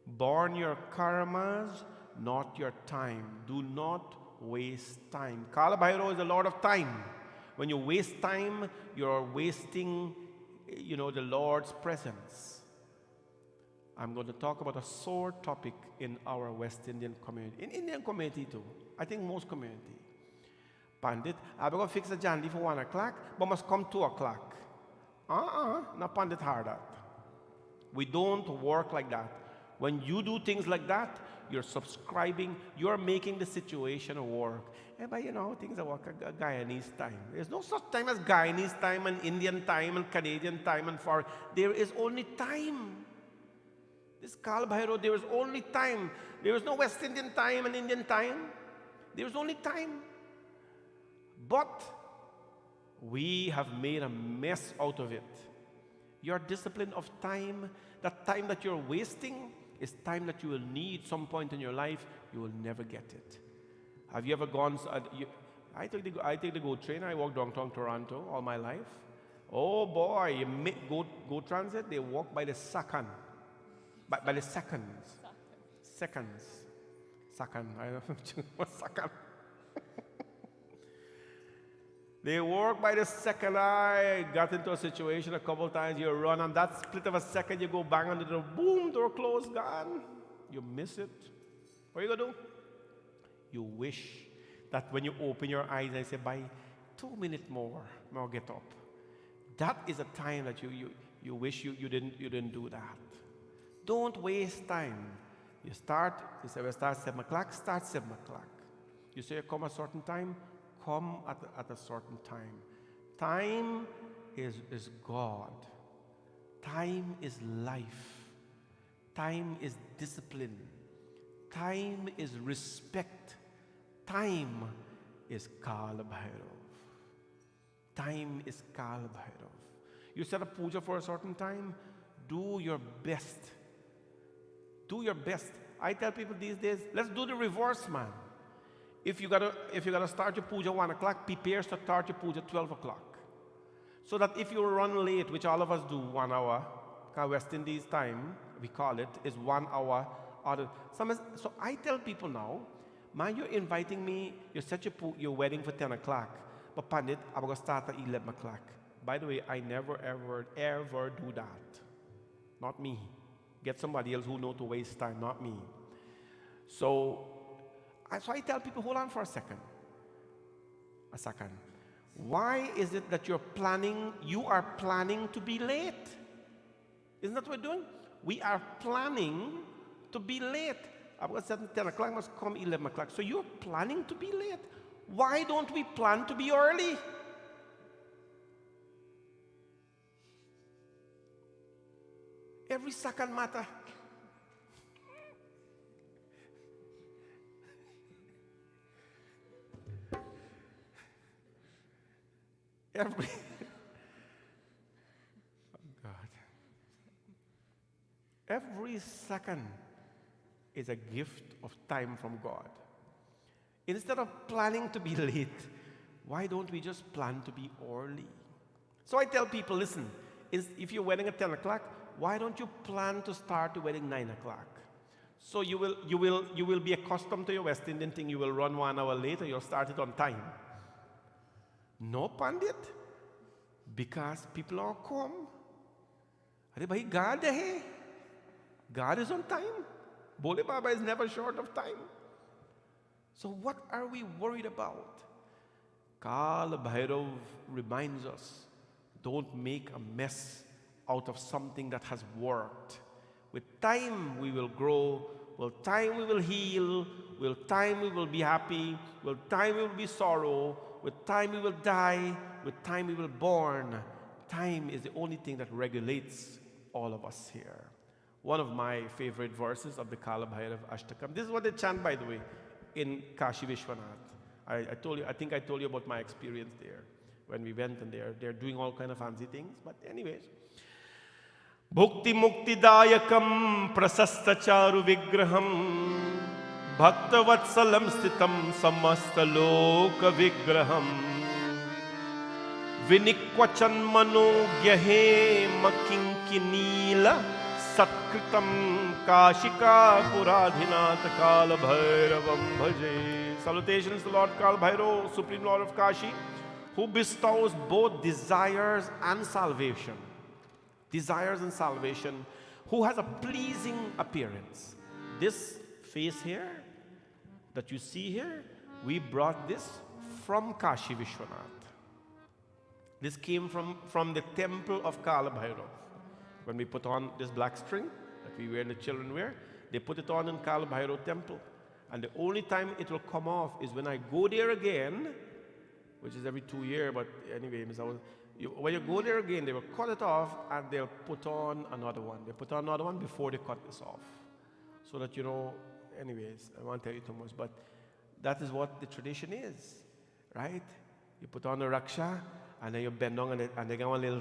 Burn your karmas, not your time. Do not waste time. Kalabhairava is the Lord of time. When you waste time, you're wasting, the Lord's presence. I'm going to talk about a sore topic in our West Indian community. In Indian community too. I think most community. Pandit, I'm going to fix the jandi for 1 o'clock, but must come 2 o'clock. Not Pandit hard that. We don't work like that. When you do things like that, you're subscribing, you're making the situation work. But things are work a Guyanese time. There's no such time as Guyanese time and Indian time and Canadian time and foreign. There is only time. This Kalabhairava, there is only time. There is no West Indian time and Indian time. There is only time. But we have made a mess out of it. Your discipline of time, that time that you're wasting, is time that you will need some point in your life. You will never get it. Have you ever gone? I take the GO train. I walk downtown Toronto all my life. Oh boy, GO transit. They walk by the second, by the seconds. Seconds. Second. I don't know what second. They work by the second. I got into a situation a couple times. You run on that split of a second. You go bang on the door. Boom, door closed, gone. You miss it. What are you going to do? You wish that when you open your eyes and say, by 2 minutes more, I'll get up. That is a time that you wish you didn't do that. Don't waste time. You say we start 7 o'clock, start 7 o'clock. You say you come a certain time, come at a certain time. Time is God. Time is life. Time is discipline. Time is respect. Time is Kalabhairava. Time is Kalabhairava. You set a puja for a certain time, do your best. Do your best. I tell people these days, let's do the reverse, man. If you gotta start your puja 1 o'clock, prepare to start your puja 12 o'clock. So that if you run late, which all of us do 1 hour, West Indies time, we call it, is 1 hour. So I tell people now, man, you're inviting me, you set your wedding for 10 o'clock, but Pandit, I'm going to start at 11 o'clock. By the way, I never, ever do that. Not me. Get somebody else who knows to waste time, not me. So I tell people, hold on for a second. Why is it that you are planning to be late? Isn't that what we're doing? We are planning to be late. I'm going to set 10 o'clock, must come 11 o'clock. So you're planning to be late. Why don't we plan to be early? Every second matter. Every second is a gift of time from God. Instead of planning to be late, why don't we just plan to be early? So I tell people, listen, if you're wedding at 10 o'clock, why don't you plan to start the wedding 9 o'clock? So you will be accustomed to your West Indian thing. You will run 1 hour later. You'll start it on time. No, Pandit, because people are come. God is on time. Bole Baba is never short of time. So what are we worried about? Kalabhairava reminds us, don't make a mess out of something that has worked. With time we will grow, with time we will heal, with time we will be happy, with time we will be sorrow, with time we will die, with time we will born. Time is the only thing that regulates all of us here. One of my favorite verses of the Kalabhairava Ashtakam. This is what they chant, by the way, in Kashi Vishwanath. I think I told you about my experience there when we went, and they're doing all kind of fancy things. But anyways, Bhukti Mukti Dayakam Prasasta Charu Vigraham Bhakta Vatsalam Stitam Samasta Loka Vigraham Vinikwachan Mano Gyahe Makinkinila Satkritam Kashika Puradhinat Kalabhairavam Bhaje. Salutations to Lord Kalabhairava, Supreme Lord of Kashi, who bestows both desires and salvation. Desires and salvation, who has a pleasing appearance. This face here, that you see here, we brought this from Kashi Vishwanath. This came from the temple of Kalabhairava. When we put on this black string that we wear and the children wear, they put it on in Kalabhairava temple. And the only time it will come off is when I go there again, which is every 2 years, but anyway, when you go there again, they will cut it off and they'll put on another one. They put on another one before they cut this off. So that, anyways, I won't tell you too much, but that is what the tradition is, right? You put on the raksha, and then you bend down, and they go a little,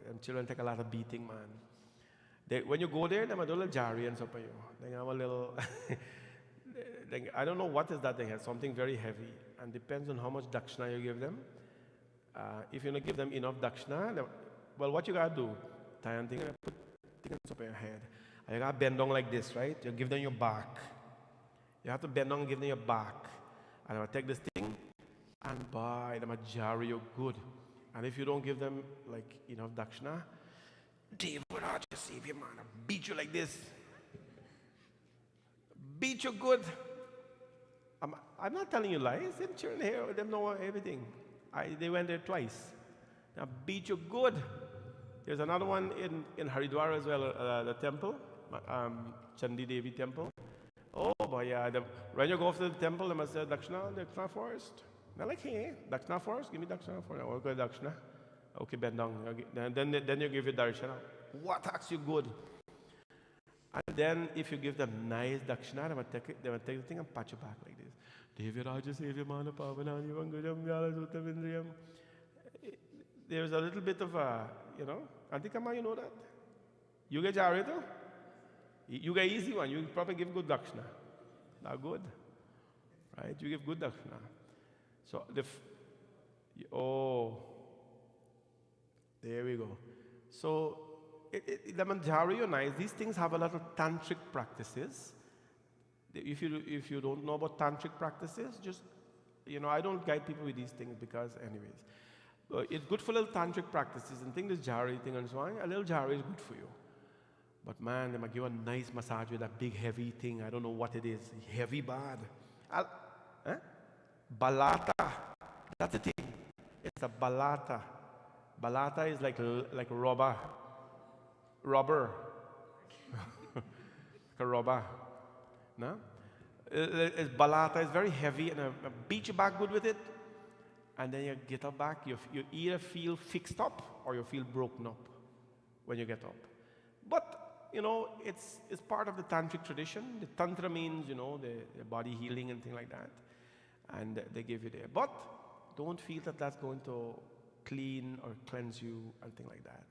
and children take a lot of beating, man. When you go there, they have a little jari and stuff on you. They have a little, I don't know what is that they have, something very heavy, and depends on how much dakshina you give them. If you don't give them enough dakshina, well, what you gotta do? Tie and put things up on your head. And you gotta bend down like this, right? You give them your back. You have to bend down and give them your back. And I'll take this thing and buy them a jar, you're good. And if you don't give them like enough dakshina, Dave, what are you save you, man? I beat you like this. Beat you good. I'm not telling you lies. Them children here, them know everything. They went there twice. Now beat you good. There's another one in Haridwar as well, the temple, Chandi Devi temple. Oh boy, yeah. When you go to the temple, they must say Dakshina first. They're like, hey, Dakshina first, give me Dakshina first. I will go Dakshina. Okay, bend down. Then you give your darshana. What acts you good? And then if you give them nice Dakshina, they will take the thing and pat you back like this. Deviraja Sevyamana Pavanani Vangajam Yalajuta Vindriyam. There's a little bit of a, Antikama, you know that? You get jari too? You get easy one. You probably give good dakshina. Not good. Right? You give good dakshina. So, there we go. So, the manjari or nice, these things have a lot of tantric practices. If you don't know about tantric practices, just, I don't guide people with these things because anyways. It's good for little tantric practices and things, this jari thing and so on. A little jari is good for you. But man, they might give a nice massage with that big heavy thing. I don't know what it is. Heavy bad. Balata. That's the thing. It's a balata. Balata is like rubber. Rubber. Like a rubber. No? It's balata. It's very heavy and I beat you back good with it. And then you get up back. You either feel fixed up or you feel broken up when you get up. But it's part of the tantric tradition. The tantra means, the body healing and things like that. And they give you there. But don't feel that that's going to clean or cleanse you and things like that.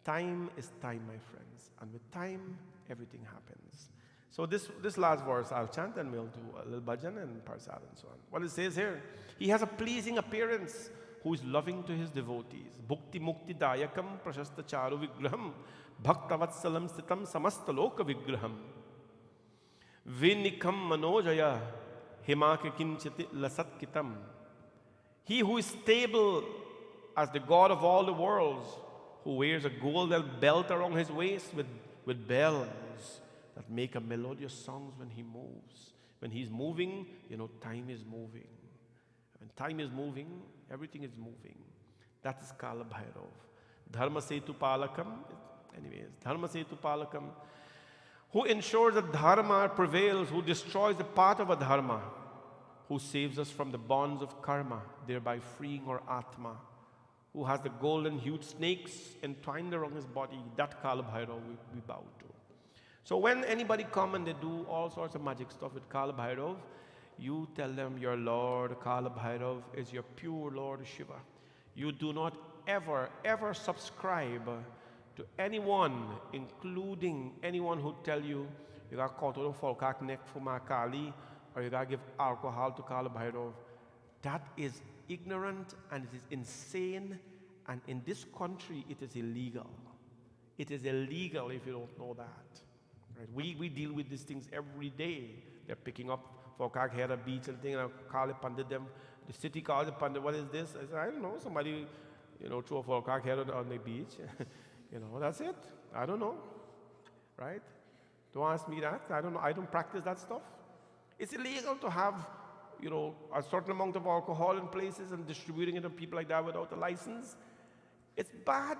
Time is time, my friends. And with time, everything happens. So this last verse I'll chant and we'll do a little bhajan and parsad and so on. What it says here, he has a pleasing appearance who is loving to his devotees. Bhukti mukti dayakam prashasta charu vigraham bhaktavatsalam stitam samasta loka vigraham vinikham manojaya himake kinchiti lasat kitam. He who is stable as the God of all the worlds, who wears a golden belt around his waist with bells that make a melodious songs when he moves. When he's moving, time is moving. When time is moving, everything is moving. That is Kalabhairava. Dharma Setu Palakam, Dharma Setu Palakam, who ensures that dharma prevails, who destroys the path of adharma, who saves us from the bonds of karma, thereby freeing our atma, who has the golden hued snakes entwined around his body. That Kalabhairava we bow to. So when anybody come and they do all sorts of magic stuff with Kalabhairava, you tell them your Lord Kalabhairava is your pure Lord Shiva. You do not ever subscribe to anyone, including anyone who tell you got to cut out a folkak neck for my Kali or you got to give alcohol to Kalabhairava. That is ignorant and it is insane, and in this country it is illegal. It is illegal if you don't know that. Right? We deal with these things every day. They're picking up folkak hair at beach and things, and I call it pandit them. The city calls it pandit. What is this? I said, I don't know. Somebody, threw a folkak hair on the beach. That's it. I don't know. Right? Don't ask me that. I don't know. I don't practice that stuff. It's illegal to have, a certain amount of alcohol in places and distributing it to people like that without a license. It's bad.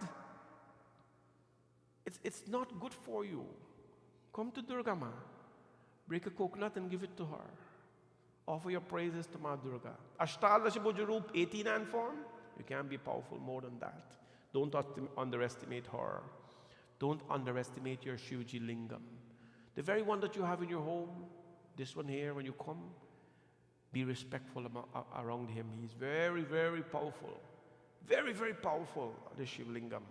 It's not good for you. Come to Durga Ma. Break a coconut and give it to her. Offer your praises to Ma Durga. Ashtadashi Bhujaroop, 89 form. You can't be powerful more than that. Don't underestimate her. Don't underestimate your Shivji Lingam. The very one that you have in your home, this one here, when you come, be respectful around him. He's very, very powerful. Very, very powerful, the Shiv Lingam.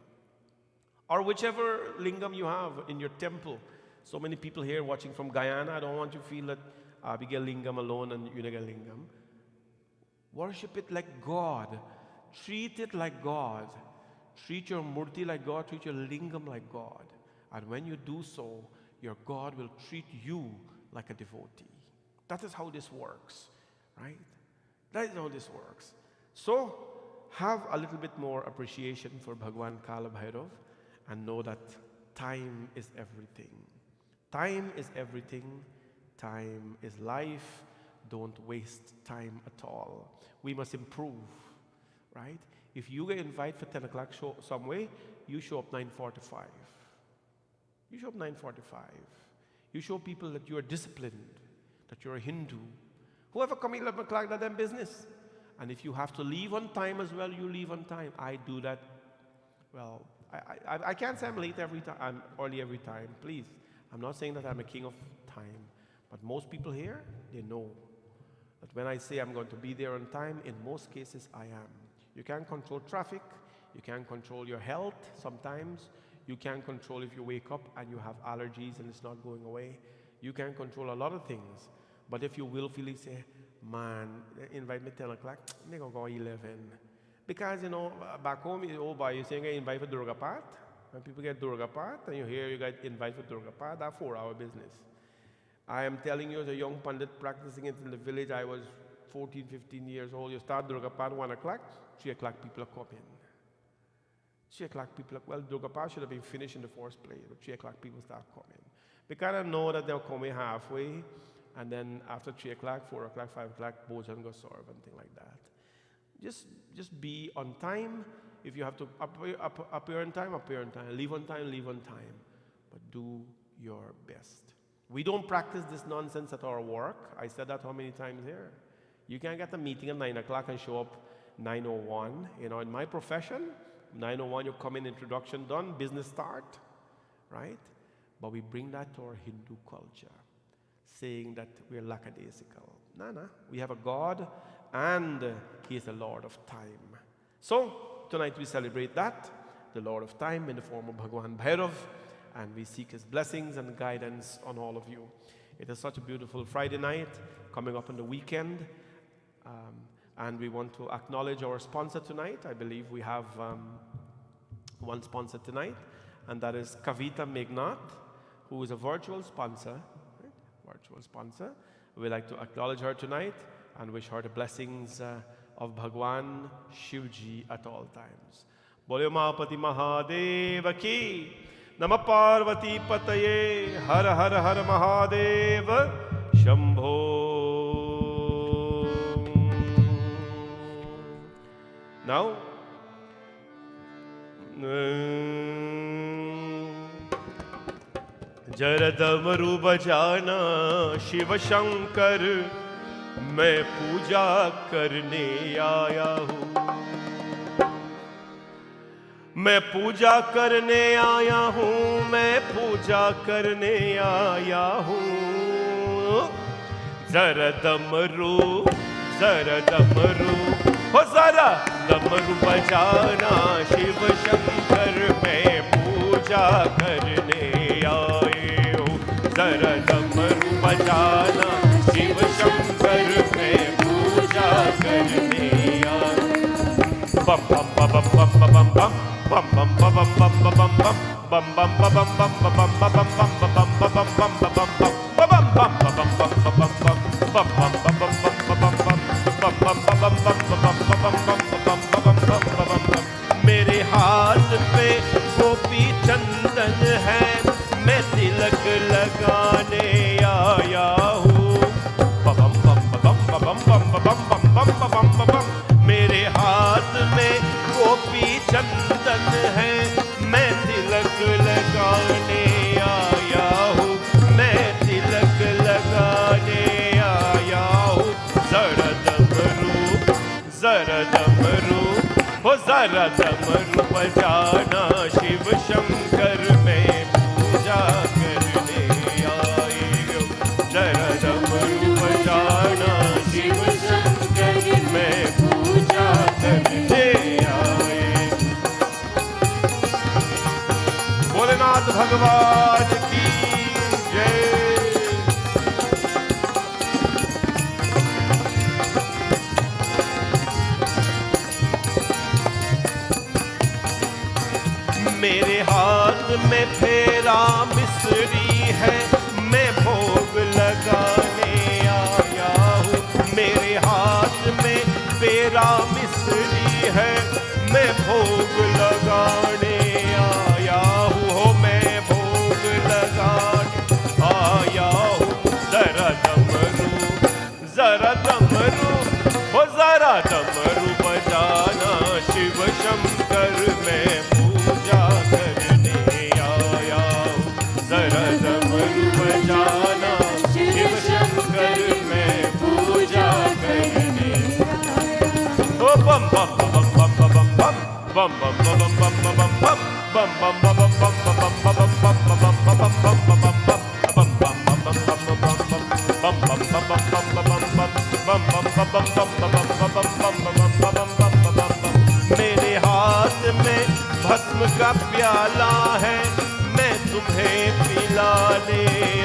Or whichever lingam you have in your temple. So many people here watching from Guyana. I don't want you to feel that Abigail Lingam alone and Unaga Lingam. Worship it like God. Treat it like God. Treat your murti like God. Treat your lingam like God. And when you do so, your God will treat you like a devotee. That is how this works, right? That is how this works. So, have a little bit more appreciation for Bhagwan Kalabhairava and know that time is everything. Time is everything. Time is life. Don't waste time at all. We must improve, right? If you get invited for 10 o'clock show some way, you show up 9:45. You show up 9:45. You show people that you are disciplined, that you're a Hindu. Whoever come 11 o'clock, that's their business. And if you have to leave on time as well, you leave on time. I do that. Well, I can't say I'm late every time. I'm early every time. Please. I'm not saying that I'm a king of time. But most people here, they know. But when I say I'm going to be there on time, in most cases I am. You can't control traffic. You can't control your health sometimes. You can't control if you wake up and you have allergies and it's not going away. You can't control a lot of things. But if you willfully say, man, invite me 10 o'clock, I'm going to go 11. Because, you know, back home, oh boy, you're saying I invite for Durga Path. When people get Durga Path and you hear you get invited for Durga Path, that's 4-hour business. I am telling you, as a young pandit practicing it in the village, I was 14, 15 years old. You start Durga Path 1 o'clock, 3 o'clock people are coming. 3 o'clock people are, well, Durga Path should have been finished in the first place, but 3 o'clock people start coming. Because I know that they're coming halfway, and then after 3 o'clock, 4 o'clock, 5 o'clock, bojan go serve and things like that. Just be on time. If you have to appear on time, appear on time. Leave on time, leave on time. But do your best. We don't practice this nonsense at our work. I said that how many times here? You can't get a meeting at 9 o'clock and show up 9:01. You know, in my profession, 9:01 you come in, introduction done, business start, right? But we bring that to our Hindu culture, saying that we're lackadaisical. No. We have a God and He is the Lord of time. So, tonight we celebrate that, the Lord of time in the form of Bhagwan Bhairav, and we seek His blessings and guidance on all of you. It is such a beautiful Friday night coming up on the weekend, and we want to acknowledge our sponsor tonight. I believe we have one sponsor tonight, and that is Kavita Meghnad, who is a virtual sponsor. Right? Virtual sponsor. We'd like to acknowledge her tonight and wish her the blessings of Bhagwan Shivji at all times. Bole Mahapati Mahadeva ki, Nama Parvati Pataye, Har Har Har Mahadeva, Shambho. Now, जरा डमरू बजाना शिव शंकर, मैं पूजा करने आया हूँ। मैं पूजा करने आया हूँ, मैं पूजा करने आया हूँ। जरा डमरू हो जरा डमरू बजाना शिव शंकर, मैं पूजा करने आए हूँ। जरा डमरू बजाना शिव शंकर, मैं पूजा करने आया। बम बम बम बम बम बम बम bum bum bum bum bum bum bum bum bum bum bum bum bum bum मेरे हाथ पे गोपी चंदन है, मैं तिलक लगाने आया हूँ। मेरे हाथ में गोपी चंदन है, मैं तिलक लगाने आया हूँ। मैं तिलक लगाने आया हूँ। जरा डमरू हो जरा डमरू बजाना शिव शंकर, मैं पूजा करने आई हूँ। जरा डमरू बजाना शिव शंकर, मैं पूजा करने आए। भोलेनाथ भगवान की जय। मेरे हाथ में फेरा मिसरी है, मैं भोग लगाने आया हूँ। मेरे हाथ में फेरा मिसरी है, मैं भोग लगाने आया हूँ। हो मैं भोग लगाने आया हूँ। जरा डमरू हो जरा डमरू बजाना शिव शंकर, मैं पूजा करने आया हूँ। जरा डमरू बजाना शिव शंकर, मैं पूजा करने आया हूँ। ओ बम बम बम बम बम बम bum bum bum bum bum bum bum bum bum bum bum bum bum bum bum bum bum bum मेरे हाथ में भस्म का प्याला है, मैं तुम्हें पिलाने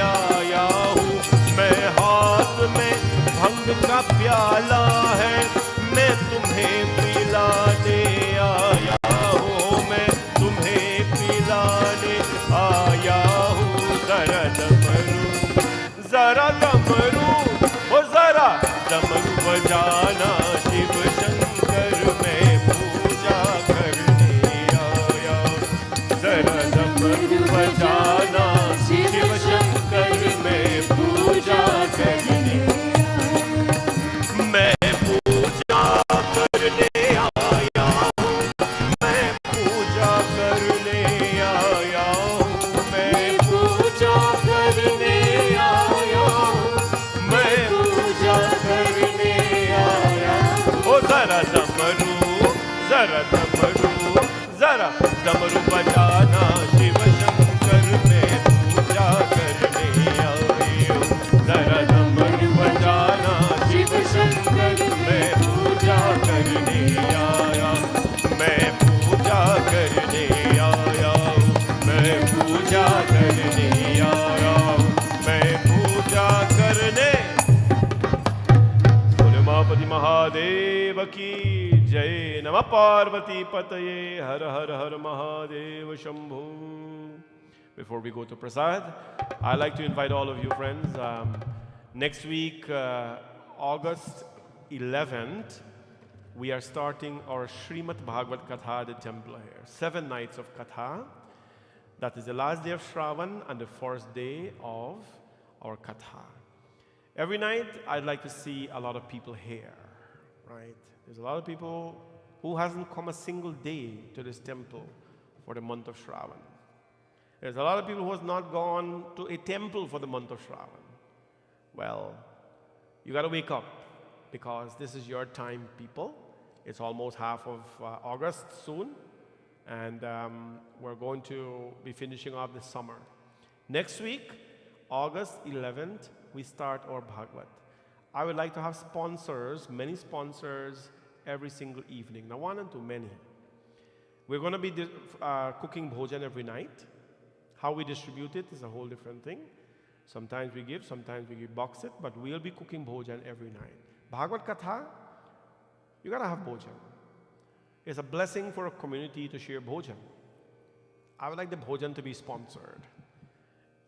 आया हूँ। मैं हाथ में भंग का प्याला है, मैं तुम्हें पिलाने आया हूँ। मैं तुम्हें पिलाने आया हूँ। जरा डमरू, ओ जरा डमरू बजाना, शिव शंकर मैं पूजा करने आया। जरा डमरू बजाना, शिव शंकर मैं पूजा करने, मैं पूजा करने आया हूँ। मैं पूजा करने आया हूँ। मैं पूजा करने आया हूँ। मैं पूजा करने आया हूँ। ओ जरा डमरू, जरा डमरू, जरा डमरू बजाना, शिव शंकर मैं पूजा करने आया हूँ। जरा डमरू बजाना, शिव शंकर मैं पूजा करने आया। मैं पूजा करने आया हूँ। मैं पूजा करने आया हूँ। मैं पूजा करने। बोले उमापति महादेव की जय। नमः पार्वती पतये। हर Har Har Mahadev Shambhu. Before we go to Prasad, I'd like to invite all of you friends. Next week, August 11th, we are starting our Srimad Bhagavad Katha at the temple here. 7 nights of Katha. That is the last day of Shravan and the first day of our Katha. Every night, I'd like to see a lot of people here, right? There's a lot of people who hasn't come a single day to this temple for the month of Shravan. There's a lot of people who has not gone to a temple for the month of Shravan. Well, you got to wake up because this is your time, people. It's almost half of August soon, and we're going to be finishing off the summer. Next week, August 11th, we start our Bhagavad. I would like to have sponsors, many sponsors, every single evening. Now, one and too many. We're going to be cooking bhojan every night. How we distribute it is a whole different thing. Sometimes we give, sometimes we box it, but we'll be cooking bhojan every night. Bhagavad Katha, you gotta have bhojan. It's a blessing for a community to share bhojan. I would like the bhojan to be sponsored.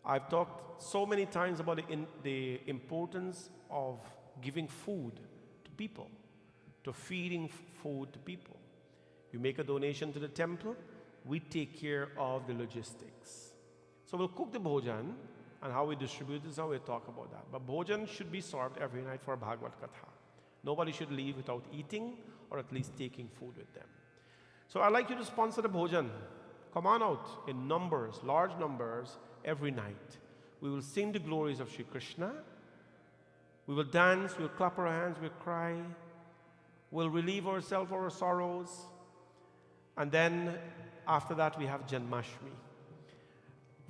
I've talked so many times about the importance of giving food to people, to feeding food to people. You make a donation to the temple, we take care of the logistics. So we'll cook the bhojan, and how we distribute this, how we'll talk about that. But bhojan should be served every night for Bhagavad Katha. Nobody should leave without eating or at least taking food with them. So I'd like you to sponsor the bhojan. Come on out in numbers, large numbers, every night. We will sing the glories of Shri Krishna. We will dance, we'll clap our hands, we'll cry. We'll relieve ourselves of our sorrows. And then after that we have Janmashtami.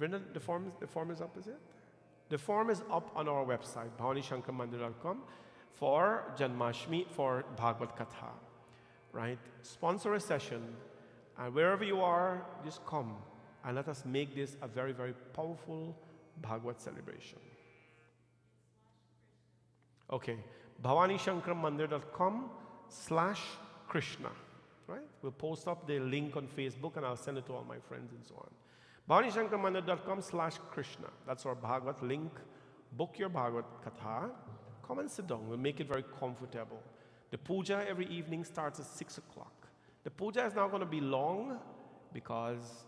Vrinda, the form is up, is it? The form is up on our website, bhavanishankarmandir.com, for Janmashtami, for Bhagavad Katha, right? Sponsor a session, and wherever you are, just come and let us make this a very, very powerful Bhagavad celebration. Okay, bhavanishankarmandir.com/Krishna, right? We'll post up the link on Facebook and I'll send it to all my friends and so on. bhavanishankarmandir.com/Krishna. That's our Bhagavad link. Book your Bhagavad Katha. Come and sit down. We'll make it very comfortable. The puja every evening starts at 6 o'clock. The puja is not going to be long because,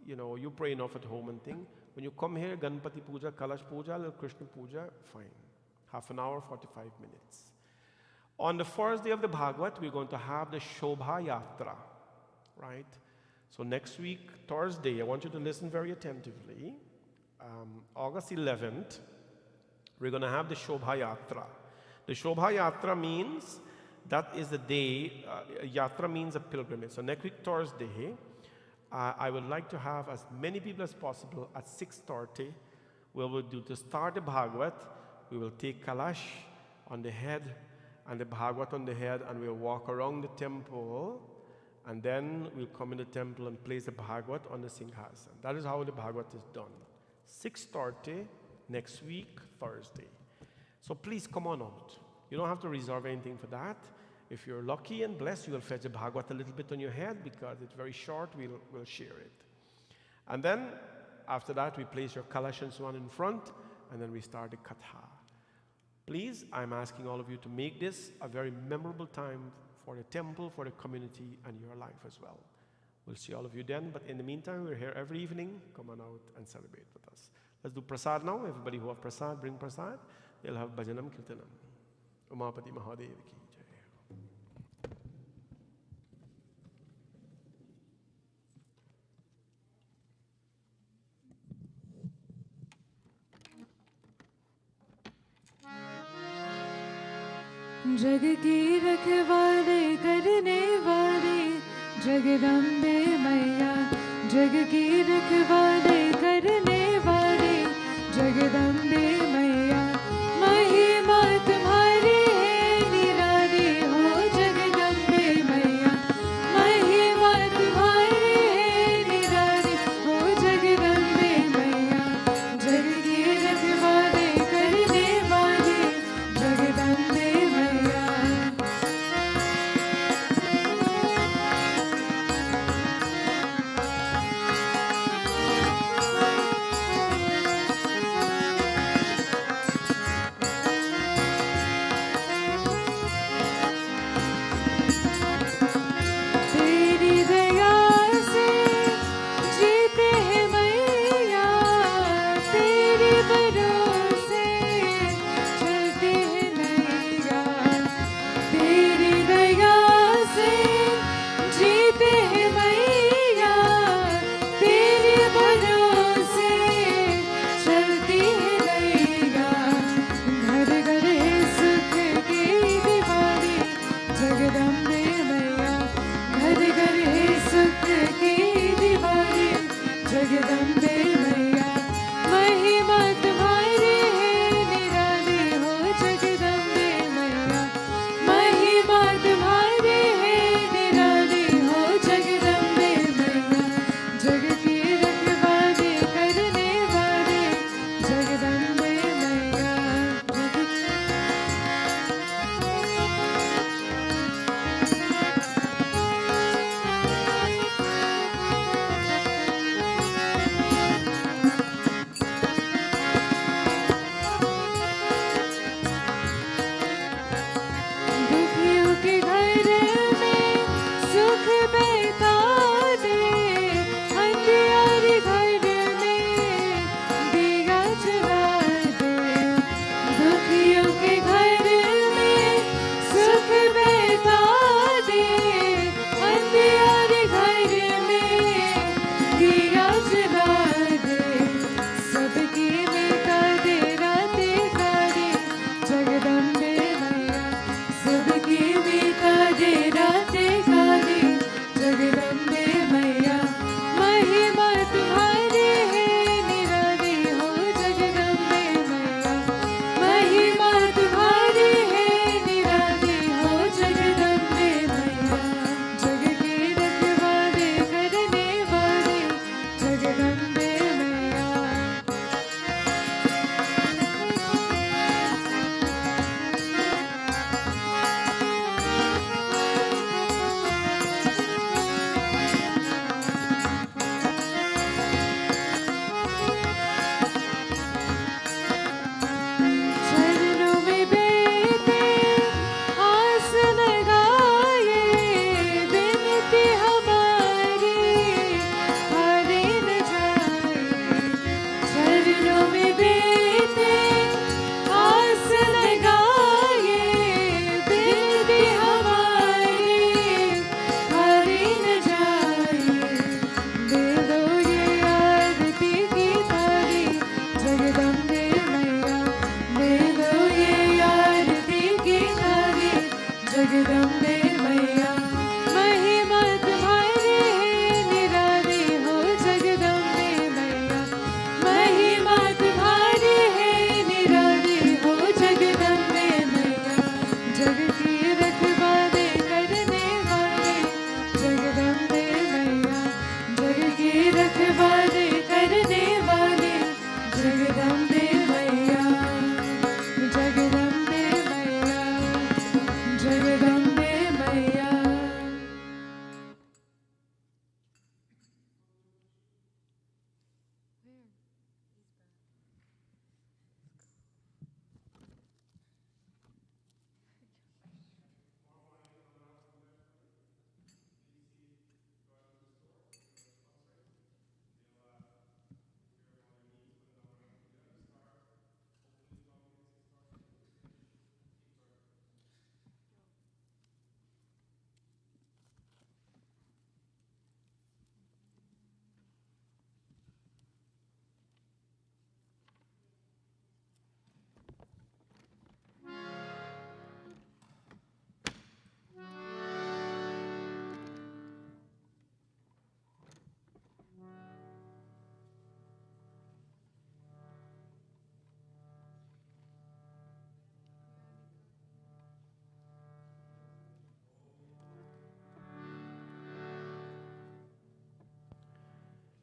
you pray enough at home and thing. When you come here, Ganpati Puja, Kalash Puja, little Krishna Puja, fine. Half an hour, 45 minutes. On the first day of the Bhagavad, we're going to have the Shobha Yatra, right? So next week, Thursday, I want you to listen very attentively. August 11th, we're going to have the Shobha Yatra. The Shobha Yatra means that is the day, Yatra means a pilgrimage. So next week, Thursday, I would like to have as many people as possible at 6:30. We will do to start the Bhagavad. We will take Kalash on the head and the Bhagavad on the head, and we'll walk around the temple, and then we'll come in the temple and place the Bhagavad on the Singhasan. That is how the Bhagavad is done. 6:30 next week, Thursday. So please come on out. You don't have to reserve anything for that. If you're lucky and blessed, you will fetch the Bhagavad a little bit on your head because it's very short. We'll share it. And then after that, we place your kalash and so on in front, and then we start the katha. Please, I'm asking all of you to make this a very memorable time for the temple, for the community, and your life as well. We'll see all of you then, but in the meantime, we're here every evening. Come on out and celebrate with us. Let's do prasad now. Everybody who have prasad, bring prasad. They'll have bhajanam kirtanam. Umapati Mahadev ki jai. जग की रखवाले करने वाले जगदम्बे मैया, जग की रखवाले करने वाले जगदम्बे मैया, महिमा तुम्हारी है निराली हो जगदम्बे मैया, महिमा तुम्हारी है निराली हो जगदम्बे मैया, जग की रखवाले करने वाले जगदम्बे मैया।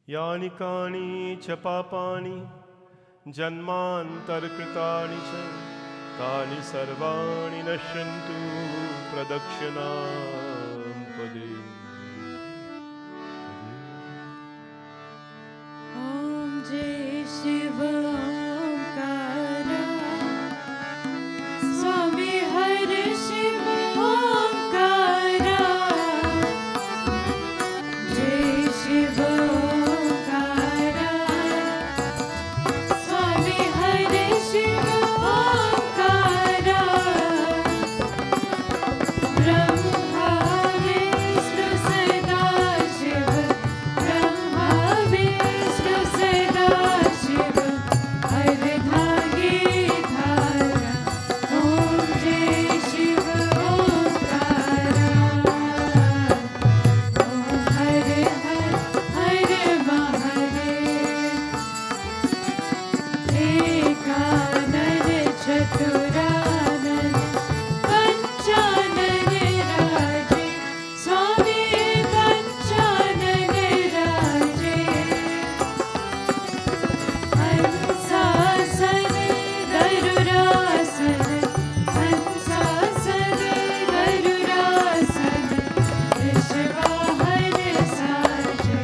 यानि कानि च पापानि जन्मान्तरकृतानि च तानि सर्वाणि नश्यन्तु प्रदक्षिणां पदे। ॐ जय शिव ओंकार स्वामी हर शिव ओंकार जय शिव ओंकार स्वामी हर शिव ओंकार ब्रह्मा विष्णु सदा शिव ब्रह्मा विष्णु सदा शिव हर धागे धारा ओम जय शिव ओंकार ओम हर हर महादेव एकानन चतुरानन पंचानन राजे स्वामी पंचानन राजे हंसासन गरुडासन हंसासन गरुडासन ऋषवाहन साजे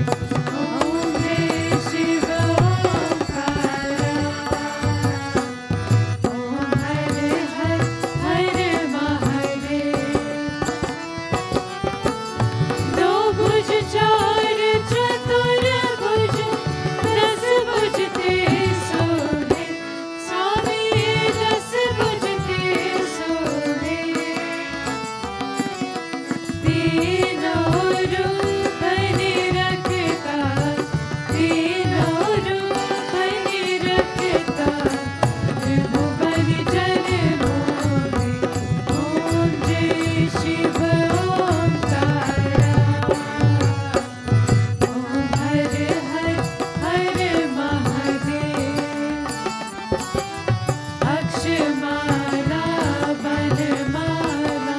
ओम जय शिव ओंकार ओम हर हर महादेव दो भुज चार चतुर भुज दस भुज ते सोहे स्वामी दस भुज ते सोहे तीनों रूप निरखता तीनों रूप निरखता त्रिभुवन जन मोहे ओम जय शिव ओंकार ओम हर हर महादेव अक्षमाला वनमाला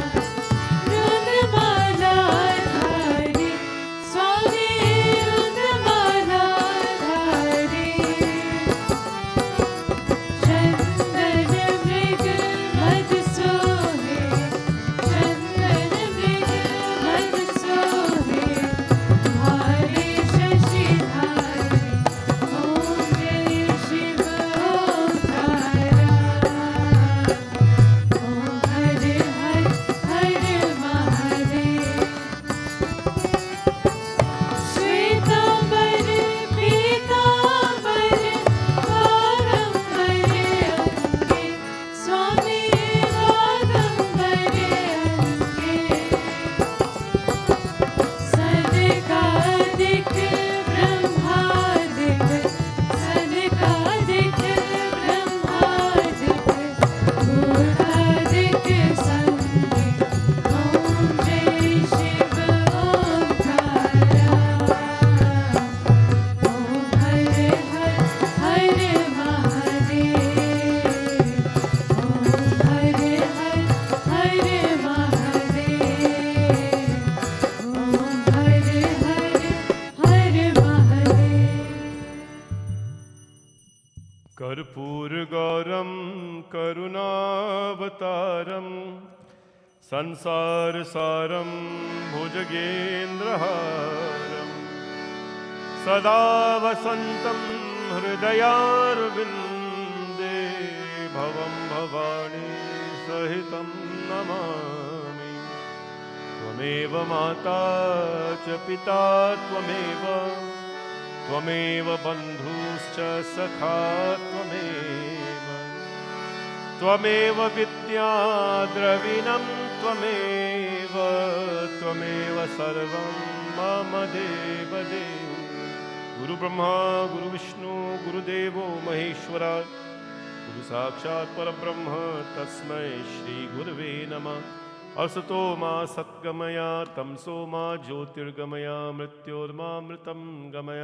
रुद्रमाला धारी स्वामी रुद्रमाला धारी चंदन मृग मद सोहे चंदन मृग मद सोहे भारे शशि धारी ओम जय शिव ओंकार ओम हर हर महादेव श्वेतांबर पीतांबर वागंबर अंगे स्वामी वागंबर अंगे सनकादिक ब्रह्मादिक सनकादिक ब्रह्मादिक भूतादिक संगे ओम जय शिव ओंकार ओम हर हर महादेव ओम हर हर महादेव ओम हर हर महादेव कर्पूरगौरं करुणावतारं संसारसारं भुजगेन्द्रहारं सदा वसन्तं हृदयारविन्दे भवं भवानी सहितं नमामि। त्वमेव माता च पिता त्वमेव त्वमेव बन्धुश्च सखा त्वमेव त्वमेव विद्या द्रविणं त्वमेव सर्वं मम देवदेव। गुरु ब्रह्मा गुरु विष्णु गुरुदेवो महेश्वरा गुरु साक्षात् परब्रह्म तस्मै श्री गुरवे नमः। असतो मा सद्गमय तमसो मा ज्योतिर्गमय मृत्योर्मामृतं गमय।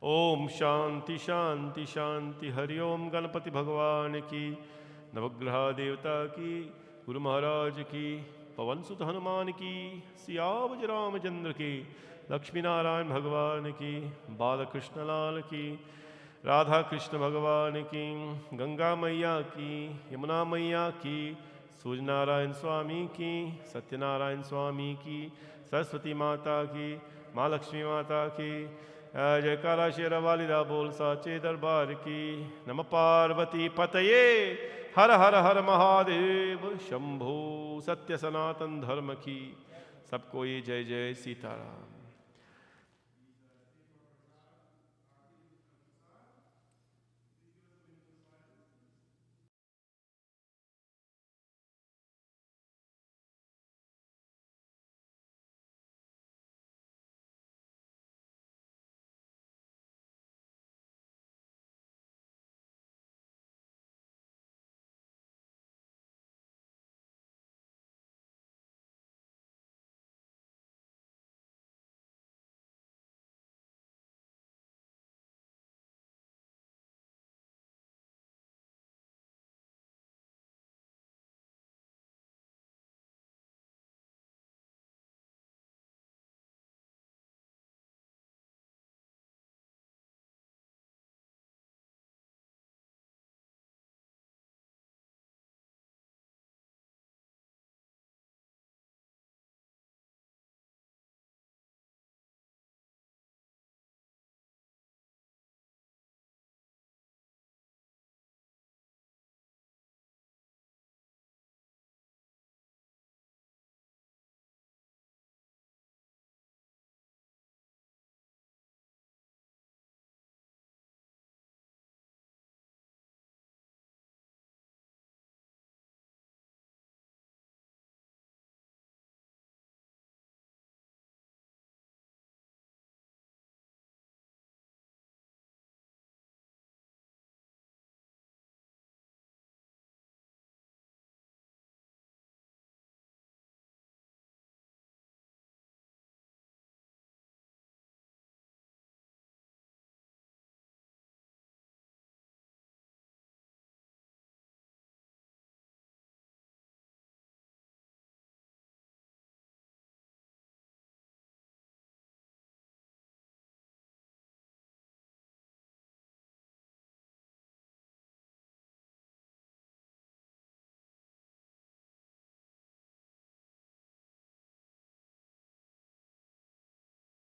ओम शांति शांति शांति। हरि ओम गणपति भगवान की, नवग्रह देवता की, गुरु महाराज की, पवन सुत हनुमान की, सियावज रामचंद्र की लक्ष्मी नारायण भगवान की, बालकृष्ण लाल की, राधा कृष्ण भगवान की, गंगा मैया की, यमुना मैया की, सूर्य नारायण स्वामी की, सत्यनारायण स्वामी की, सरस्वती माता की, माँ लक्ष्मी माता की। जयकारा शेरा वालिदा बोल साचे दरबार की। नम पार्वती पतये, हर हर हर महादेव शंभो। सत्य सनातन धर्म की। सबको ये जय जय सीताराम।